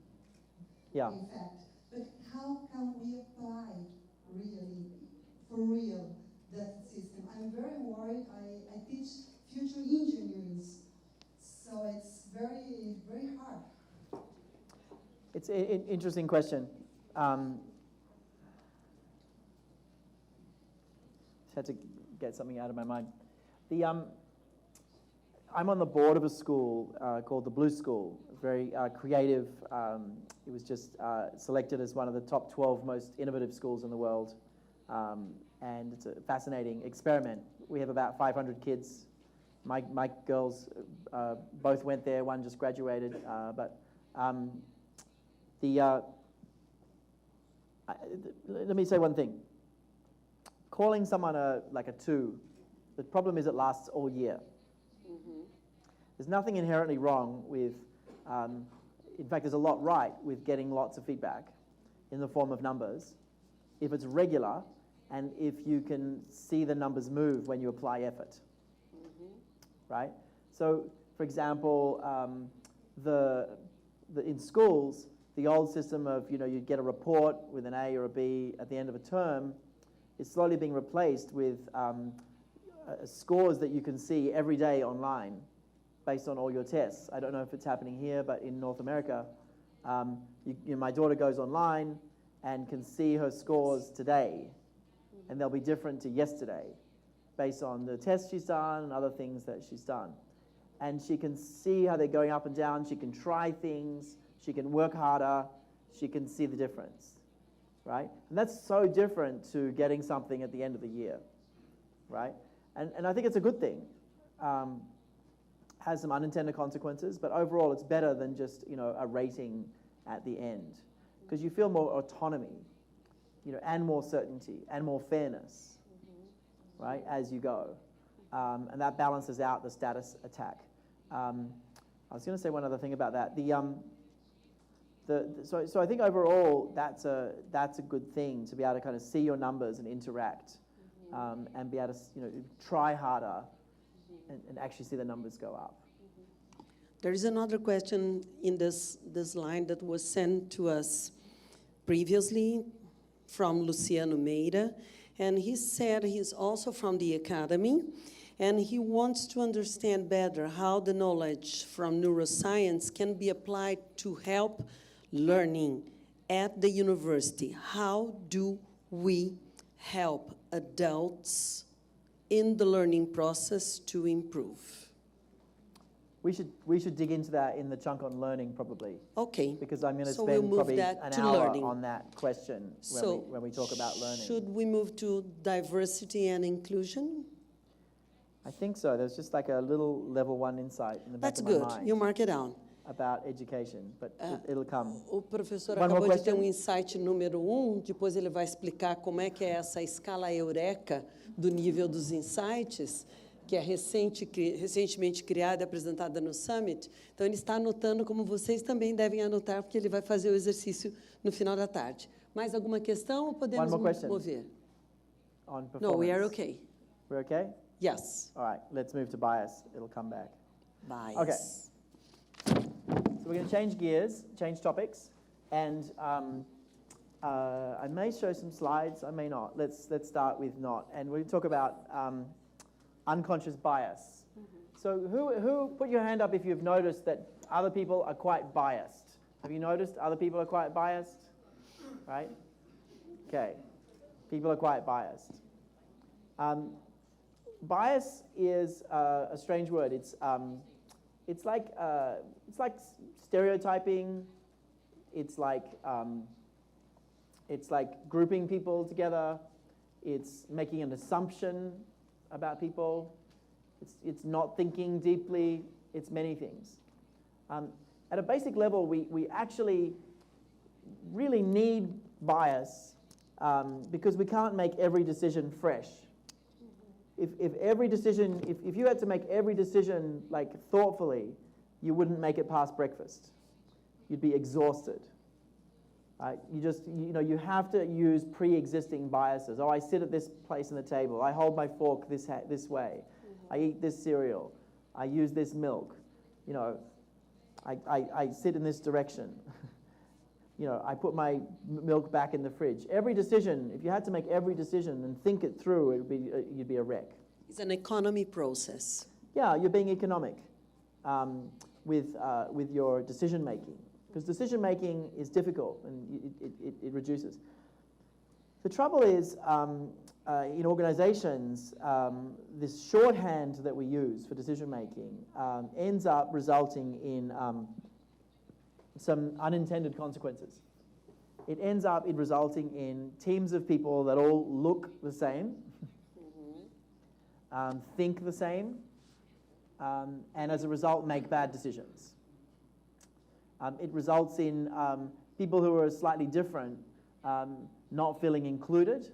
Yeah.
In fact, but how can we apply really, for real, that system? I'm very worried. I teach future engineers, so it's very, very hard.
It's an interesting question. Just had to get something out of my mind. I'm on the board of a school called the Blue School. Very creative. It was just selected as one of the top 12 most innovative schools in the world. And it's a fascinating experiment. We have about 500 kids. My girls both went there. One just graduated. Let me say one thing. Calling someone like a 2, the problem is it lasts all year. There's nothing inherently wrong with, in fact, there's a lot right with getting lots of feedback in the form of numbers if it's regular and if you can see the numbers move when you apply effort, right? So, for example, in schools, the old system of, you'd get a report with an A or a B at the end of a term is slowly being replaced with scores that you can see every day online based on all your tests. I don't know if it's happening here, but in North America, my daughter goes online and can see her scores today, and they'll be different to yesterday based on the tests she's done and other things that she's done. And she can see how they're going up and down. She can try things. She can work harder. She can see the difference. right? And that's so different to getting something at the end of the year, right? And I think it's a good thing. Has some unintended consequences, but overall it's better than just, you know, a rating at the end, because you feel more autonomy, you know, and more certainty and more fairness, right, as you go. And that balances out the status attack. I was going to say one other thing about that. So I think overall that's a good thing, to be able to kind of see your numbers and interact, and be able to, you know, try harder and actually see the numbers go up.
There is another question in this line that was sent to us previously from Luciano Meira, and he said he's also from the academy, and he wants to understand better how the knowledge from neuroscience can be applied to help learning at the university. How do we help adults in the learning process to improve?
We should dig into that in the chunk on learning, probably.
Okay.
Because I'm going to
So
spend
we'll move
probably
that
an
to
hour
learning.
on that question when we talk about learning.
Should we move to diversity and inclusion?
I think so. There's just like a little level 1 insight in the back
That's
of my
good.
mind
You mark it down.
about education, but it'll come.
O professor
One more
acabou de ter
question?
insight número 1, depois ele vai explicar como é que é essa escala eureka do nível dos insights, que é recentemente criada e apresentada no Summit. Então, ele está anotando, como vocês também devem anotar, porque ele vai fazer o exercício no final da tarde. Mais alguma questão ou podemos mover?
On performance.
No, we are okay.
We're okay?
Yes.
All right, let's move to bias. It'll come back.
Bias.
Okay. So we're going to change gears, change topics, and I may show some slides, I may not. Let's start with not. And we'll talk about unconscious bias. So who put your hand up if you've noticed that other people are quite biased? Have you noticed other people are quite biased? Right? Okay. People are quite biased. Bias is a strange word. It's like stereotyping. It's like grouping people together. It's making an assumption about people. It's not thinking deeply. It's many things. At a basic level, we actually really need bias because we can't make every decision fresh. If every decision, if you had to make every decision like thoughtfully, you wouldn't make it past breakfast. You'd be exhausted. Right? You have to use pre-existing biases. Oh, I sit at this place in the table. I hold my fork this way. I eat this cereal. I use this milk. You know, I sit in this direction. You know, I put my milk back in the fridge. Every decision, if you had to make every decision and think it through, you'd be a wreck.
It's an economy process.
Yeah, you're being economic with your decision making, because decision making is difficult and it reduces. The trouble is, in organizations, this shorthand that we use for decision making ends up resulting in some unintended consequences. It ends up resulting in teams of people that all look the same, think the same, and as a result make bad decisions. It results in people who are slightly different not feeling included,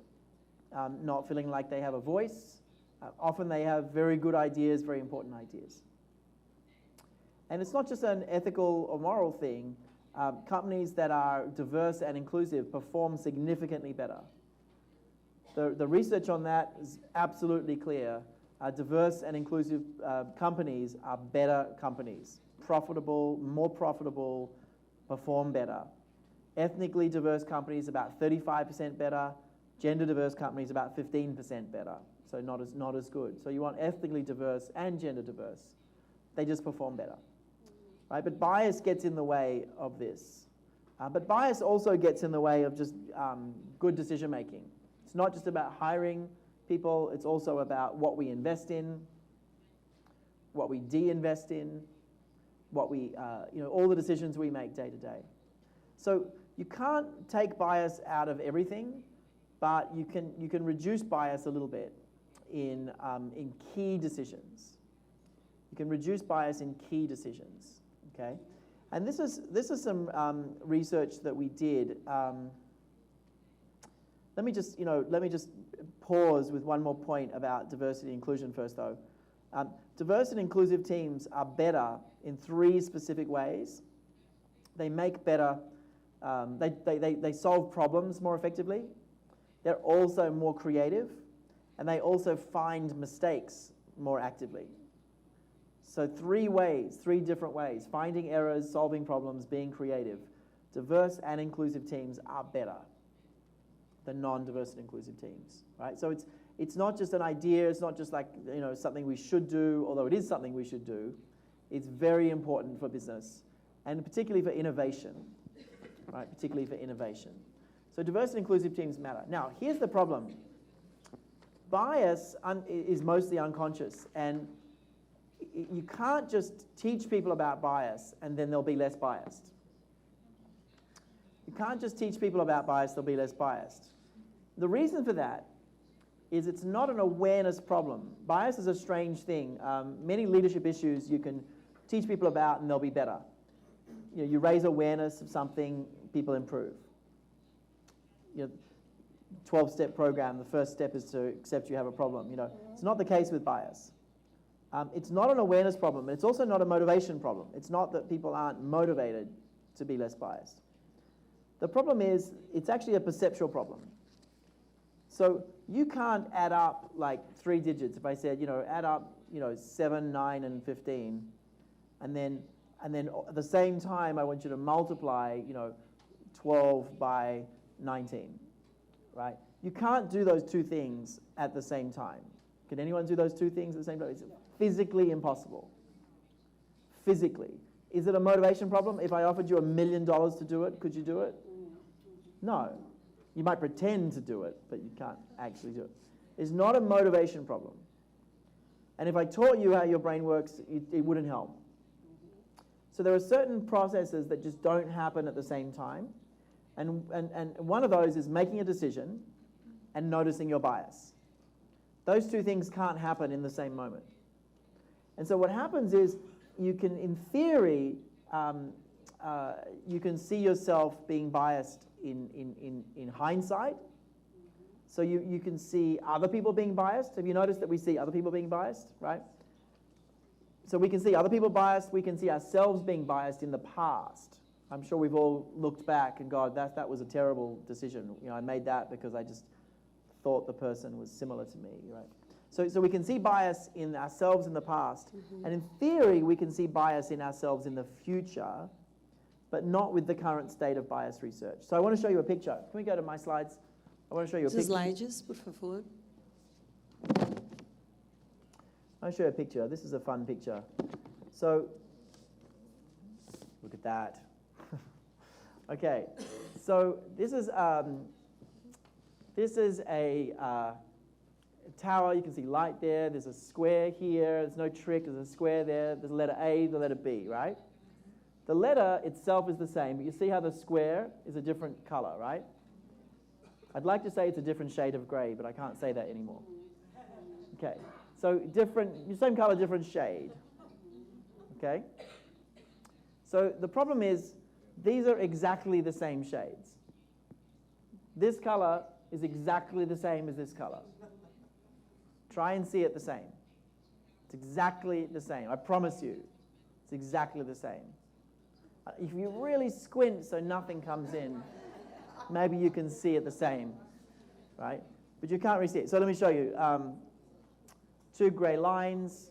not feeling like they have a voice. Often they have very good ideas, very important ideas. And it's not just an ethical or moral thing. Companies that are diverse and inclusive perform significantly better. The research on that is absolutely clear. Diverse and inclusive companies are better companies. Profitable, more profitable, perform better. Ethnically diverse companies about 35% better. Gender diverse companies about 15% better. So not as good. So you want ethnically diverse and gender diverse. They just perform better. Right? But bias gets in the way of this. But bias also gets in the way of just good decision making. It's not just about hiring people, it's also about what we invest in, what we de-invest in, what we, all the decisions we make day to day. So You can't take bias out of everything, but you can reduce bias a little bit in key decisions. You can reduce bias in key decisions, okay? And this is some research that we did. Let me just pause with one more point about diversity and inclusion first, though. Diverse and inclusive teams are better in 3 specific ways. They make better, they solve problems more effectively. They're also more creative, and they also find mistakes more actively. So 3 ways, 3 different ways: finding errors, solving problems, being creative. Diverse and inclusive teams are better than non-diverse and inclusive teams, right? So it's not just an idea, it's not just like, something we should do, although it is something we should do. It's very important for business, and particularly for innovation, right? Particularly for innovation. So diverse and inclusive teams matter. Now, here's the problem. Bias is mostly unconscious, and you can't just teach people about bias and then they'll be less biased. You can't just teach people about bias, they'll be less biased. The reason for that is it's not an awareness problem. Bias is a strange thing. Many leadership issues you can teach people about and they'll be better. You raise awareness of something, people improve. 12-step program, the first step is to accept you have a problem. It's not the case with bias. It's not an awareness problem, and it's also not a motivation problem. It's not that people aren't motivated to be less biased. The problem is, it's actually a perceptual problem. So you can't add up like 3 digits. If I said, add up, 7, 9, and 15, and then at the same time, I want you to multiply, 12 by 19, right? You can't do those 2 things at the same time. Can anyone do those 2 things at the same time? It's physically impossible. Physically. Is it a motivation problem? If I offered you $1 million to do it, could you do it? No. You might pretend to do it, but you can't actually do it. It's not a motivation problem. And if I taught you how your brain works, it wouldn't help. So there are certain processes that just don't happen at the same time. And one of those is making a decision and noticing your bias. Those 2 things can't happen in the same moment. And so what happens is you can, in theory, you can see yourself being biased in hindsight. So you can see other people being biased. Have you noticed that we see other people being biased, right? So we can see other people biased. We can see ourselves being biased in the past. I'm sure we've all looked back and gone, that was a terrible decision. I made that because I just thought the person was similar to me, right? So we can see bias in ourselves in the past. And in theory, we can see bias in ourselves in the future, but not with the current state of bias research. So I want to show you a picture. Can we go to my slides? I want to show you a picture.
Slides, por favor.
I'll show you a picture. This is a fun picture. So, look at that. Okay, so this is a tower. You can see light there. There's a square here. There's no trick. There's a square there. There's a letter A, the letter B, right? The letter itself is the same, but you see how the square is a different color, right? I'd like to say it's a different shade of gray, but I can't say that anymore. Okay, so same color, different shade. Okay? So the problem is, these are exactly the same shades. This color is exactly the same as this color. Try and see it the same. It's exactly the same. I promise you, it's exactly the same. If you really squint so nothing comes in, maybe you can see it the same, right? But you can't really see it. So let me show you. 2 gray lines.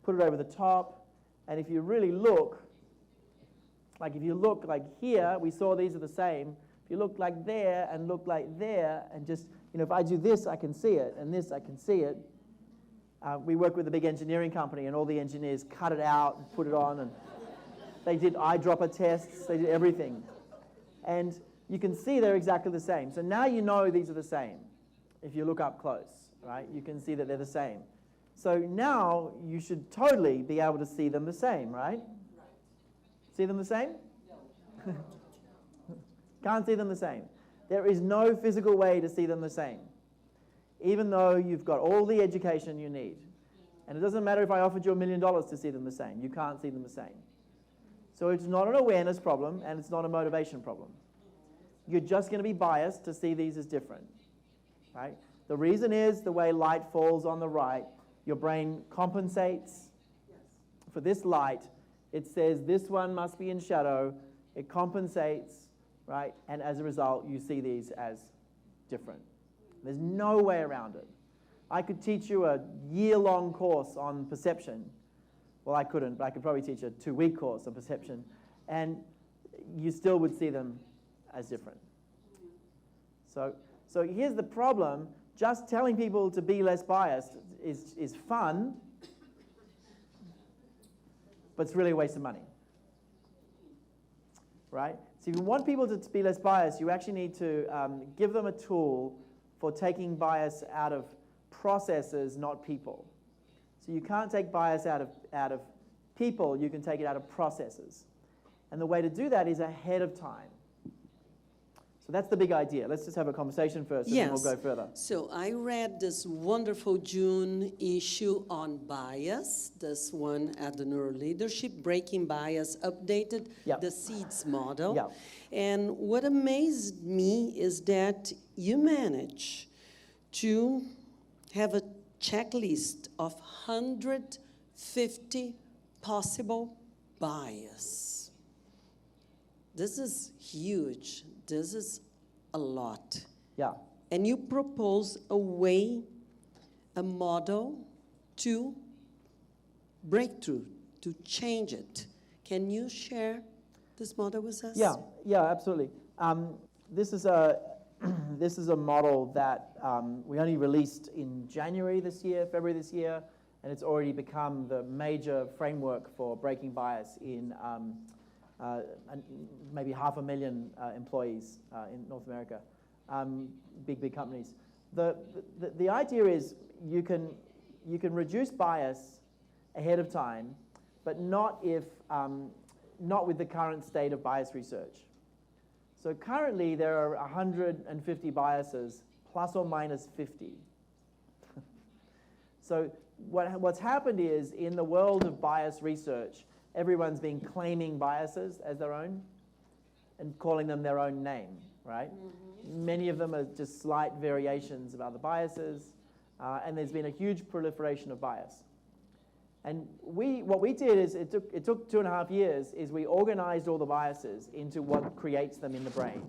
Put it over the top. And if you really look, if you look like here, we saw these are the same. If you look like there and look like there, and just, if I do this, I can see it, and this, I can see it. We work with a big engineering company, and all the engineers cut it out and put it on, and they did eyedropper tests, they did everything. And you can see they're exactly the same. So now you know these are the same. If you look up close, right, you can see that they're the same. So now you should totally be able to see them the same, right? See them the same? Can't see them the same. There is no physical way to see them the same, even though you've got all the education you need. And it doesn't matter if I offered you $1 million to see them the same. You can't see them the same. So it's not an awareness problem, and it's not a motivation problem. You're just going to be biased to see these as different, right? The reason is the way light falls on the right, your brain compensates for this light. It says this one must be in shadow. It compensates, right? And as a result, you see these as different. There's no way around it. I could teach you a year-long course on perception. Well, I couldn't, but I could probably teach a 2-week course on perception, and you still would see them as different. So here's the problem. Just telling people to be less biased is fun, but it's really a waste of money, right? So if you want people to be less biased, you actually need to give them a tool for taking bias out of processes, not people. So you can't take bias out of people, you can take it out of processes. And the way to do that is ahead of time. So that's the big idea. Let's just have a conversation first, and then we'll go further.
So I read this wonderful June issue on bias, this one at the Neuroleadership, Breaking Bias Updated, the SEEDS model.
Yep.
And what amazed me is that you manage to have a checklist of 150 possible bias. This is huge. This is a lot.
Yeah.
And you propose a way, a model to break through, to change it. Can you share this model with us?
Yeah, absolutely. This is a model that we only released in February this year, and it's already become the major framework for breaking bias in maybe 500,000 employees in North America, big companies. The idea is you can reduce bias ahead of time, but not with the current state of bias research. So currently there are 150 biases, plus or minus 50. So what's happened is, in the world of bias research, everyone's been claiming biases as their own and calling them their own name, right? Mm-hmm. Many of them are just slight variations of other biases, and there's been a huge proliferation of bias. And what we did is, it took 2.5 years, is we organized all the biases into what creates them in the brain.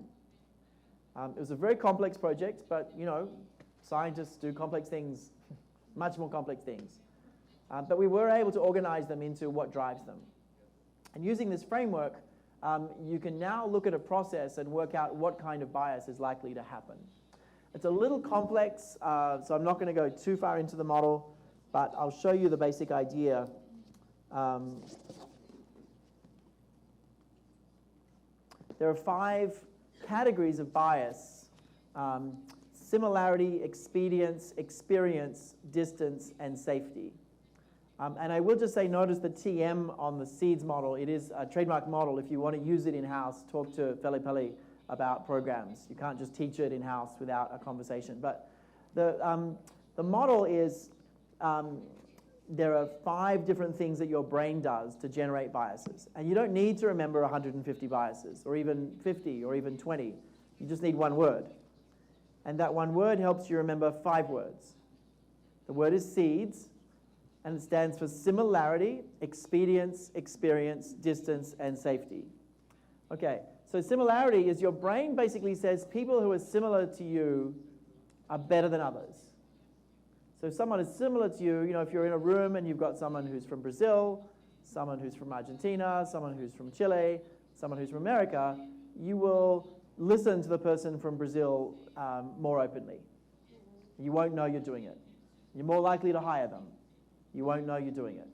It was a very complex project, but scientists do complex things, much more complex things. But we were able to organize them into what drives them. And using this framework, you can now look at a process and work out what kind of bias is likely to happen. It's a little complex, so I'm not going to go too far into the model, but I'll show you the basic idea. There are 5 categories of bias: similarity, expedience, experience, distance, and safety. And I will just say, notice the TM on the SEEDS model. It is a trademark model. If you want to use it in-house, talk to Pela about programs. You can't just teach it in-house without a conversation. But the model is, there are 5 different things that your brain does to generate biases. And you don't need to remember 150 biases, or even 50, or even 20. You just need one word. And that one word helps you remember 5 words. The word is SEEDS, and it stands for similarity, expedience, experience, distance, and safety. Okay, so similarity is, your brain basically says people who are similar to you are better than others. So if someone is similar to you, if you're in a room and you've got someone who's from Brazil, someone who's from Argentina, someone who's from Chile, someone who's from America, you will listen to the person from Brazil more openly. You won't know you're doing it. You're more likely to hire them. You won't know you're doing it.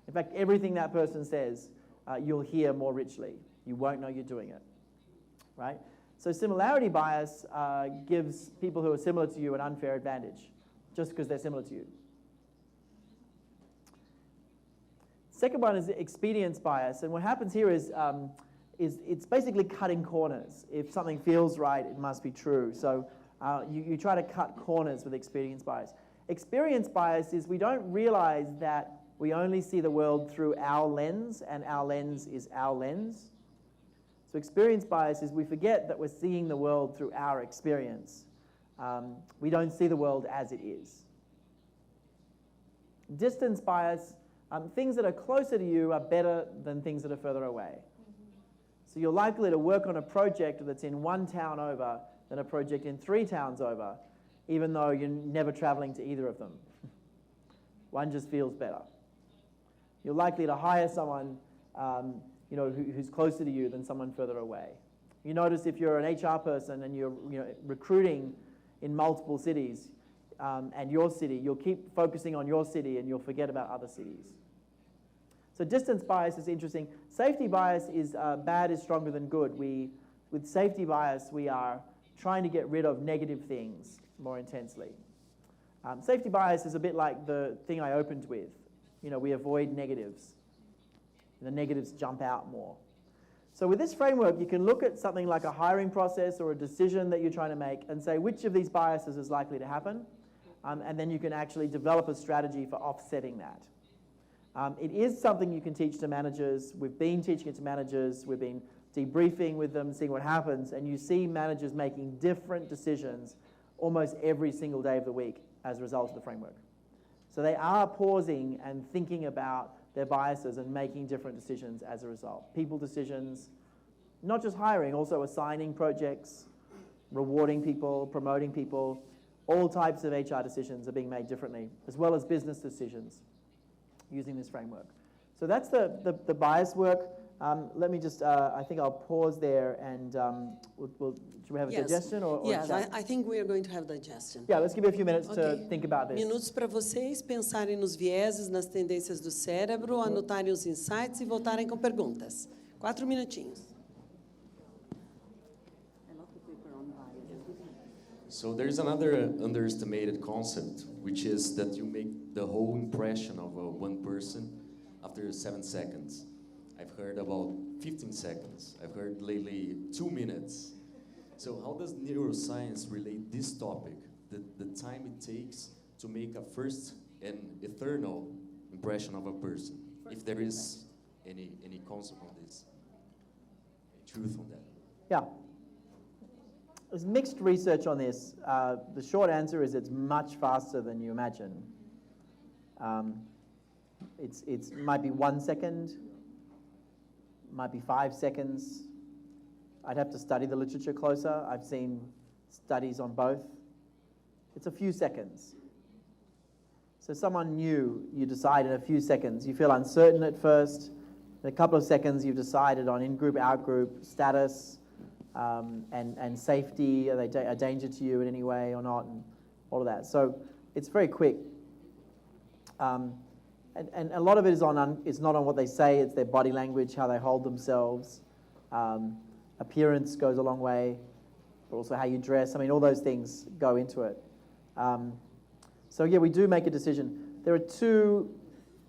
In fact, everything that person says, you'll hear more richly. You won't know you're doing it, right? So similarity bias gives people who are similar to you an unfair advantage, just because they're similar to you. Second one is expedience bias, and what happens here is it's basically cutting corners. If something feels right, it must be true. So you try to cut corners with experience bias. Experience bias is we don't realize that we only see the world through our lens, and our lens is our lens. So experience bias is we forget that we're seeing the world through our experience. We don't see the world as it is. Distance bias, things that are closer to you are better than things that are further away. So you're likely to work on a project that's in one town over than a project in 3 towns over, even though you're never traveling to either of them. One just feels better. You're likely to hire someone who's closer to you than someone further away. You notice if you're an HR person and you're recruiting in multiple cities and your city, you'll keep focusing on your city and you'll forget about other cities. So distance bias is interesting. Safety bias is bad is stronger than good. With safety bias, we are trying to get rid of negative things more intensely. Safety bias is a bit like the thing I opened with. We avoid negatives. The negatives jump out more. So with this framework, you can look at something like a hiring process or a decision that you're trying to make and say which of these biases is likely to happen, and then you can actually develop a strategy for offsetting that. It is something you can teach to managers. We've been teaching it to managers. We've been debriefing with them, seeing what happens, and you see managers making different decisions almost every single day of the week as a result of the framework. So they are pausing and thinking about their biases and making different decisions as a result. People decisions, not just hiring, also assigning projects, rewarding people, promoting people. All types of HR decisions are being made differently, as well as business decisions using this framework. So that's the bias work. Let me just, I think I'll pause there and should we have a digestion or
yes,
chat?
I think we are going to have digestion.
Yeah, let's give you a few minutes to think about this.
Minutos para vocês pensarem nos vieses, nas tendências do cérebro, anotarem os insights e voltarem com perguntas. 4 minutinhos.
So there's another underestimated concept, which is that you make the whole impression of one person after 7 seconds. I've heard about 15 seconds. I've heard lately 2 minutes. So how does neuroscience relate this topic, the time it takes to make a first and eternal impression of a person? If there is any concept on this, any truth on that? Yeah.
There's mixed research on this. The short answer is it's much faster than you imagine. It might be 1 second, might be 5 seconds. I'd have to study the literature closer. I've seen studies on both. It's a few seconds. So someone new, you decide in a few seconds. You feel uncertain at first. In a couple of seconds, you've decided on in-group, out-group, status, and safety. Are they a danger to you in any way or not? And all of that. So it's very quick. And a lot of it is it's not on what they say, it's their body language, how they hold themselves. Appearance goes a long way, but also how you dress. I mean, all those things go into it. So yeah, we do make a decision. There are 2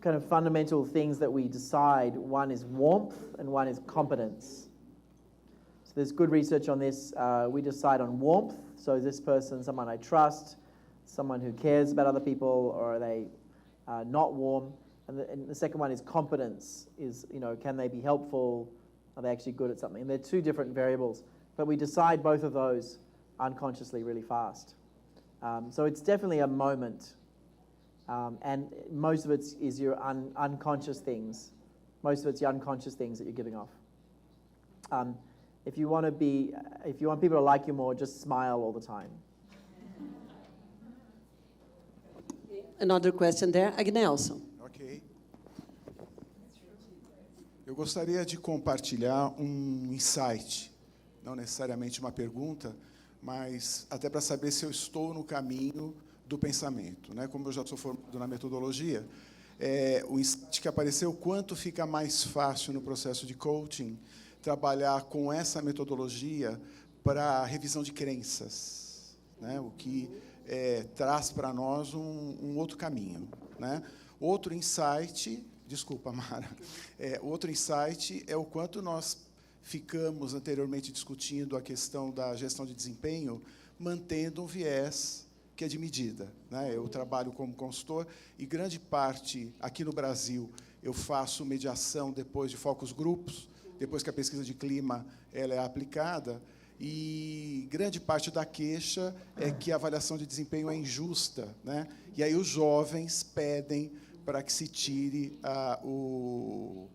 kind of fundamental things that we decide. One is warmth and one is competence. So there's good research on this. We decide on warmth. So is this person someone I trust, someone who cares about other people, or are they not warm? And the second one is competence. Can they be helpful? Are they actually good at something? And they're 2 different variables, but we decide both of those unconsciously really fast. So it's definitely a moment, and most of it is your unconscious things. Most of it's your unconscious things that you're giving off. If you want people to like you more, just smile all the time.
Another question there, Agnelson.
Ok. Eu gostaria de compartilhar insight, não necessariamente uma pergunta, mas até para saber se eu estou no caminho do pensamento, né? Como eu já sou formado na metodologia, o insight que apareceu, quanto fica mais fácil no processo de coaching trabalhar com essa metodologia para revisão de crenças, né? O que traz para nós um outro caminho, né? Outro insight, desculpa, Mara, outro insight é o quanto nós ficamos anteriormente discutindo a questão da gestão de desempenho, mantendo um viés que é de medida, né? Eu trabalho como consultor e grande parte, aqui no Brasil, eu faço mediação depois de focus grupos, depois que a pesquisa de clima ela é aplicada, e grande parte da queixa é que a avaliação de desempenho é injusta, né? E aí os jovens pedem para que se tire o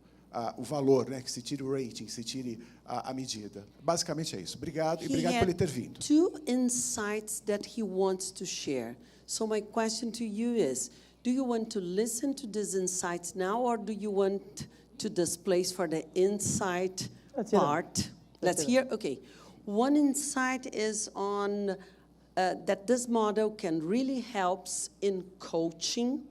valor, né? Que se tire o rating, se tire a medida. Basicamente é isso. Obrigado, e obrigado por ele ter vindo.
Two insights that he wants to share. So my question to you is, do you want to listen to these insights now, or do you want to displace for the insight part? Let's hear. Okay. One insight is on that this model can really helps in coaching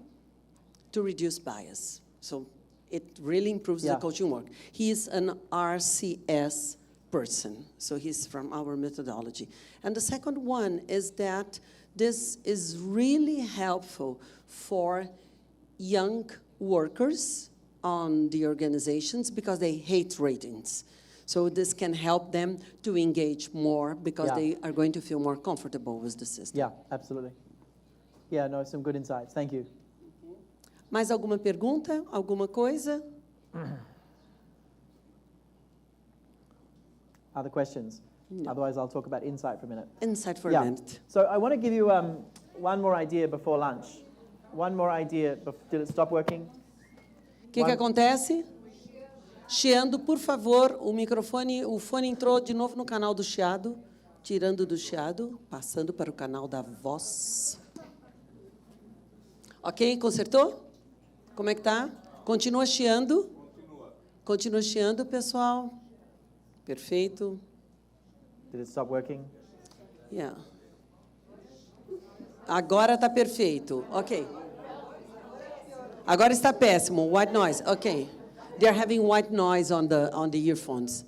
to reduce bias. So it really improves the coaching work. He is an RCS person, so he's from our methodology. And the second one is that this is really helpful for young workers on the organizations because they hate ratings. So this can help them to engage more because they are going to feel more comfortable with the system.
Yeah, absolutely. Yeah, no, some good insights. Thank you.
Mais alguma pergunta? Alguma coisa?
Other questions? No. Otherwise, I'll talk about insight for a minute.
Insight for a minute.
So I want to give you one more idea before lunch. One more idea. Did it stop working?
O que acontece? Chiando, por favor, o fone entrou de novo no canal do chiado, tirando do chiado, passando para o canal da voz. Ok? Consertou? Como é que tá? Continua chiando? Continua chiando, pessoal. Perfeito.
Did it stop working?
Yeah. Agora está perfeito. Ok. Agora está péssimo. White noise. Ok. They're having white noise on the earphones.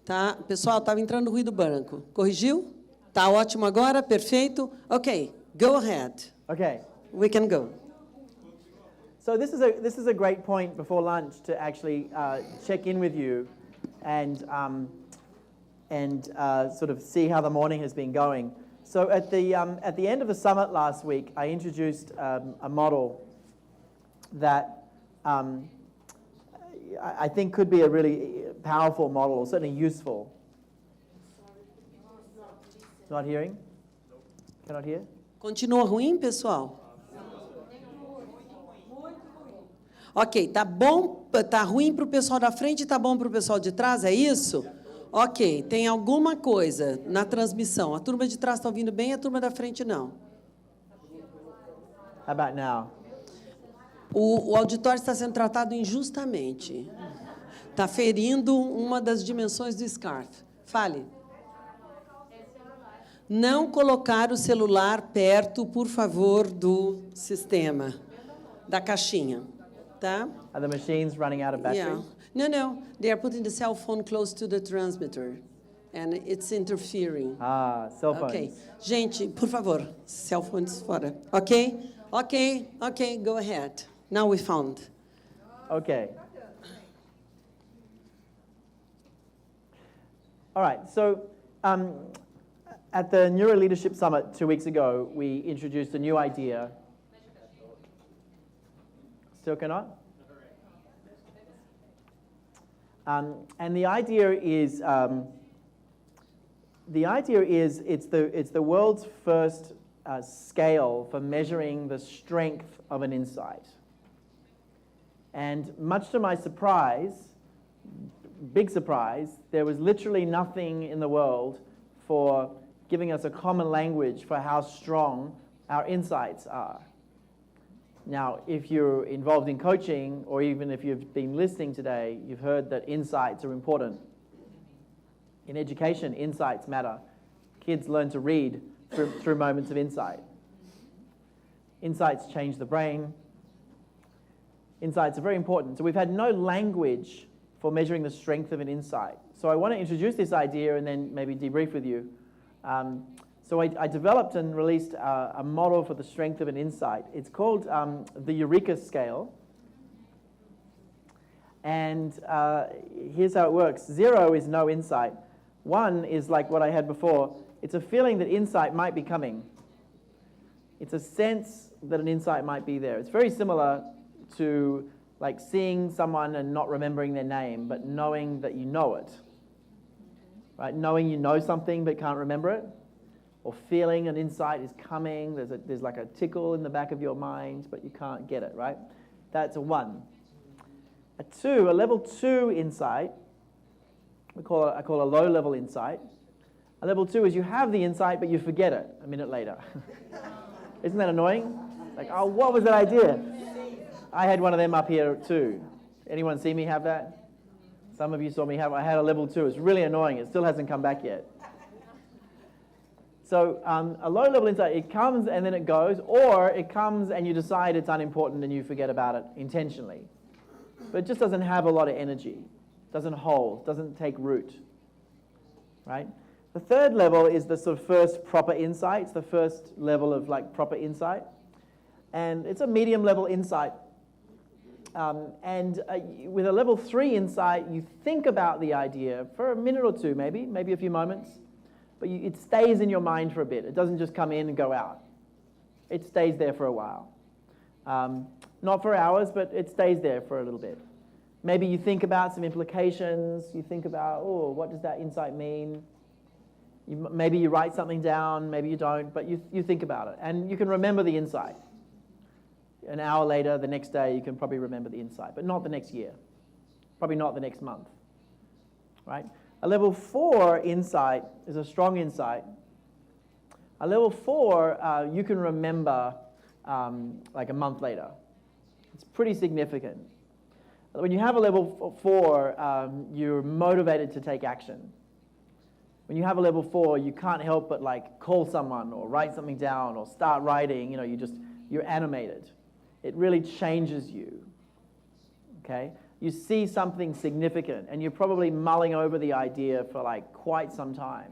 Tá? Pessoal, estava entrando ruído branco. Corrigiu? Tá ótimo agora? Perfeito? Ok. Go ahead.
Okay.
We can go.
So this is a great point before lunch to actually check in with you and sort of see how the morning has been going. So at the end of the summit last week, I introduced a model that I think could be a really powerful model, or certainly useful. Not hearing? Cannot hear?
Continua ruim, pessoal? Ok, tá bom, tá ruim para o pessoal da frente e tá bom para o pessoal de trás, é isso? Ok, tem alguma coisa na transmissão. A turma de trás está ouvindo bem, a turma da frente não.
How about now?
O auditório está sendo tratado injustamente. Está ferindo uma das dimensões do SCARF. Fale. Não colocar o celular perto, por favor, do sistema, da caixinha. Tá?
Are the machines running out of battery?
Yeah. No. They are putting the cell phone close to the transmitter, and it's interfering.
Ah, cell phones.
Ok. Gente, por favor, cell phones fora. Ok? Ok, go ahead. Now we found.
Okay. All right, so at the Neuro Leadership Summit 2 weeks ago, we introduced a new idea. Still cannot? And the idea is it's the world's first scale for measuring the strength of an insight. And much to my surprise, big surprise, there was literally nothing in the world for giving us a common language for how strong our insights are. Now, if you're involved in coaching, or even if you've been listening today, you've heard that insights are important. In education, insights matter. Kids learn to read through moments of insight. Insights change the brain. Insights are very important. So we've had no language for measuring the strength of an insight. So I want to introduce this idea and then maybe debrief with you. So I developed and released a model for the strength of an insight. It's called the Eureka scale. And here's how it works. 0 is no insight. 1 is like what I had before. It's a feeling that insight might be coming. It's a sense that an insight might be there. It's very similar to like seeing someone and not remembering their name, but knowing that you know it. Right? Knowing you know something but can't remember it. Or feeling an insight is coming. There's like a tickle in the back of your mind, but you can't get it, right? That's a 1. A 2, a level 2 insight, I call a low-level insight. A level 2 is you have the insight, but you forget it a minute later. Isn't that annoying? Like, oh, what was that idea? I had one of them up here too. Anyone see me have that? Some of you saw me have. I had a level 2. It's really annoying. It still hasn't come back yet. So a low-level insight, it comes and then it goes, or it comes and you decide it's unimportant and you forget about it intentionally. But it just doesn't have a lot of energy, doesn't hold, doesn't take root, right? The third level is the sort of first proper insight. It's the first level of like proper insight. And it's a medium level insight. With a level 3 insight, you think about the idea for a minute or two, maybe a few moments, but it stays in your mind for a bit. It doesn't just come in and go out. It stays there for a while. Not for hours, but it stays there for a little bit. Maybe you think about some implications. You think about, oh, what does that insight mean? Maybe you write something down, maybe you don't, but you think about it. And you can remember the insight. An hour later, the next day, you can probably remember the insight, but not the next year. Probably not the next month, right? A level 4 insight is a strong insight. A level 4, you can remember like a month later. It's pretty significant. When you have a level 4, you're motivated to take action. When you have a level 4, you can't help but like call someone or write something down or start writing. You know, you're animated. It really changes you. Okay? You see something significant, and you're probably mulling over the idea for like quite some time,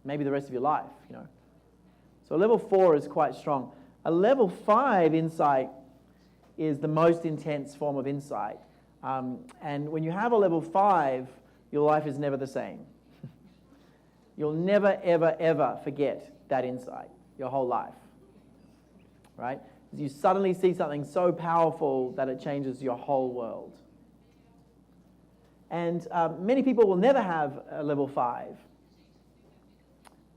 maybe the rest of your life. You know. So level 4 is quite strong. A level 5 insight is the most intense form of insight. And when you have a level 5, your life is never the same. You'll never, ever, ever forget that insight your whole life, right? You suddenly see something so powerful that it changes your whole world. And many people will never have a level 5,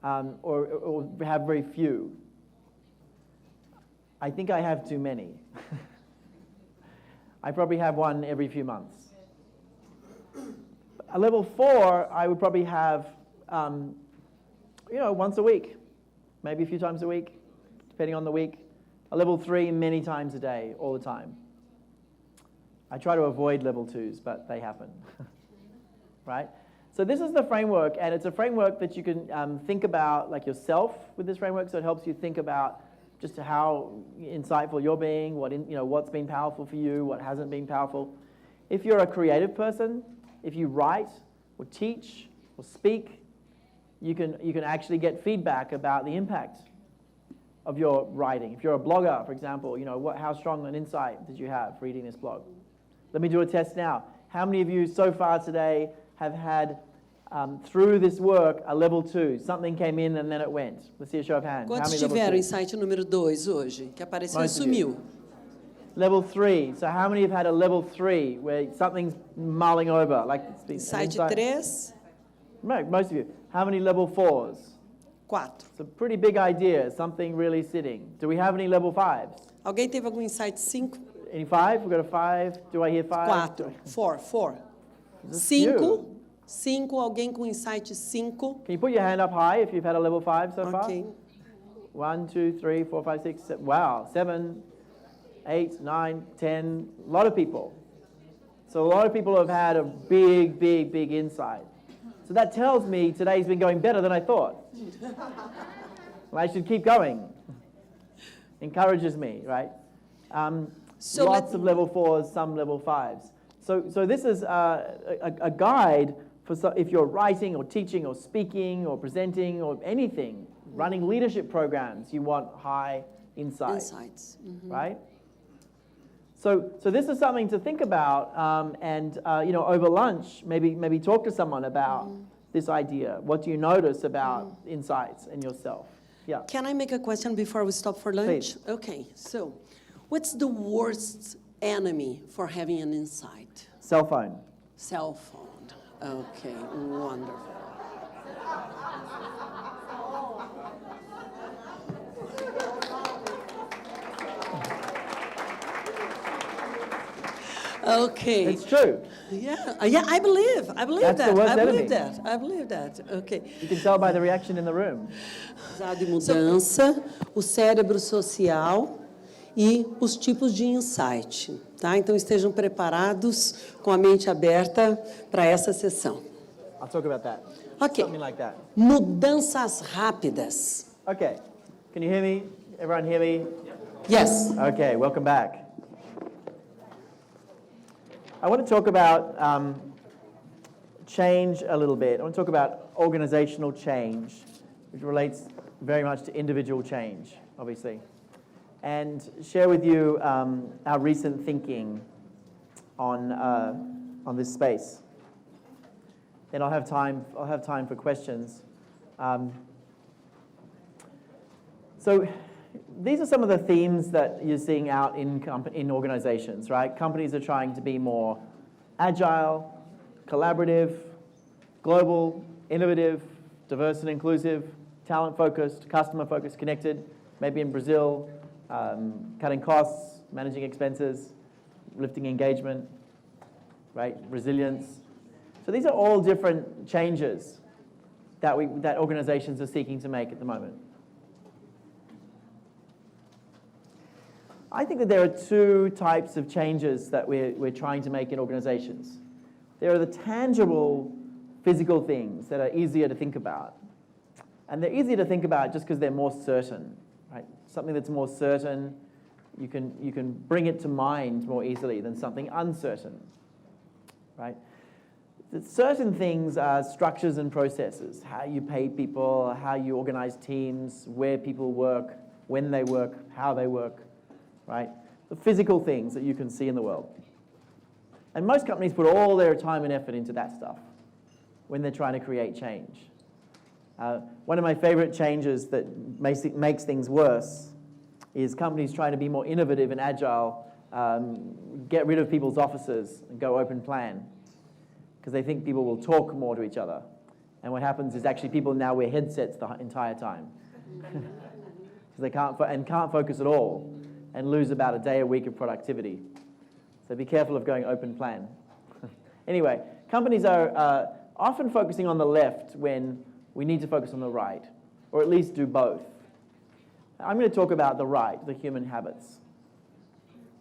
or have very few. I think I have too many. I probably have one every few months. A level 4, I would probably have once a week, maybe a few times a week, depending on the week. A level 3, many times a day, all the time. I try to avoid level 2s, but they happen, right? So this is the framework, and it's a framework that you can think about like yourself with this framework, so it helps you think about just how insightful you're being, what's been powerful for you, what hasn't been powerful. If you're a creative person, if you write or teach or speak, you can actually get feedback about the impact of your writing. If you're a blogger, for example, how strong an insight did you have reading this blog? Let me do a test now. How many of you so far today have had, through this work, a level 2? Something came in and then it went. Let's see a show of hands.
Quantos tiveram insight número 2 hoje? Que apareceu e sumiu.
Level 3. So how many have had a level 3 where something's mulling over? Like
insight 3.
Most of you. How many level 4s?
4.
It's a pretty big idea, something really sitting. Do we have any level 5s?
Alguém teve algum insight 5?
Any 5? We've got a 5. Do I hear 5?
4. 4. 5. Alguém com insight 5?
Can you put your hand up high if you've had a level 5 so far? 1, 2, 3, 4, 5, 6, 7. Wow. 7, 8, 9, 10. A lot of people. So a lot of people have had a big, big, big insight. So that tells me today's been going better than I thought. Well, I should keep going. Encourages me, right? Lots of level 4s, some level 5s. So this is a guide for if you're writing or teaching or speaking or presenting or anything, running leadership programs, you want high insights. Right? So this is something to think about, and you know, over lunch, maybe talk to someone about this idea. What do you notice about insights in yourself? Yeah.
Can I make a question before we stop for lunch?
Please.
Okay, so what's the worst enemy for having an insight?
Cell phone.
Cell phone. Okay, wonderful. Okay.
It's true.
Yeah, I believe
That's
that.
the worst
I believe
enemy.
that. I believe that. Okay.
You can tell by the reaction in the room.
De mudança, o cérebro social e os tipos de insight, tá? Então estejam preparados com a mente aberta para essa sessão.
I'll talk about that.
Okay.
Something like that.
Mudanças rápidas.
Okay. Can you hear me? Everyone hear me?
Yes.
Okay, welcome back. I want to talk about change a little bit. I want to talk about organizational change, which relates very much to individual change, obviously, and share with you our recent thinking on this space. Then I'll have time for questions. So these are some of the themes that you're seeing out in organizations, right? Companies are trying to be more agile, collaborative, global, innovative, diverse and inclusive, talent-focused, customer-focused, connected, maybe in Brazil, cutting costs, managing expenses, lifting engagement, right? Resilience. So these are all different changes that organizations are seeking to make at the moment. I think that there are two types of changes that we're trying to make in organizations. There are the tangible, physical things that are easier to think about. And they're easier to think about just because they're more certain, right? Something that's more certain, you can bring it to mind more easily than something uncertain, right? The certain things are structures and processes, how you pay people, how you organize teams, where people work, when they work, how they work, right? The physical things that you can see in the world. And most companies put all their time and effort into that stuff when they're trying to create change. One of my favorite changes that makes things worse is companies trying to be more innovative and agile, get rid of people's offices and go open plan, because they think people will talk more to each other. And what happens is actually people now wear headsets the entire time, because they can't focus at all, and lose about a day a week of productivity. So be careful of going open plan. Anyway, companies are often focusing on the left when we need to focus on the right, or at least do both. I'm going to talk about the right, the human habits.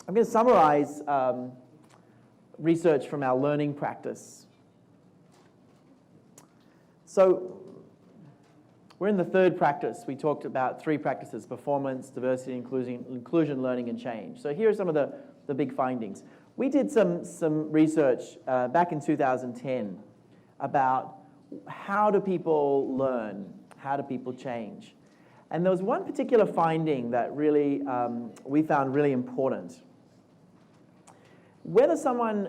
I'm going to summarize research from our learning practice. So we're in the third practice. We talked about three practices: performance, diversity, inclusion, learning, and change. So here are some of the big findings. We did some research back in 2010 about how do people learn, how do people change. And there was one particular finding that really we found really important. Whether someone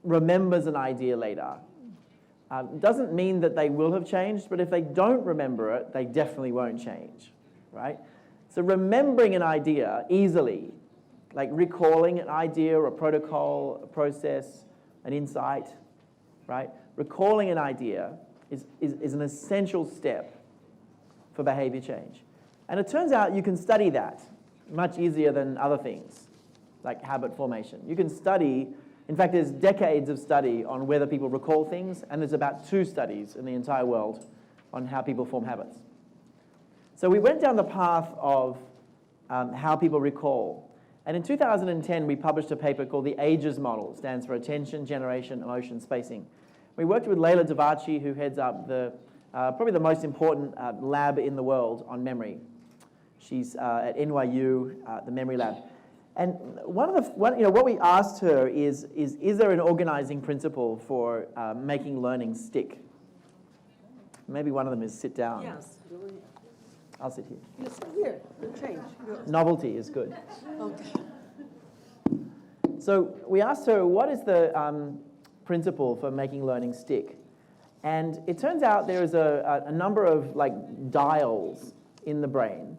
remembers an idea later doesn't mean that they will have changed, but if they don't remember it, they definitely won't change, right? So remembering an idea easily, like recalling an idea, a protocol, a process, an insight, right? Recalling an idea is an essential step for behavior change. And it turns out you can study that much easier than other things, like habit formation. You can study, in fact, there's decades of study on whether people recall things, and there's about 2 studies in the entire world on how people form habits. So we went down the path of how people recall. And in 2010, we published a paper called the AGES model. It stands for Attention, Generation, Emotion, Spacing. We worked with Leila Davachi, who heads up probably the most important lab in the world on memory. She's at NYU, the Memory Lab. And what we asked her is there an organizing principle for making learning stick? Maybe one of them is sit down.
Yes.
I'll sit here.
You sit here. The change.
Novelty is good.
Okay.
So we asked her, what is the principle for making learning stick? And it turns out there is a number of like dials in the brain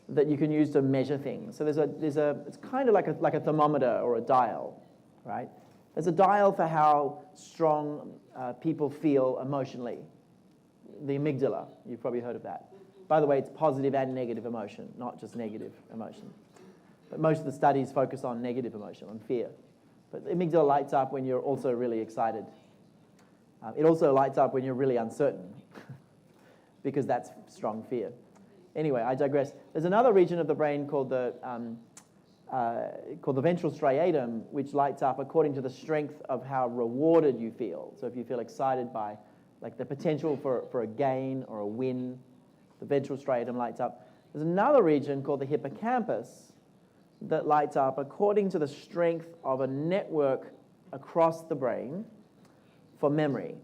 that you can use to measure things. So it's kind of like a thermometer or a dial, right? There's a dial for how strong people feel emotionally. The amygdala, you've probably heard of that. By the way, it's positive and negative emotion, not just negative emotion. But most of the studies focus on negative emotion, on fear. But the amygdala lights up when you're also really excited. It also lights up when you're really uncertain, because that's strong fear. Anyway, I digress. There's another region of the brain called the ventral striatum, which lights up according to the strength of how rewarded you feel. So if you feel excited by like the potential for a gain or a win, the ventral striatum lights up. There's another region called the hippocampus that lights up according to the strength of a network across the brain for memory.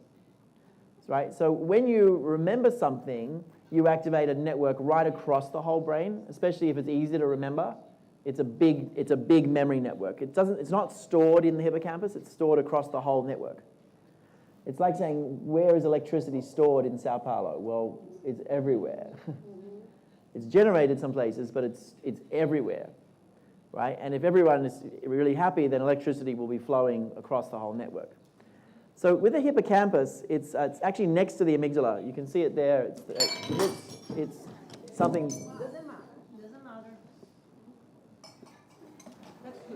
Right? So when you remember something, you activate a network right across the whole brain, especially if it's easy to remember. It's a big memory network. It's not stored in the hippocampus, it's stored across the whole network. It's like saying, where is electricity stored in Sao Paulo? Well, it's everywhere. It's generated some places, but it's everywhere, right? And if everyone is really happy, then electricity will be flowing across the whole network. So with the hippocampus, it's actually next to the amygdala. You can see it there. It's something.
Doesn't matter.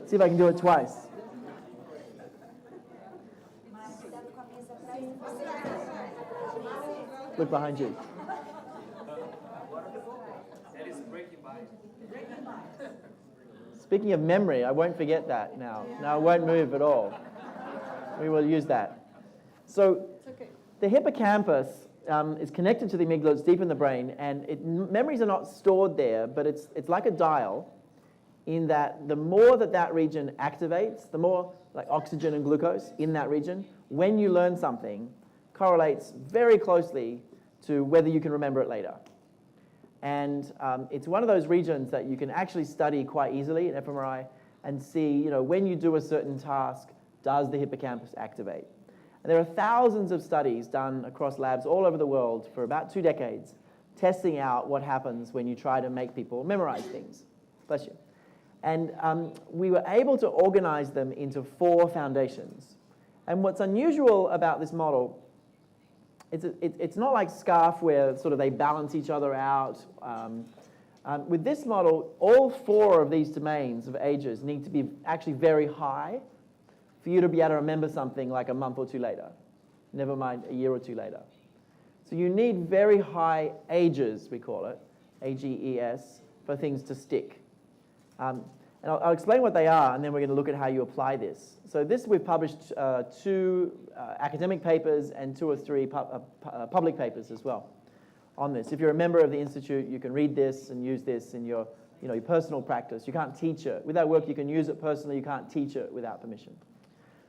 See if I can do it twice. Look behind you. Speaking of memory, I won't forget that now. Now I won't move at all. We will use that. So the hippocampus is connected to the amygdala. It's deep in the brain, and memories are not stored there, but it's like a dial in that the more that region activates, the more like oxygen and glucose in that region, when you learn something, correlates very closely to whether you can remember it later. And it's one of those regions that you can actually study quite easily in fMRI and see, when you do a certain task, does the hippocampus activate? And there are thousands of studies done across labs all over the world for about 2 decades, testing out what happens when you try to make people memorize things. Bless you. And we were able to organize them into 4 foundations. And what's unusual about this model, it's not like SCARF where sort of they balance each other out. With this model, all 4 of these domains of ages need to be actually very high for you to be able to remember something like a month or 2 later, never mind a year or 2 later. So you need very high ages, we call it, AGES, for things to stick. And I'll explain what they are, and then we're going to look at how you apply this. So we've published 2 academic papers and 2 or 3 public papers as well on this. If you're a member of the Institute, you can read this and use this in your personal practice. You can't teach it. With our work, you can use it personally. You can't teach it without permission.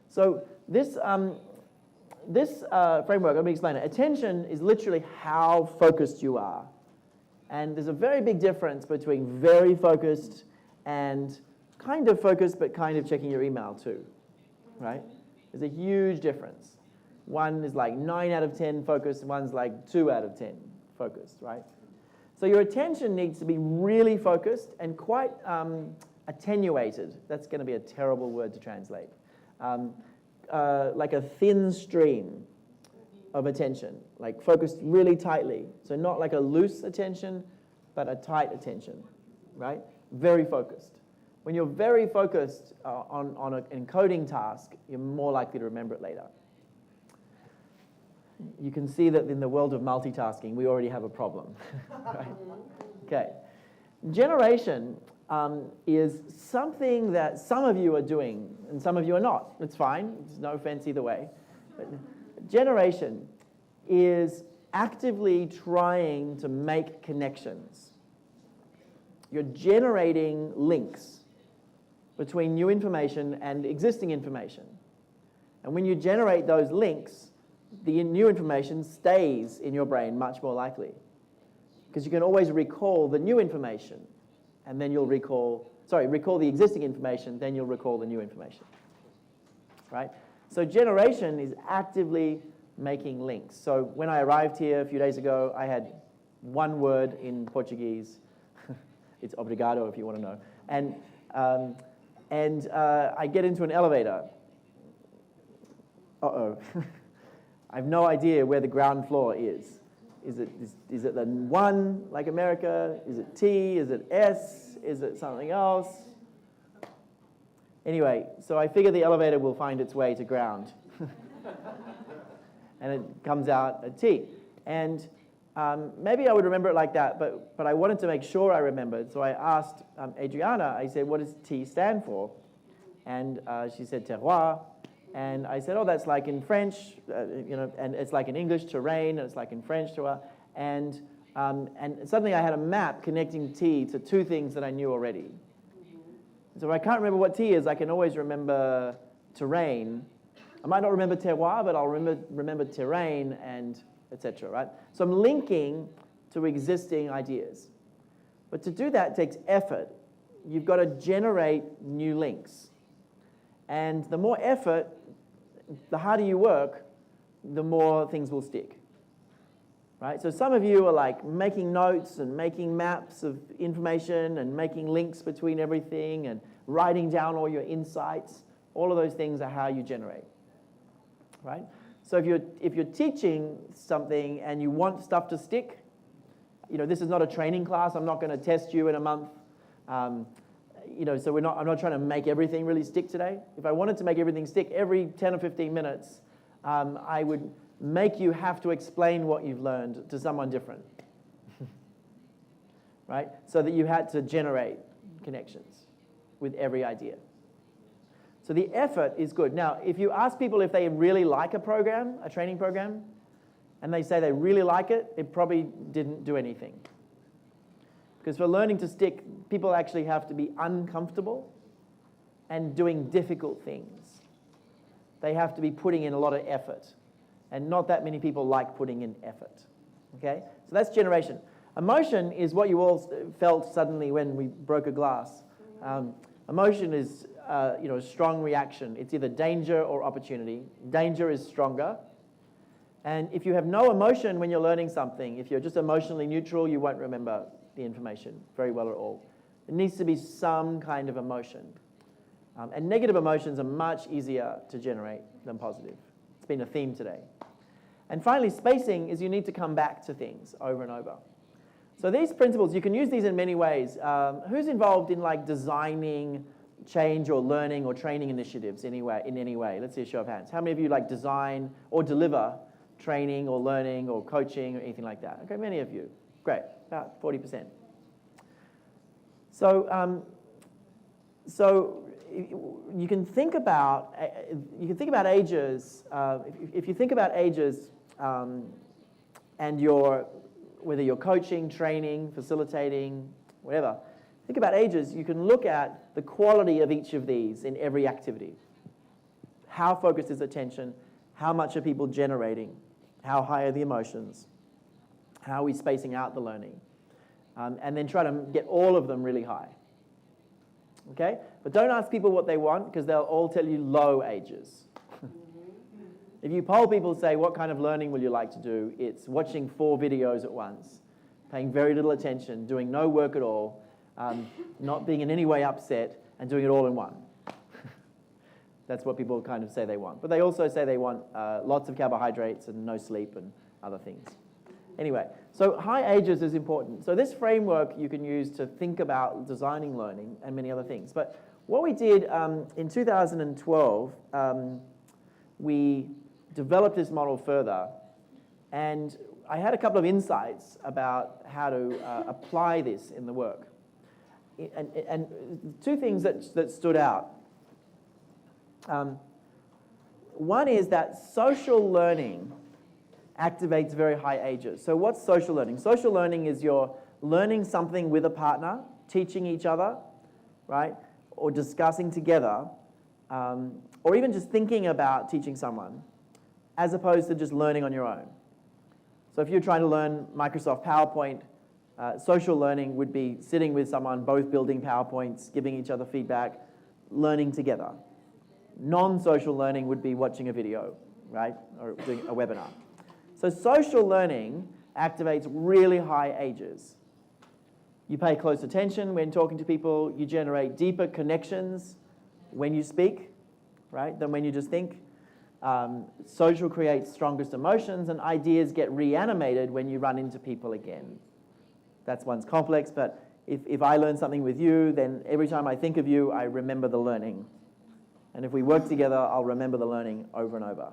So this framework, let me explain it. Attention is literally how focused you are. And there's a very big difference between very focused and kind of focused, but kind of checking your email too, right? There's a huge difference. One is like 9 out of 10 focused, and one's like 2 out of 10 focused, right? So your attention needs to be really focused and quite attenuated. That's going to be a terrible word to translate. Like a thin stream of attention, like focused really tightly. So not like a loose attention, but a tight attention, right? Very focused. When you're very focused on an encoding task, you're more likely to remember it later. You can see that in the world of multitasking, we already have a problem. Right? Okay. Generation is something that some of you are doing and some of you are not. It's fine. There's no offense either way. But generation is actively trying to make connections. You're generating links between new information and existing information. And when you generate those links, the new information stays in your brain much more likely. Because you can always recall the new information, and then you'll recall recall the existing information, then you'll recall the new information, right? So generation is actively making links. So when I arrived here a few days ago, I had one word in Portuguese. It's obrigado if you want to know. And I get into an elevator. Uh-oh. I have no idea where the ground floor is. Is it the 1 like America? Is it T? Is it S? Is it something else? Anyway, so I figure the elevator will find its way to ground. And it comes out a T. And maybe I would remember it like that, but I wanted to make sure I remembered. So I asked Adriana, I said, what does T stand for? And she said terroir. And I said, oh, that's like in French, and it's like in English, terrain, and it's like in French, terroir. And suddenly I had a map connecting T to two things that I knew already. So if I can't remember what T is, I can always remember terrain. I might not remember terroir, but I'll remember terrain and etc. Right? So I'm linking to existing ideas. But to do that takes effort. You've got to generate new links. And the more effort, the harder you work, the more things will stick. Right? So some of you are like making notes and making maps of information and making links between everything and writing down all your insights. All of those things are how you generate. Right? So if you're teaching something and you want stuff to stick, this is not a training class. I'm not going to test you in a month. So I'm not trying to make everything really stick today. If I wanted to make everything stick, every 10 or 15 minutes, I would make you have to explain what you've learned to someone different. Right? So that you had to generate connections with every idea. So the effort is good. Now, if you ask people if they really like a program, a training program, and they say they really like it, it probably didn't do anything. Because for learning to stick, people actually have to be uncomfortable and doing difficult things. They have to be putting in a lot of effort. And not that many people like putting in effort. Okay? So that's generation. Emotion is what you all felt suddenly when we broke a glass. Emotion is a strong reaction. It's either danger or opportunity. Danger is stronger. And if you have no emotion when you're learning something, if you're just emotionally neutral, you won't remember the information very well at all. There needs to be some kind of emotion. And negative emotions are much easier to generate than positive. It's been a theme today. And finally, spacing is you need to come back to things over and over. So these principles, you can use these in many ways. Who's involved in designing change or learning or training initiatives in any way? Let's see a show of hands. How many of you design or deliver training or learning or coaching or anything like that? Okay, many of you. Great, about 40%. So, you can think about ages. If you think about ages, and whether you're coaching, training, facilitating, whatever, think about ages. You can look at the quality of each of these in every activity. How focused is attention? How much are people generating? How high are the emotions? How are we spacing out the learning? And then try to get all of them really high. Okay? But don't ask people what they want, because they'll all tell you low ages. If you poll people, say, what kind of learning will you like to do? It's watching 4 videos at once, paying very little attention, doing no work at all, not being in any way upset, and doing it all in one. That's what people kind of say they want. But they also say they want lots of carbohydrates and no sleep and other things. Anyway, so high ages is important. So this framework you can use to think about designing learning and many other things. But what we did in 2012, we developed this model further, and I had a couple of insights about how to apply this in the work. And two things that stood out. One is that social learning activates very high ages. So what's social learning? Social learning is you're learning something with a partner, teaching each other, right? Or discussing together, or even just thinking about teaching someone, as opposed to just learning on your own. So if you're trying to learn Microsoft PowerPoint, Social learning would be sitting with someone, both building PowerPoints, giving each other feedback, learning together. Non-social learning would be watching a video, right, or doing a webinar. So social learning activates really high ages. You pay close attention when talking to people. You generate deeper connections when you speak, right, than when you just think. Social creates strongest emotions, and ideas get reanimated when you run into people again. That's one's complex, but if I learn something with you, then every time I think of you, I remember the learning. And if we work together, I'll remember the learning over and over.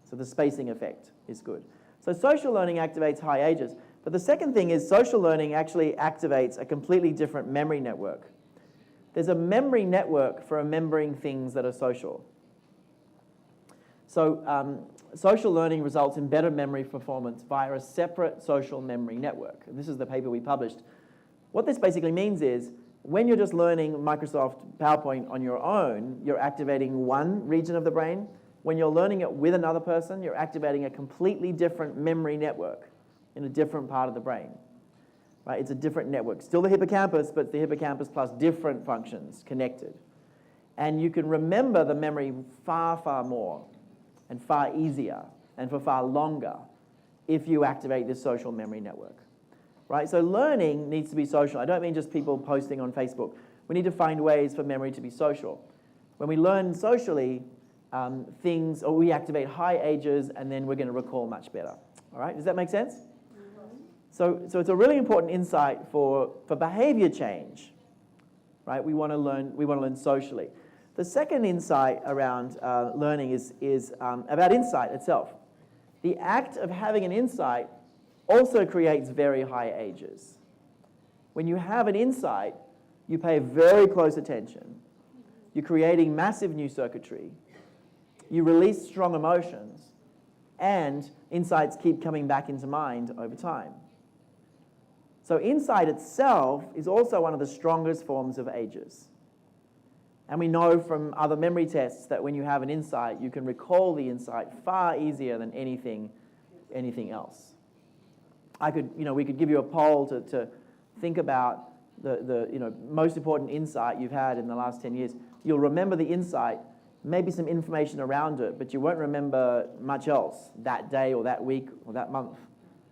So the spacing effect is good. So social learning activates high ages. But the second thing is social learning actually activates a completely different memory network. There's a memory network for remembering things that are social. So social learning results in better memory performance via a separate social memory network. This is the paper we published. What this basically means is when you're just learning Microsoft PowerPoint on your own, you're activating one region of the brain. When you're learning it with another person, you're activating a completely different memory network in a different part of the brain. Right? It's a different network. Still the hippocampus, but the hippocampus plus different functions connected. And you can remember the memory far, far more and far easier and for far longer if you activate this social memory network. Right? So learning needs to be social. I don't mean just people posting on Facebook. We need to find ways for memory to be social. When we learn socially, we activate high ages, and then we're going to recall much better. All right? Does that make sense? So it's a really important insight for behavior change. Right? We want to learn socially. The second insight around learning is about insight itself. The act of having an insight also creates very high ages. When you have an insight, you pay very close attention. You're creating massive new circuitry. You release strong emotions, and insights keep coming back into mind over time. So insight itself is also one of the strongest forms of ages. And we know from other memory tests that when you have an insight, you can recall the insight far easier than anything else. We could give you a poll to think about the most important insight you've had in the last 10 years. You'll remember the insight, maybe some information around it, but you won't remember much else that day or that week or that month.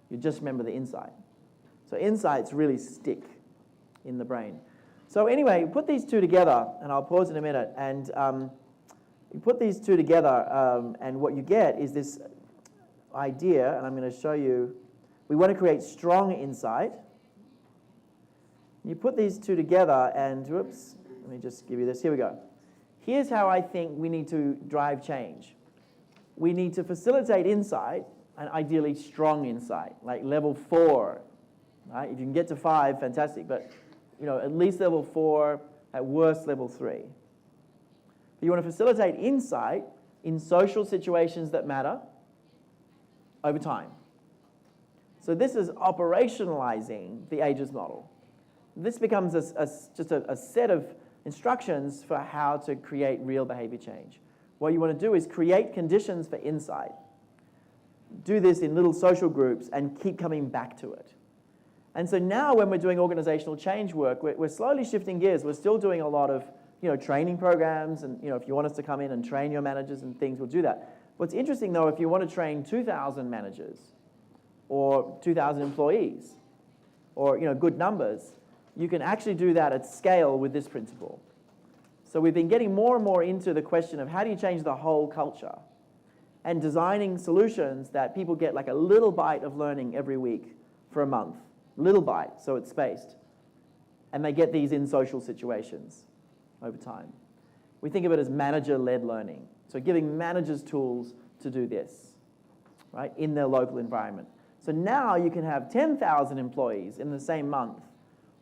You just remember the insight. So insights really stick in the brain. So anyway, put these two together, and I'll pause in a minute, and you put these two together, and what you get is this idea, and I'm going to show you. We want to create strong insight. You put these two together, and whoops, let me just give you this. Here we go. Here's how I think we need to drive change. We need to facilitate insight, and ideally strong insight, like level 4. Right? If you can get to 5, fantastic, but at least level 4, at worst level 3. But you want to facilitate insight in social situations that matter over time. So this is operationalizing the ages model. This becomes just a set of instructions for how to create real behavior change. What you want to do is create conditions for insight. Do this in little social groups and keep coming back to it. And so now when we're doing organizational change work, we're slowly shifting gears. We're still doing a lot of training programs, and if you want us to come in and train your managers and things, we'll do that. What's interesting though, if you want to train 2,000 managers or 2,000 employees or good numbers, you can actually do that at scale with this principle. So we've been getting more and more into the question of how do you change the whole culture, and designing solutions that people get like a little bite of learning every week for a month. Little bite, so it's spaced. And they get these in social situations over time. We think of it as manager-led learning. So giving managers tools to do this, right, in their local environment. So now you can have 10,000 employees in the same month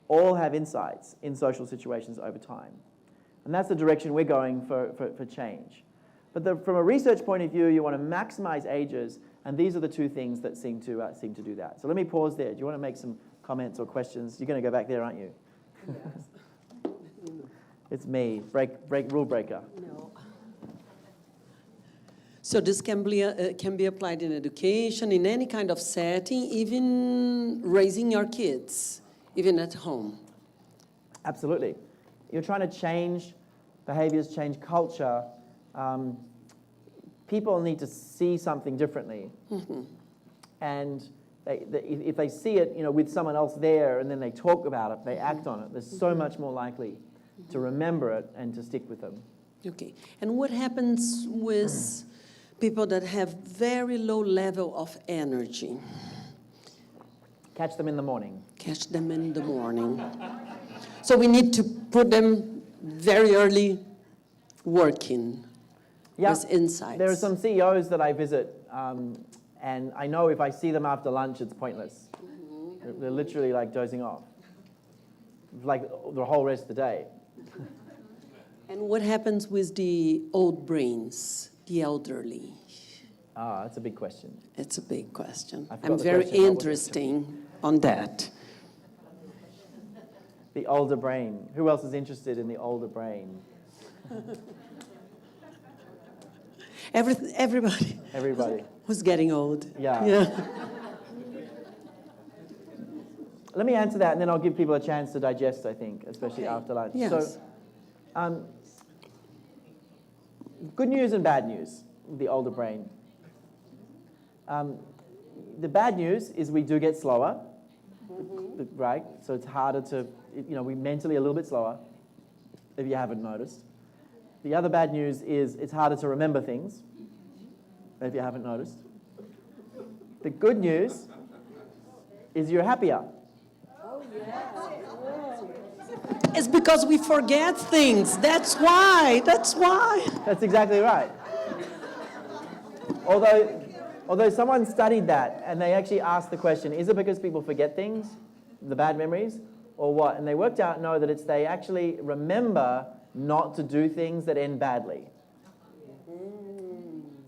all have insights in social situations over time. And that's the direction we're going for change. But from a research point of view, you want to maximize ages, and these are the two things that seem to do that. So let me pause there. Do you want to make some comments or questions? You're going to go back there, aren't you? Yes. It's me, rule breaker.
No. So this can be applied in education, in any kind of setting, even raising your kids. even at home.
Absolutely. You're trying to change behaviors, change culture. People need to see something differently. And if they see it, with someone else there, and then they talk about it, they act on it, they're so much more likely to remember it and to stick with them.
Okay. And what happens with people that have very low level of energy?
Catch them in the morning.
Catch them in the morning. So we need to put them very early working with insights.
There are some CEOs that I visit, and I know if I see them after lunch, it's pointless. They're literally like dozing off, like the whole rest of the day.
And what happens with the old brains, the elderly?
That's a big question.
It's a big question.
I forgot
I'm
the
very
question.
interesting on that.
The older brain. Who else is interested in the older brain?
Everybody.
Everybody.
Who's getting old.
Yeah. Let me answer that, and then I'll give people a chance to digest, I think, especially after lunch.
Yes.
So, good news and bad news, the older brain. The bad news is we do get slower, right? So it's harder to, we're mentally a little bit slower, if you haven't noticed. The other bad news is it's harder to remember things, if you haven't noticed. The good news is you're happier.
It's because we forget things. That's why. That's
exactly right. Although someone studied that, and they actually asked the question, is it because people forget things, the bad memories, or what? And they worked out, no, that it's they actually remember not to do things that end badly.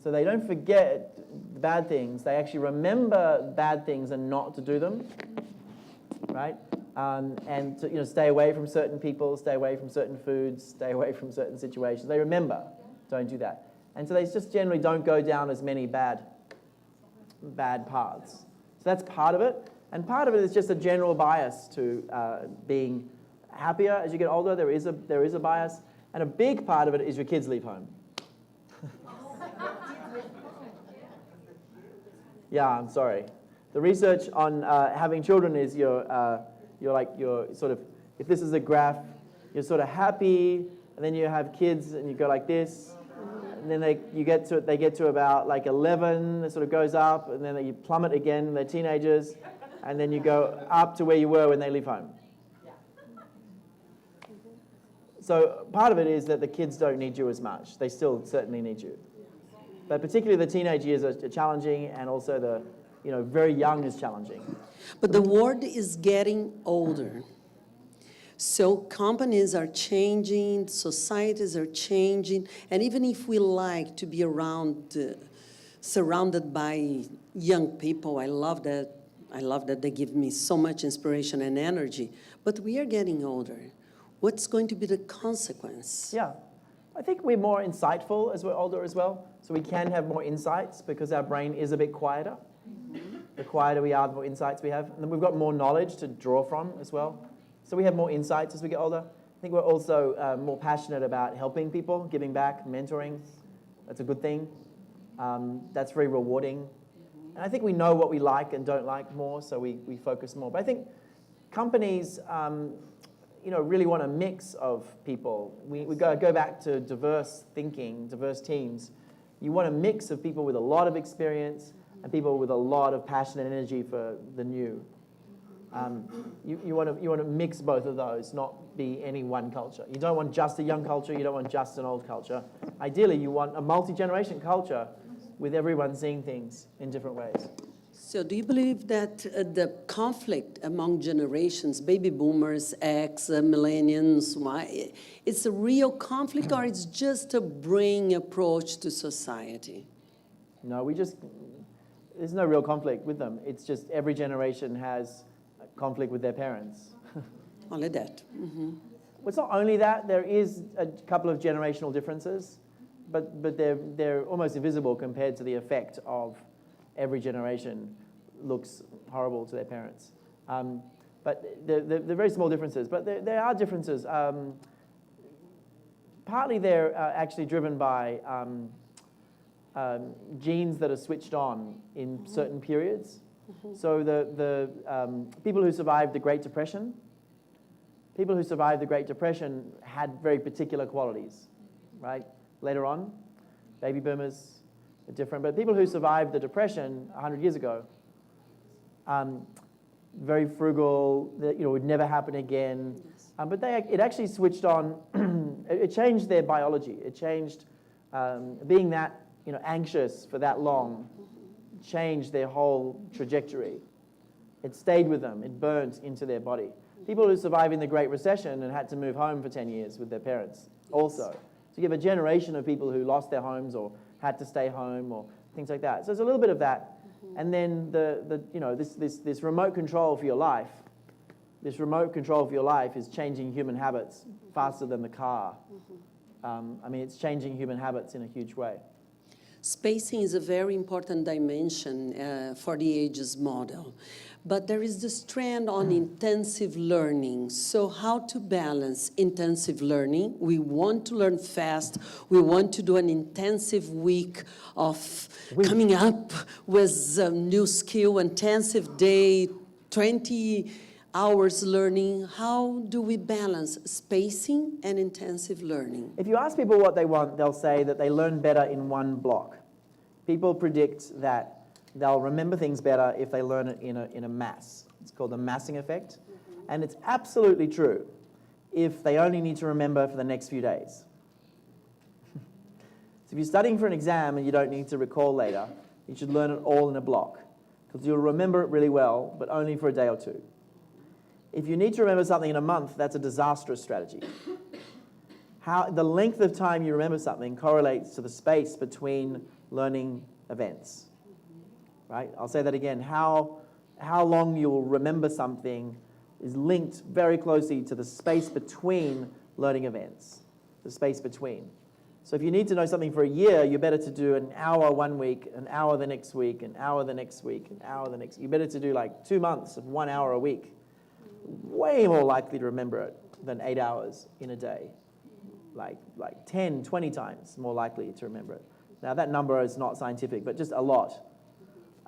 So they don't forget bad things, they actually remember bad things and not to do them, right? And to stay away from certain people, stay away from certain foods, stay away from certain situations. They remember, don't do that. And so they just generally don't go down as many bad paths. So that's part of it. And part of it is just a general bias to being happier as you get older. There is a bias. And a big part of it is your kids leave home. Yeah, I'm sorry. The research on having children is you're sort of, if this is a graph, you're sort of happy, and then you have kids and you go like this, and then they get to about like 11, it sort of goes up, and then you plummet again, they're teenagers, and then you go up to where you were when they leave home. So part of it is that the kids don't need you as much. They still certainly need you. But particularly the teenage years are challenging, and also the very young is challenging.
But the world is getting older. So companies are changing, societies are changing, and even if we like to be surrounded by young people, I love that they give me so much inspiration and energy, but we are getting older. What's going to be the consequence?
Yeah, I think we're more insightful as we're older as well, so we can have more insights because our brain is a bit quieter. The quieter we are, the more insights we have. And then we've got more knowledge to draw from as well. So we have more insights as we get older. I think we're also more passionate about helping people, giving back, mentoring. That's a good thing. That's very rewarding. And I think we know what we like and don't like more, so we focus more. But I think companies really want a mix of people. We go back to diverse thinking, diverse teams. You want a mix of people with a lot of experience and people with a lot of passion and energy for the new. You want to mix both of those, not be any one culture. You don't want just a young culture, you don't want just an old culture. Ideally, you want a multi-generation culture with everyone seeing things in different ways.
So do you believe that the conflict among generations, baby boomers, X, millennials, Y, it's a real conflict, or it's just a brain approach to society?
No, there's no real conflict with them. It's just every generation has conflict with their parents.
Only that. Mm-hmm.
Well, it's not only that. There is a couple of generational differences, but they're almost invisible compared to the effect of every generation looks horrible to their parents. But But they're very small differences. But there are differences. Partly they're actually driven by genes that are switched on in certain periods. So the people who survived the Great Depression, had very particular qualities, right? Later on, baby boomers are different. But people who survived the Depression 100 years ago, very frugal, would never happen again. But it actually switched on, it changed their biology. It changed, being that anxious for that long, changed their whole trajectory. It stayed with them. It burnt into their body. People who survived in the Great Recession and had to move home for 10 years with their parents also. So you have a generation of people who lost their homes or had to stay home or things like that. So there's a little bit of that. And then this remote control for your life, is changing human habits faster than the car. It's changing human habits in a huge way.
Spacing is a very important dimension for the ages model. But there is this trend on intensive learning. So how to balance intensive learning? We want to learn fast. We want to do an intensive week of coming up with a new skill, intensive day, 20 hours learning. How do we balance spacing and intensive learning?
If you ask people what they want, they'll say that they learn better in one block. People predict that they'll remember things better if they learn it in a mass. It's called the massing effect. And it's absolutely true if they only need to remember for the next few days. So if you're studying for an exam and you don't need to recall later, you should learn it all in a block, because you'll remember it really well, but only for a day or two. If you need to remember something in a month, that's a disastrous strategy. The length of time you remember something correlates to the space between learning events. Right? I'll say that again. How long you'll remember something is linked very closely to the space between learning events, the space between. So if you need to know something for a year, you're better to do an hour one week, an hour the next week, an hour the next week, an hour the next. You're better to do like 2 months of 1 hour a week. Way more likely to remember it than 8 hours in a day. Like 10, 20 times more likely to remember it. Now that number is not scientific, but just a lot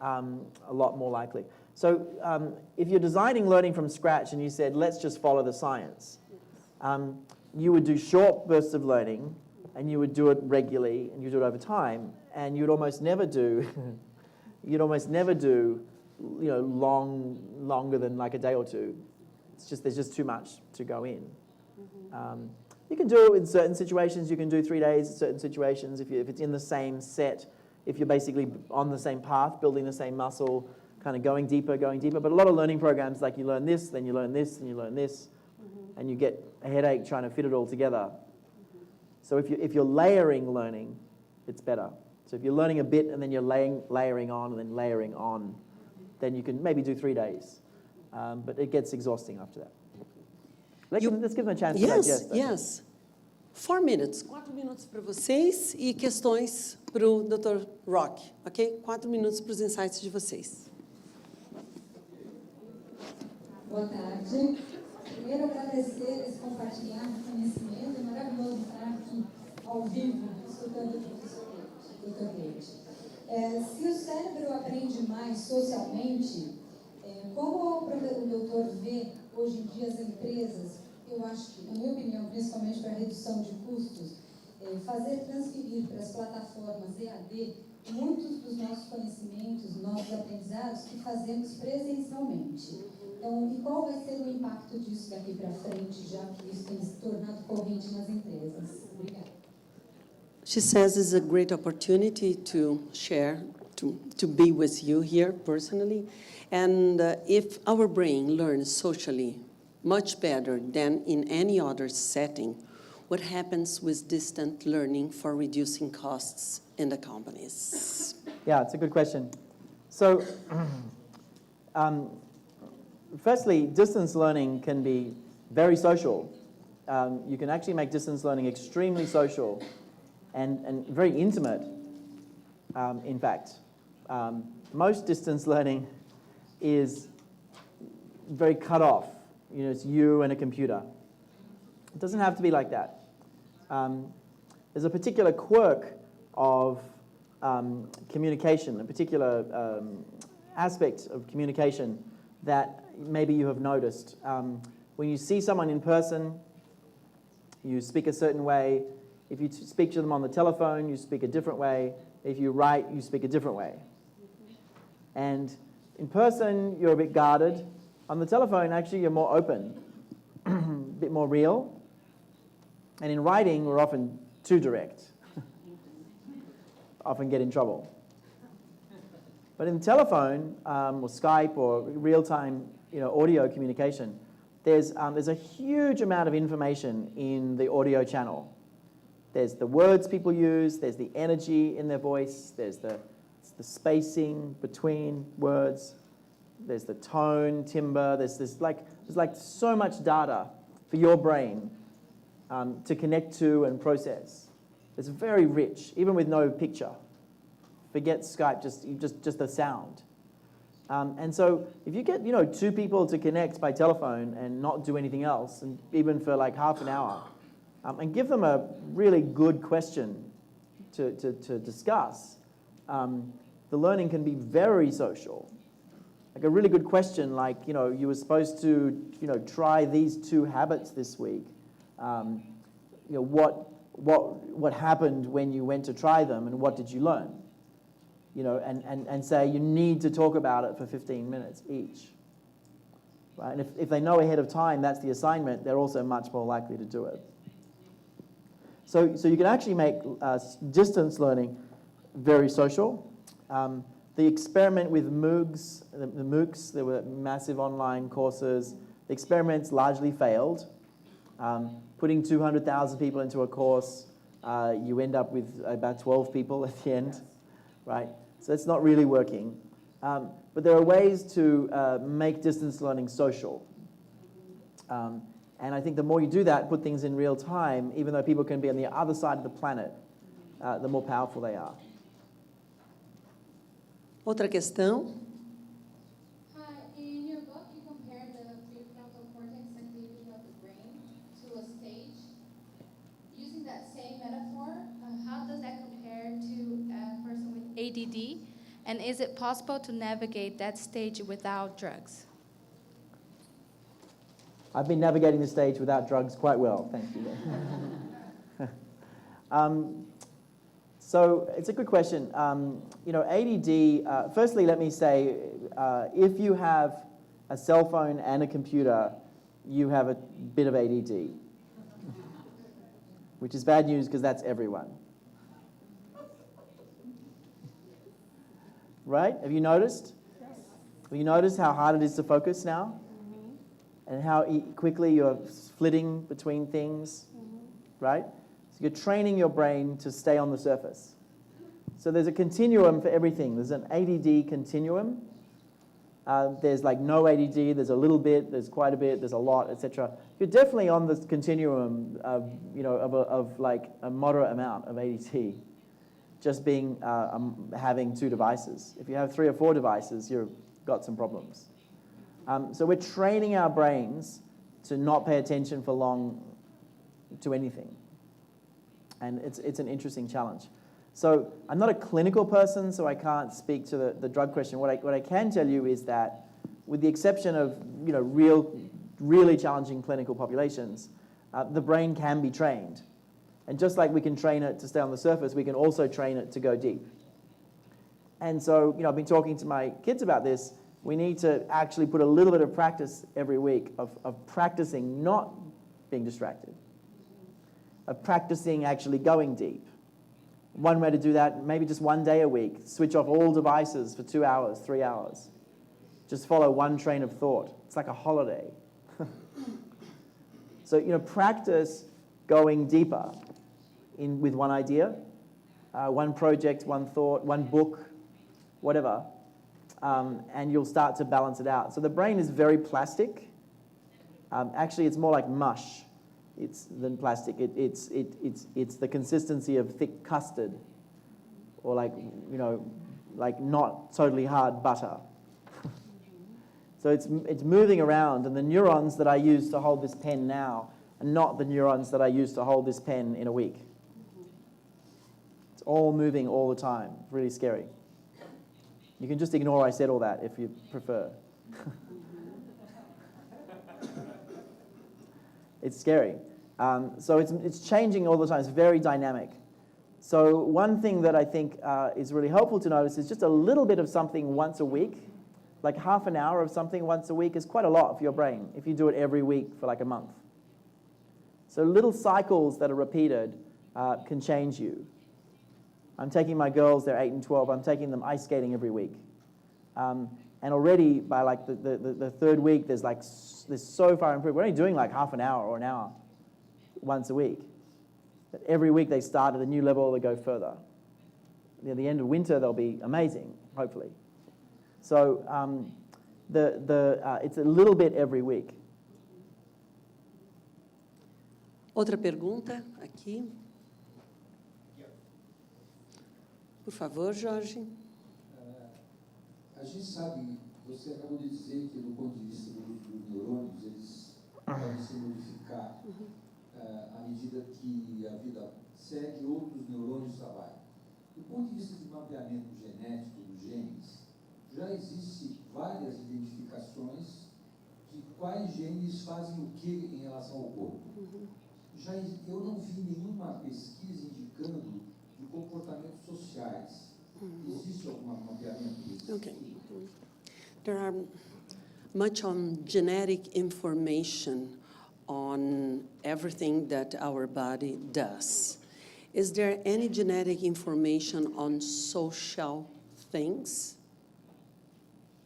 more likely. So if you're designing learning from scratch and you said, let's just follow the science, you would do short bursts of learning, and you would do it regularly, and you do it over time, and you'd almost never do, longer than like a day or two. There's just too much to go in. You can do it in certain situations. You can do 3 days in certain situations if it's in the same set. If you're basically on the same path, building the same muscle, kind of going deeper. But a lot of learning programs, like you learn this, then you learn this, and you learn this, and you get a headache trying to fit it all together. So if you're layering learning, it's better. So if you're learning a bit and then you're layering on and then layering on, then you can maybe do 3 days. But it gets exhausting after that. Let's give them a chance to digest.
Yes. 4 minutes. 4 minutos para vocês e questões para o Dr. Rock, ok? 4 minutos para os insights de vocês.
Boa tarde. Primeiro, agradecer esse compartilhar de conhecimento. É maravilhoso estar aqui ao vivo, escutando o professor Leite. Se o cérebro aprende mais socialmente, como o doutor vê hoje em dia as empresas, eu acho que, na minha opinião, principalmente para a redução de custos, fazer transferir para as plataformas EAD muitos dos nossos conhecimentos, nossos aprendizados que fazemos presencialmente. Então, e qual vai ser o impacto disso daqui para frente, já que isso tem se tornado corrente nas empresas? Obrigada.
She says it's a great opportunity to share, to be with you here personally. And if our brain learns socially much better than in any other setting, what happens with distant learning for reducing costs in the companies?
Yeah, it's a good question. So, firstly, distance learning can be very social. You can actually make distance learning extremely social and very intimate, in fact. Most distance learning is very cut off. You know, it's you and a computer. It doesn't have to be like that. There's a particular quirk of communication, a particular aspect of communication that maybe you have noticed. When you see someone in person, you speak a certain way. If you speak to them on the telephone, you speak a different way. If you write, you speak a different way. And in person, you're a bit guarded. On the telephone, actually, you're more open, a bit more real. And in writing, we're often too direct. Often get in trouble. But in telephone, or Skype, or real-time, audio communication, there's a huge amount of information in the audio channel. There's the words people use, there's the energy in their voice, there's the spacing between words, there's the tone, timbre, there's like so much data for your brain to connect to and process. It's very rich, even with no picture. Forget Skype, just the sound. And so if you get two people to connect by telephone and not do anything else, and even for like half an hour, and give them a really good question to discuss, the learning can be very social. Like a really good question, like you were supposed to try these 2 habits this week. What happened when you went to try them, and what did you learn? And say you need to talk about it for 15 minutes each. Right? And if they know ahead of time that's the assignment, they're also much more likely to do it. So you can actually make distance learning very social. The experiment with MOOCs, the MOOCs, there were massive online courses. The experiments largely failed. Putting 200,000 people into a course, you end up with about 12 people at the end, right? So it's not really working. But there are ways to make distance learning social. And I think the more you do that, put things in real time, even though people can be on the other side of the planet, the more powerful they are.
Outra questão?
Hi, in your book you compare the prefrontal cortex activity of the brain to a stage. Using that same metaphor, how does that compare to a person with ADD? And is it possible to navigate that stage without drugs?
I've been navigating the stage without drugs quite well, thank you. So it's a good question. ADD, firstly, let me say, if you have a cell phone and a computer, you have a bit of ADD, which is bad news because that's everyone. Right? Have you noticed? Yes. Have you noticed how hard it is to focus now? And how quickly you're flitting between things, right? So you're training your brain to stay on the surface. So there's a continuum for everything. There's an ADD continuum. There's like no ADD, there's a little bit, there's quite a bit, there's a lot, etc. You're definitely on this continuum of, of like a moderate amount of ADD. Just being, having 2 devices. If you have 3 or 4 devices, you've got some problems. So we're training our brains to not pay attention for long to anything. And it's an interesting challenge. So I'm not a clinical person, so I can't speak to the drug question. What I can tell you is that with the exception of really challenging clinical populations, the brain can be trained. And just like we can train it to stay on the surface, we can also train it to go deep. And so I've been talking to my kids about this. We need to actually put a little bit of practice every week of practicing not being distracted, of practicing actually going deep. One way to do that, maybe just one day a week, switch off all devices for 2 hours, 3 hours. Just follow one train of thought. It's like a holiday. So, practice going deeper with one idea, one project, one thought, one book, whatever. And you'll start to balance it out. So the brain is very plastic. Actually, it's more like mush than plastic. It's the consistency of thick custard, or like not totally hard butter. So it's moving around, and the neurons that I use to hold this pen now are not the neurons that I use to hold this pen in a week. It's all moving all the time. Really scary. You can just ignore I said all that if you prefer. It's scary. So it's changing all the time. It's very dynamic. So one thing that I think is really helpful to notice is just a little bit of something once a week. Like half an hour of something once a week is quite a lot for your brain if you do it every week for like a month. So little cycles that are repeated can change you. I'm taking my girls, they're 8 and 12, I'm taking them ice skating every week. And already by like the third week, there's so far improved. We're only doing like half an hour or an hour once a week. But every week they start at a new level, they go further. At the end of winter, they'll be amazing, hopefully. So it's a little bit every week.
Outra pergunta aqui. Por favor, Jorge.
A gente sabe, você acabou de dizer que do ponto de vista dos neurônios, eles podem se modificar à medida que a vida segue, outros neurônios trabalham. Do ponto de vista de mapeamento genético dos genes, já existem várias identificações de quais genes fazem o que em relação ao corpo. Eu não vi nenhuma pesquisa indicando de comportamentos sociais. Existe algum mapeamento disso?
Okay. There are much genetic information on everything that our body does. Is there any genetic information on social things?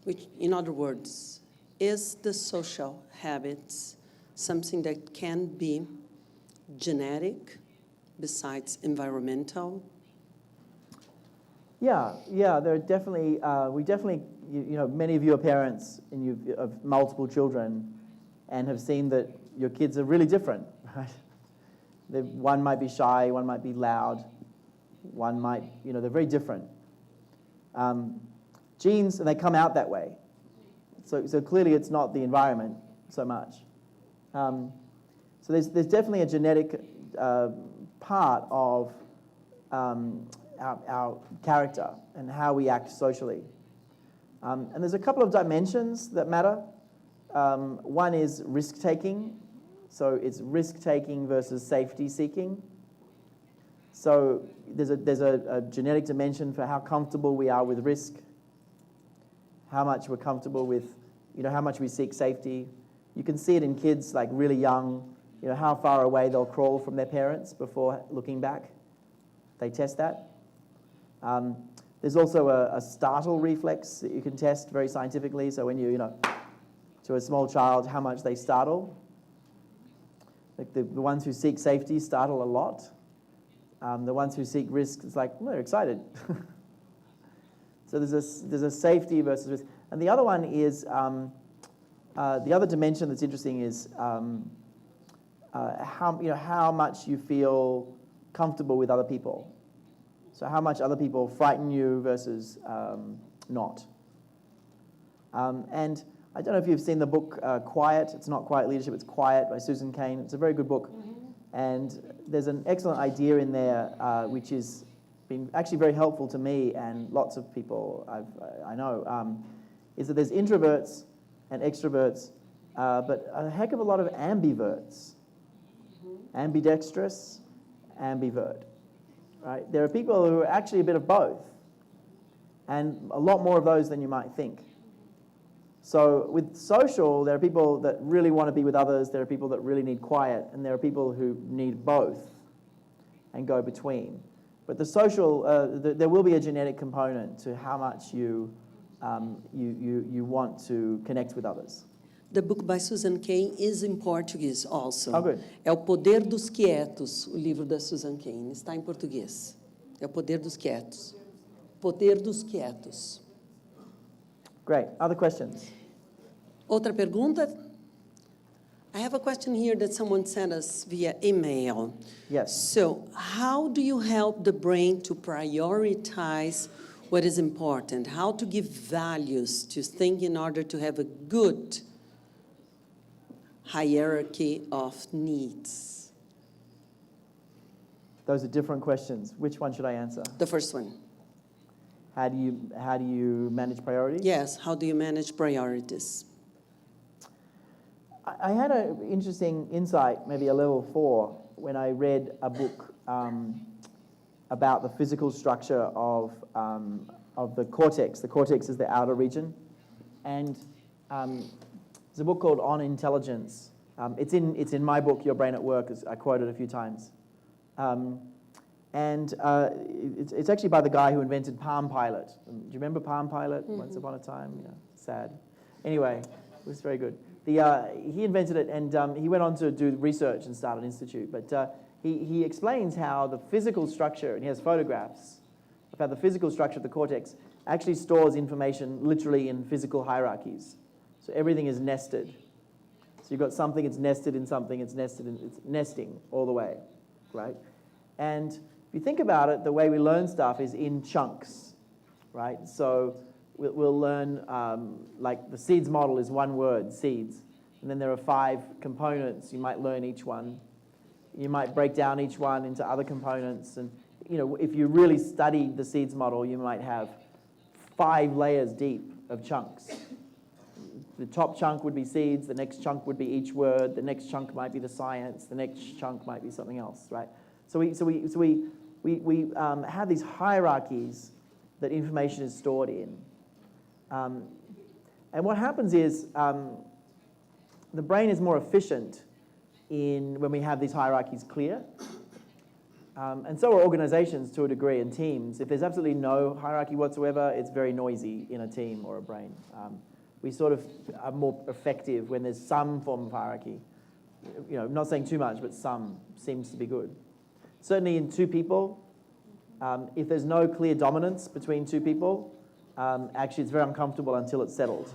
Which, in other words, is the social habits something that can be genetic besides environmental?
Yeah, there are definitely, many of you are parents and of multiple children and have seen that your kids are really different, right? One might be shy, one might be loud, one might, they're very different. Genes, and they come out that way. So clearly it's not the environment so much. So there's definitely a genetic part of our character and how we act socially. And there's a couple of dimensions that matter. One is risk-taking. So it's risk-taking versus safety-seeking. So there's a genetic dimension for how comfortable we are with risk, how much we're comfortable with, how much we seek safety. You can see it in kids like really young, how far away they'll crawl from their parents before looking back. They test that. There's also a startle reflex that you can test very scientifically. So when to a small child, how much they startle. Like the ones who seek safety startle a lot. The ones who seek risk, it's like, they're excited. So there's a safety versus risk. And the other one is, the other dimension that's interesting is how much you feel comfortable with other people. So how much other people frighten you versus not. And I don't know if you've seen the book Quiet. It's not Quiet Leadership, it's Quiet by Susan Cain. It's a very good book. And there's an excellent idea in there which has been actually very helpful to me and lots of people I know, is that there's introverts and extroverts, but a heck of a lot of ambiverts. Ambidextrous, ambivert. Right? There are people who are actually a bit of both, and a lot more of those than you might think. So with social, there are people that really want to be with others, there are people that really need quiet, and there are people who need both and go between. But the social, there will be a genetic component to how much you want to connect with others.
The book by Susan Cain is in Portuguese also.
Oh, good.
É O Poder dos Quietos, o livro da Susan Cain. Está em português. É O Poder dos Quietos. Poder dos Quietos.
Great. Other questions?
Outra pergunta? I have a question here that someone sent us via email.
Yes.
So, how do you help the brain to prioritize what is important, how to give values to things in order to have a good hierarchy of needs.
Those are different questions. Which one should I answer?
The first one.
How do you manage priorities?
Yes, how do you manage priorities?
I had an interesting insight, maybe a level 4, when I read a book about the physical structure of the cortex. The cortex is the outer region. And there's a book called On Intelligence. It's in my book, Your Brain at Work, as I quoted a few times. It's actually by the guy who invented Palm Pilot. Do you remember Palm Pilot? Mm-hmm. Once upon a time? Yeah, sad. Anyway, it was very good. He invented it, and he went on to do research and start an institute. But he explains how the physical structure, and he has photographs of how the physical structure of the cortex actually stores information literally in physical hierarchies. So everything is nested. So you've got something, it's nested in something, it's nesting all the way, right? And if you think about it, the way we learn stuff is in chunks, right? So we'll learn, like the seeds model is one word, seeds. And then there are 5 components. You might learn each one. You might break down each one into other components. And if you really studied the seeds model, you might have 5 layers deep of chunks. The top chunk would be seeds. The next chunk would be each word. The next chunk might be the science. The next chunk might be something else, right? So we have these hierarchies that information is stored in. And what happens is the brain is more efficient when we have these hierarchies clear. And so are organizations to a degree, and teams. If there's absolutely no hierarchy whatsoever, it's very noisy in a team or a brain. We sort of are more effective when there's some form of hierarchy. Not saying too much, but some seems to be good. Certainly in 2 people, if there's no clear dominance between 2 people, actually it's very uncomfortable until it's settled.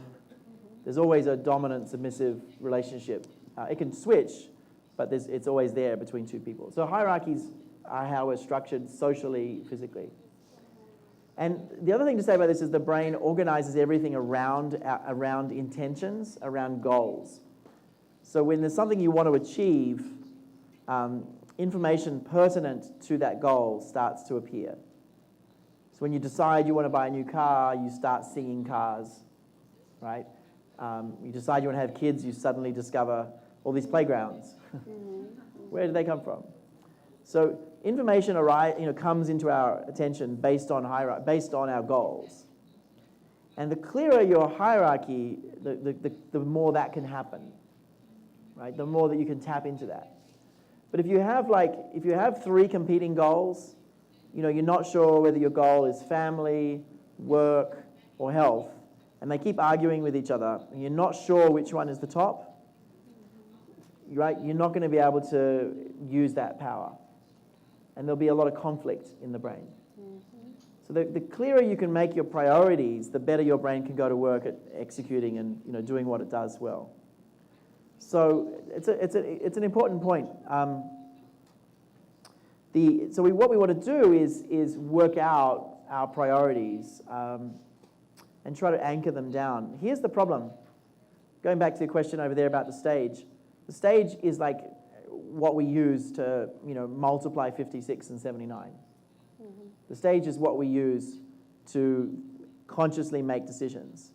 There's always a dominant-submissive relationship. It can switch, but it's always there between 2 people. So hierarchies are how we're structured socially, physically. And the other thing to say about this is the brain organizes everything around intentions, around goals. So when there's something you want to achieve, information pertinent to that goal starts to appear. So when you decide you want to buy a new car, you start seeing cars, right? You decide you want to have kids, you suddenly discover all these playgrounds. Where did they come from? So information comes into our attention based on our goals. And the clearer your hierarchy, the more that can happen, right? The more that you can tap into that. But if you have 3 competing goals, you're not sure whether your goal is family, work, or health, and they keep arguing with each other, and you're not sure which one is the top, right? You're not going to be able to use that power. And there'll be a lot of conflict in the brain. So the clearer you can make your priorities, the better your brain can go to work at executing and doing what it does well. So it's an important point. What we want to do is work out our priorities and try to anchor them down. Here's the problem. Going back to the question over there about the stage. The stage is like what we use to multiply 56 and 79. The stage is what we use to consciously make decisions.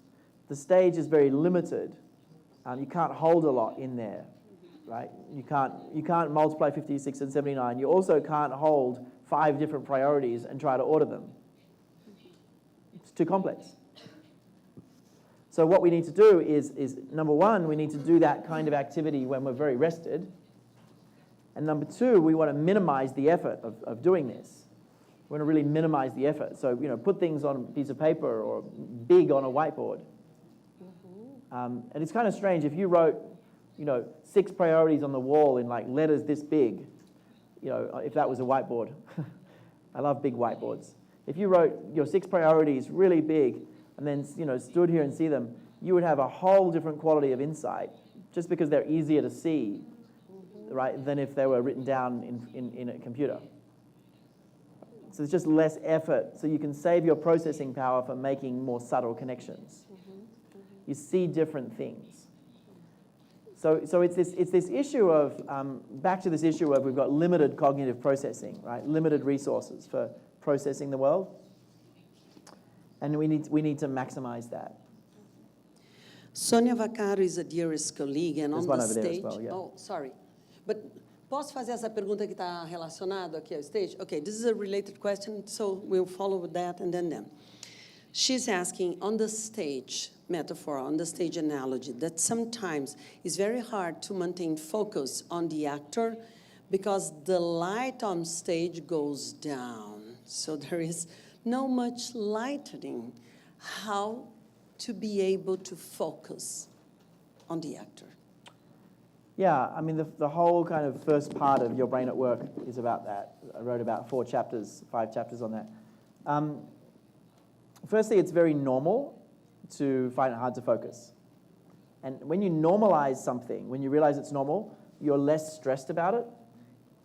The stage is very limited. You can't hold a lot in there, right? You can't multiply 56 and 79. You also can't hold 5 different priorities and try to order them. It's too complex. So what we need to do is number 1, we need to do that kind of activity when we're very rested. And number 2, we want to minimize the effort of doing this. We want to really minimize the effort. So, put things on a piece of paper or big on a whiteboard. And it's kind of strange. If you wrote, 6 priorities on the wall in like letters this big, if that was a whiteboard. I love big whiteboards. If you wrote your 6 priorities really big and then, stood here and see them, you would have a whole different quality of insight just because they're easier to see, right, than if they were written down in a computer. So there's just less effort. So you can save your processing power for making more subtle connections. You see different things. So it's this issue of, back to this issue of we've got limited cognitive processing, right? Limited resources for processing the world. And we need to maximize that.
Sonia Vaccaro is a dearest colleague, and
There's
on
one
the
over there as
stage.
well, yeah.
Oh, sorry. But posso fazer essa pergunta que está relacionado aqui ao stage? Okay, this is a related question, so we'll follow with that and then them. She's asking, on the stage metaphor, on the stage analogy, that sometimes it's very hard to maintain focus on the actor because the light on stage goes down. So there is no much lightening. How to be able to focus on the actor?
Yeah, I mean, the whole kind of first part of Your Brain at Work is about that. I wrote about 5 chapters on that. Firstly, it's very normal to find it hard to focus. And when you normalize something, when you realize it's normal, you're less stressed about it.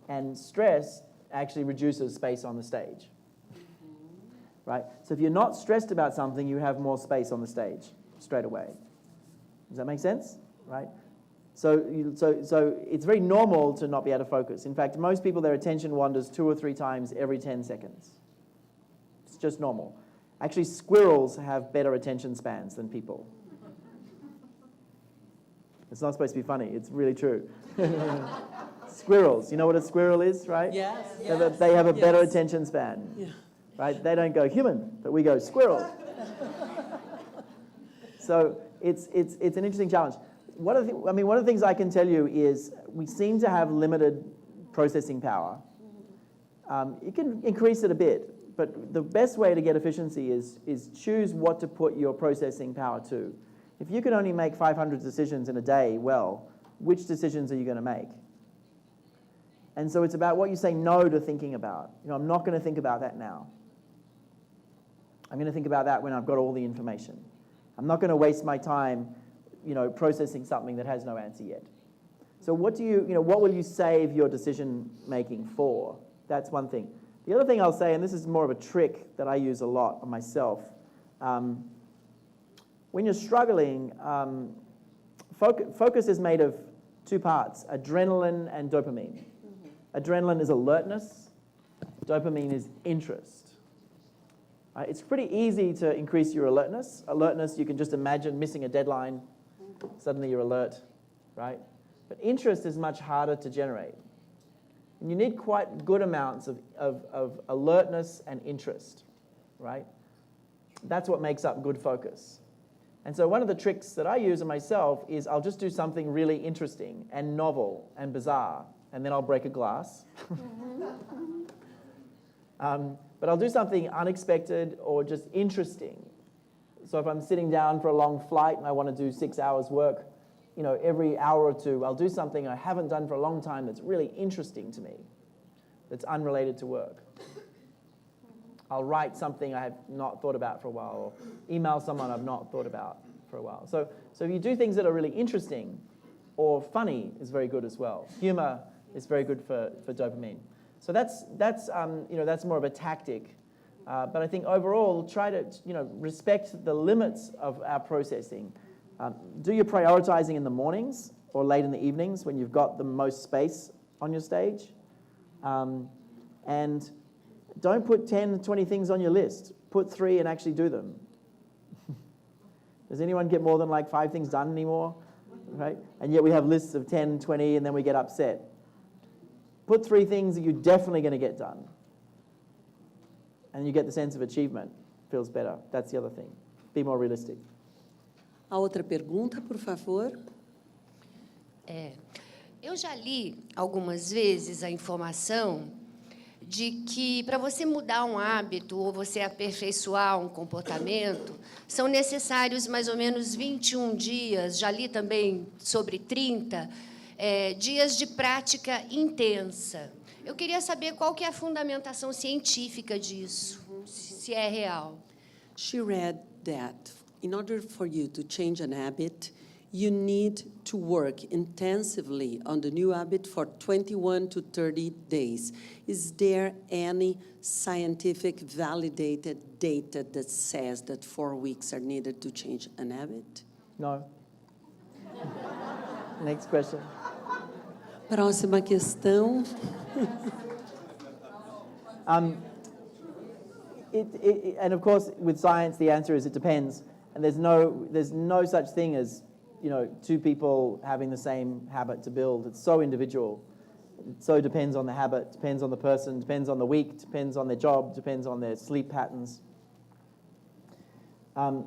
And stress actually reduces space on the stage. Right? So if you're not stressed about something, you have more space on the stage straight away. Does that make sense? Right? So it's very normal to not be able to focus. In fact, most people, their attention wanders 2 or 3 times every 10 seconds. It's just normal. Actually, squirrels have better attention spans than people. It's not supposed to be funny. It's really true. Squirrels. You know what a squirrel is, right?
Yes.
They have a better attention span.
Yeah.
Right? They don't go human, but we go squirrel. So it's an interesting challenge. One of the things I can tell you is we seem to have limited processing power. You can increase it a bit, but the best way to get efficiency is choose what to put your processing power to. If you can only make 500 decisions in a day, well, which decisions are you going to make? And so it's about what you say no to thinking about. You know, I'm not going to think about that now. I'm going to think about that when I've got all the information. I'm not going to waste my time, processing something that has no answer yet. So what will you save your decision making for? That's one thing. The other thing I'll say, and this is more of a trick that I use a lot on myself, when you're struggling, focus is made of 2 parts, adrenaline and dopamine. Adrenaline is alertness, dopamine is interest. It's pretty easy to increase your alertness. Alertness, you can just imagine missing a deadline, suddenly you're alert, right? But interest is much harder to generate. And you need quite good amounts of alertness and interest, right? That's what makes up good focus. And so one of the tricks that I use on myself is I'll just do something really interesting and novel and bizarre, and then I'll break a glass. But I'll do something unexpected or just interesting. So if I'm sitting down for a long flight and I want to do 6 hours work, every hour or 2, I'll do something I haven't done for a long time that's really interesting to me, that's unrelated to work. I'll write something I have not thought about for a while, or email someone I've not thought about for a while. So if you do things that are really interesting or funny is very good as well. Humor is very good for dopamine. So that's more of a tactic. But I think overall, try to respect the limits of our processing. Do your prioritizing in the mornings or late in the evenings when you've got the most space on your stage. And don't put 10, 20 things on your list. Put 3 and actually do them. Does anyone get more than like 5 things done anymore? Right? And yet we have lists of 10, 20, and then we get upset. Put 3 things that you're definitely going to get done. And you get the sense of achievement. Feels better. That's the other thing. Be more realistic.
A outra pergunta, por favor.
Eu já li algumas vezes a informação de que para você mudar um hábito ou você aperfeiçoar um comportamento, são necessários mais ou menos 21 dias, já li também sobre 30, dias de prática intensa. Eu queria saber qual que é a fundamentação científica disso, se é real.
She read that in order for you to change an habit, You need to work intensively on the new habit for 21 to 30 days. Is there any scientific validated data that says that 4 weeks are needed to change an habit?
No. Next question.
Próxima questão.
And of course, with science, the answer is it depends. And there's no such thing as, two people having the same habit to build. It's so individual. It so depends on the habit, depends on the person, depends on the week, depends on their job, depends on their sleep patterns. And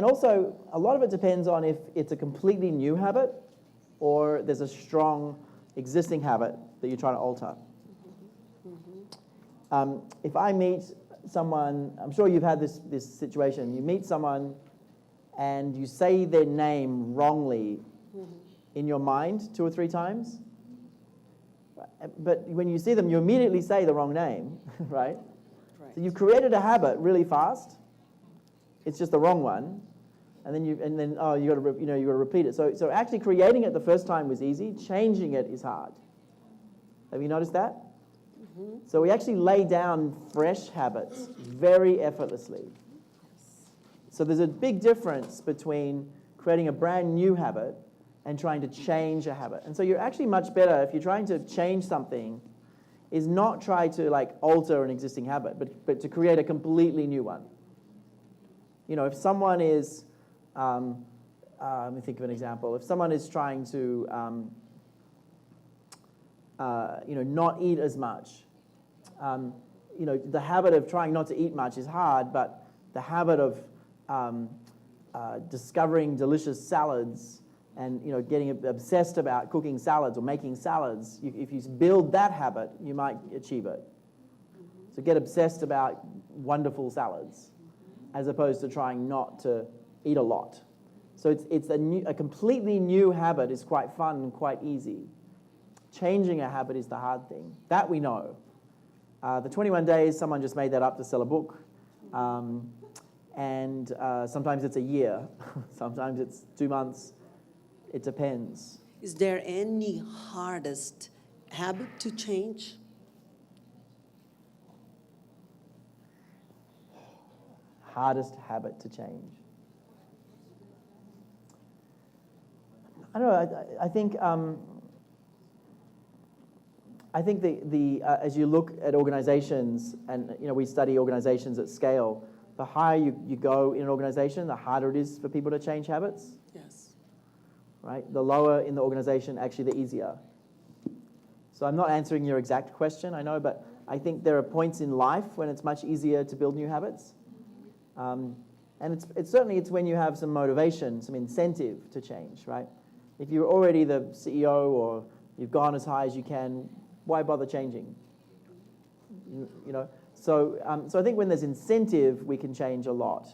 also, a lot of it depends on if it's a completely new habit or there's a strong existing habit that you're trying to alter. If I meet someone, I'm sure you've had this situation, you meet someone and you say their name wrongly in your mind 2 or 3 times, but when you see them, you immediately say the wrong name, right? So you've created a habit really fast. It's just the wrong one, and then you got to repeat it. So actually creating it the first time was easy. Changing it is hard. Have you noticed that? So we actually lay down fresh habits very effortlessly. So there's a big difference between creating a brand new habit and trying to change a habit. And so you're actually much better if you're trying to change something, is not try to alter an existing habit, but to create a completely new one. If someone is, let me think of an example. If someone is trying to, not eat as much, the habit of trying not to eat much is hard, but the habit of discovering delicious salads and getting obsessed about cooking salads or making salads, if you build that habit, you might achieve it. So get obsessed about wonderful salads, as opposed to trying not to eat a lot. So it's a completely new habit is quite fun and quite easy. Changing a habit is the hard thing. That we know. The 21 days, someone just made that up to sell a book. And sometimes it's a year. Sometimes it's 2 months. It depends.
Is there any hardest habit to change?
Hardest habit to change. I don't know. I think the as you look at organizations, and we study organizations at scale, the higher you go in an organization, the harder it is for people to change habits.
Yes.
Right? The lower in the organization, actually, the easier. So I'm not answering your exact question, I know, but I think there are points in life when it's much easier to build new habits. And it's certainly when you have some motivation, some incentive to change, right? If you're already the CEO or you've gone as high as you can, why bother changing? So I think when there's incentive, we can change a lot.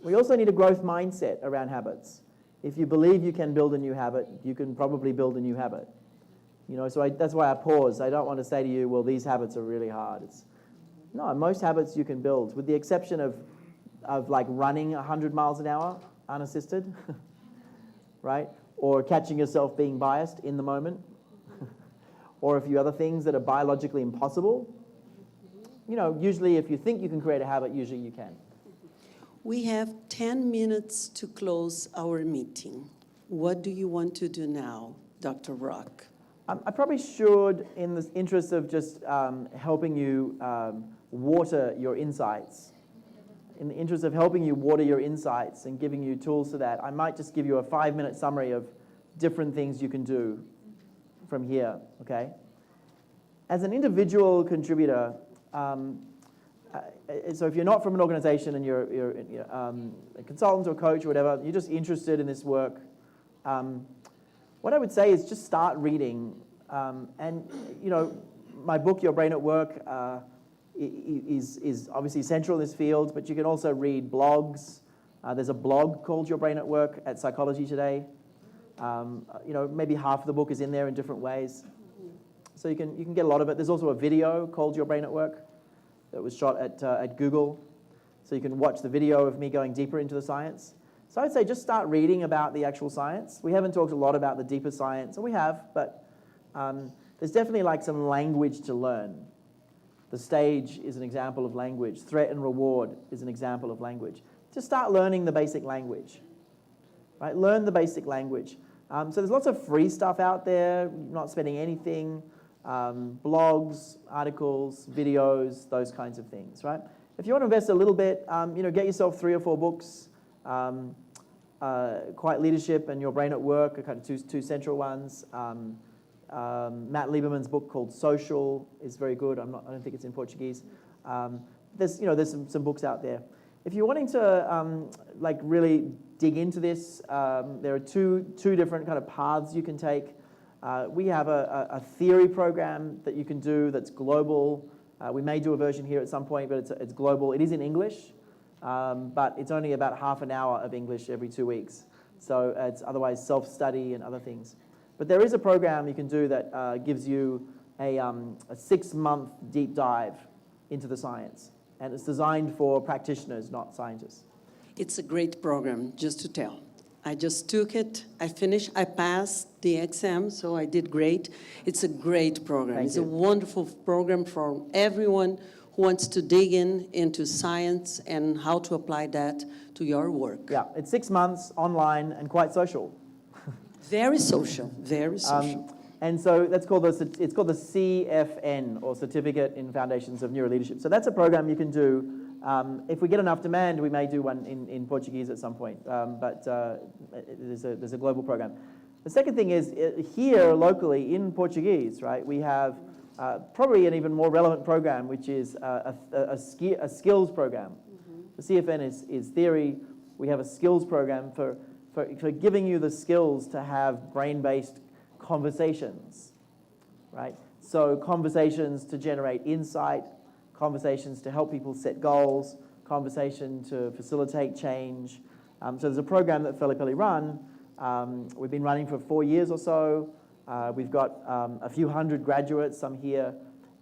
We also need a growth mindset around habits. If you believe you can build a new habit, you can probably build a new habit. So that's why I pause. I don't want to say to you, well, these habits are really hard. No, most habits you can build, with the exception of like running 100 miles an hour unassisted, right? Or catching yourself being biased in the moment, or a few other things that are biologically impossible. Usually if you think you can create a habit, usually you can.
We have 10 minutes to close our meeting. What do you want to do now, Dr. Rock?
I probably should, in the interest of just helping you water your insights, in the interest of helping you water your insights and giving you tools to that, I might just give you a 5-minute summary of different things you can do from here, okay? As an individual contributor, so if you're not from an organization and you're a consultant or coach or whatever, you're just interested in this work, what I would say is just start reading. And my book, Your Brain at Work, is obviously central in this field, but you can also read blogs. There's a blog called Your Brain at Work at Psychology Today. Maybe half of the book is in there in different ways. So you can get a lot of it. There's also a video called Your Brain at Work that was shot at Google. So you can watch the video of me going deeper into the science. So I'd say just start reading about the actual science. We haven't talked a lot about the deeper science, or we have, but there's definitely like some language to learn. The stage is an example of language. Threat and reward is an example of language. Just start learning the basic language, right? Learn the basic language. So there's lots of free stuff out there, not spending anything, blogs, articles, videos, those kinds of things, right? If you want to invest a little bit, get yourself 3 or 4 books. Quiet Leadership and Your Brain at Work are kind of two central ones. Matt Lieberman's book called Social is very good. I don't think it's in Portuguese. There's some books out there. If you're wanting to like really dig into this, there are two different kind of paths you can take. We have a theory program that you can do that's global. We may do a version here at some point, but it's global. It is in English. But it's only about half an hour of English every 2 weeks. So it's otherwise self-study and other things. But there is a program you can do that gives you a 6-month deep dive into the science. And it's designed for practitioners, not scientists.
It's a great program, just to tell. I just took it, I finished, I passed the exam, so I did great. It's a great program. It's a wonderful program for everyone who wants to dig into science and how to apply that to your work.
Yeah, it's 6 months, online, and quite social.
Very social, very social.
And so it's called the CFN, or Certificate in Foundations of Neuroleadership. So that's a program you can do. If we get enough demand, we may do one in Portuguese at some point. But there's a global program. The second thing is, here locally in Portuguese, right, we have probably an even more relevant program, which is a skills program. The CFN is theory. We have a skills program for giving you the skills to have brain-based conversations, right? So conversations to generate insight, conversations to help people set goals, conversation to facilitate change. So there's a program that Pela run. We've been running for 4 years or so. We've got a few hundred graduates, some here,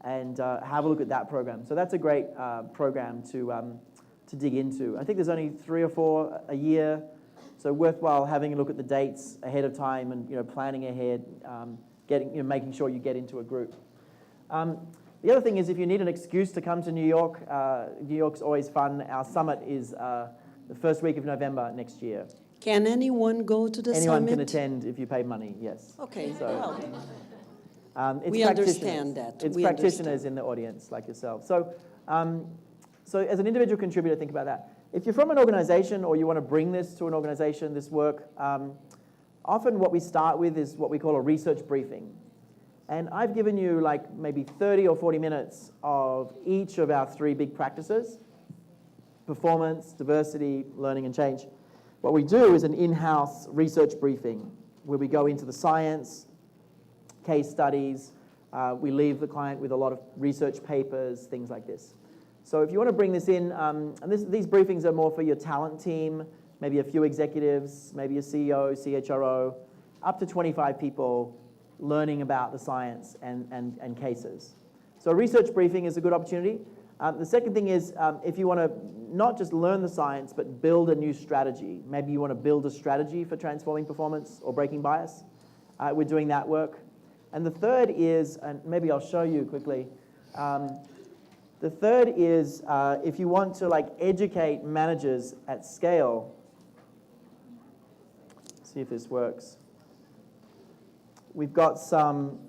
and have a look at that program. So that's a great program to dig into. I think there's only 3 or 4 a year, so worthwhile having a look at the dates ahead of time and planning ahead, making sure you get into a group. The other thing is, if you need an excuse to come to New York, New York's always fun. Our summit is the first week of November next year.
Can anyone go to the
Anyone
summit?
can attend if you pay money, yes.
Okay,
So,
well,
it's
we understand that.
It's
We
practitioners
understand.
in the audience like yourself. So, so as an individual contributor, think about that. If you're from an organization or you want to bring this to an organization, this work, often what we start with is what we call a research briefing. And I've given you like maybe 30 or 40 minutes of each of our 3 big practices: performance, diversity, learning, and change. What we do is an in-house research briefing where we go into the science, case studies, we leave the client with a lot of research papers, things like this. So if you want to bring this in, and these briefings are more for your talent team, maybe a few executives, maybe a CEO, CHRO, up to 25 people learning about the science and cases. So a research briefing is a good opportunity. The second thing is, if you want to not just learn the science, but build a new strategy. Maybe you want to build a strategy for transforming performance or breaking bias. We're doing that work. And the third is, and maybe I'll show you quickly, the third is if you want to educate managers at scale. See if this works. We've got some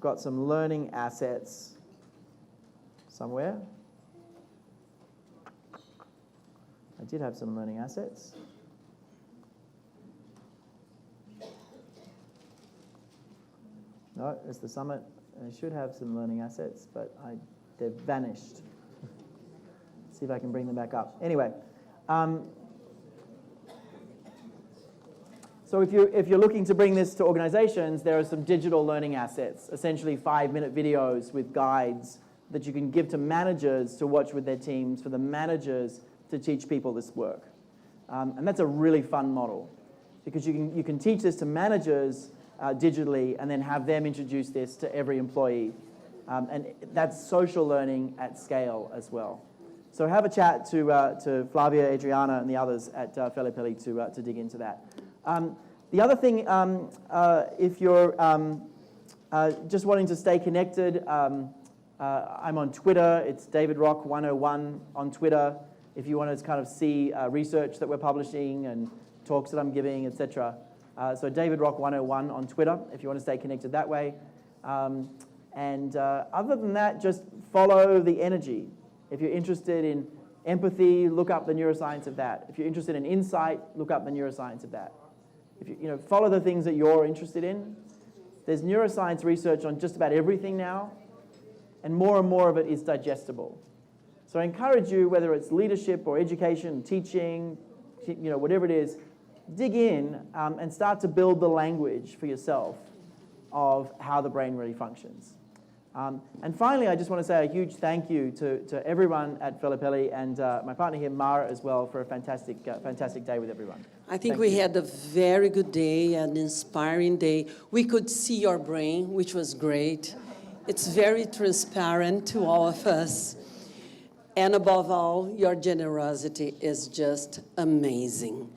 learning assets somewhere. I did have some learning assets. No, it's the summit. I should have some learning assets, but they've vanished. See if I can bring them back up. Anyway, so if you're looking to bring this to organizations, there are some digital learning assets, essentially 5-minute videos with guides that you can give to managers to watch with their teams, for the managers to teach people this work. And that's a really fun model, because you can teach this to managers digitally and then have them introduce this to every employee. And that's social learning at scale as well. So have a chat to Flavia, Adriana, and the others at Felipe to dig into that. The other thing, if you're just wanting to stay connected, I'm on Twitter. It's DavidRock101 on Twitter. If you want to kind of see research that we're publishing and talks that I'm giving, etc. So DavidRock101 on Twitter, if you want to stay connected that way. And other than that, just follow the energy. If you're interested in empathy, look up the neuroscience of that. If you're interested in insight, look up the neuroscience of that. If you follow the things that you're interested in. There's neuroscience research on just about everything now, and more of it is digestible. So I encourage you, whether it's leadership or education, teaching, whatever it is, dig in and start to build the language for yourself of how the brain really functions. And finally, I just want to say a huge thank you to everyone at Felipe and my partner here, Mara, as well, for a fantastic day with everyone.
I think we had a very good day, an inspiring day. We could see your brain, which was great. It's very transparent to all of us. And above all, your generosity is just amazing.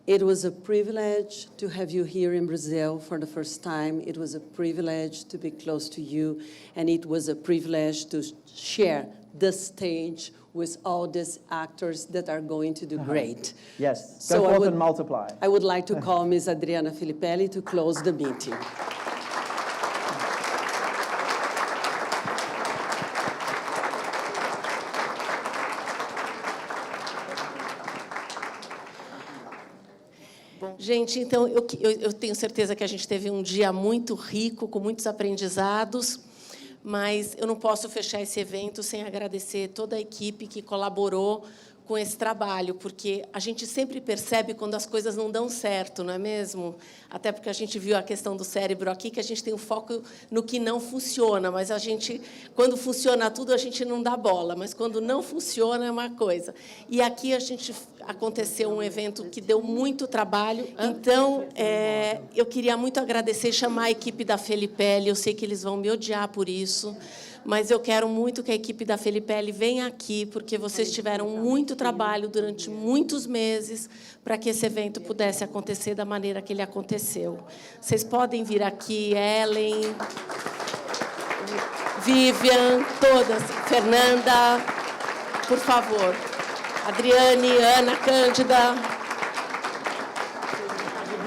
It was a privilege to have you here in Brazil for the first time. It was a privilege to be close to you, and it was a privilege to share the stage with all these actors that are going to do great.
Yes, go forth and multiply.
I would like to call Ms. Adriana Filippelli to close the meeting.
Gente, então, eu tenho certeza que a gente teve um dia muito rico, com muitos aprendizados, mas eu não posso fechar esse evento sem agradecer toda a equipe que colaborou com esse trabalho, porque a gente sempre percebe quando as coisas não dão certo, não é mesmo? Até porque a gente viu a questão do cérebro aqui, que a gente tem o foco no que não funciona, mas a gente, quando funciona tudo, a gente não dá bola, mas quando não funciona é uma coisa. E aqui aconteceu um evento que deu muito trabalho, então eu queria muito agradecer, chamar a equipe da Felipe, eu sei que eles vão me odiar por isso, mas eu quero muito que a equipe da Felipe venha aqui, porque vocês tiveram muito trabalho durante muitos meses para que esse evento pudesse acontecer da maneira que ele aconteceu. Vocês podem vir aqui, Ellen, Vivian, todas, Fernanda, por favor. Adriane, Ana, Cândida.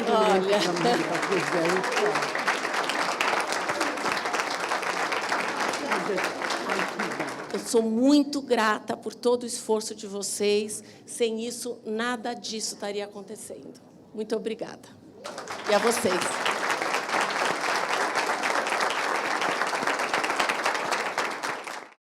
Olha. Eu sou muito grata por todo o esforço de vocês. Sem isso, nada disso estaria acontecendo. Muito obrigada. E a vocês.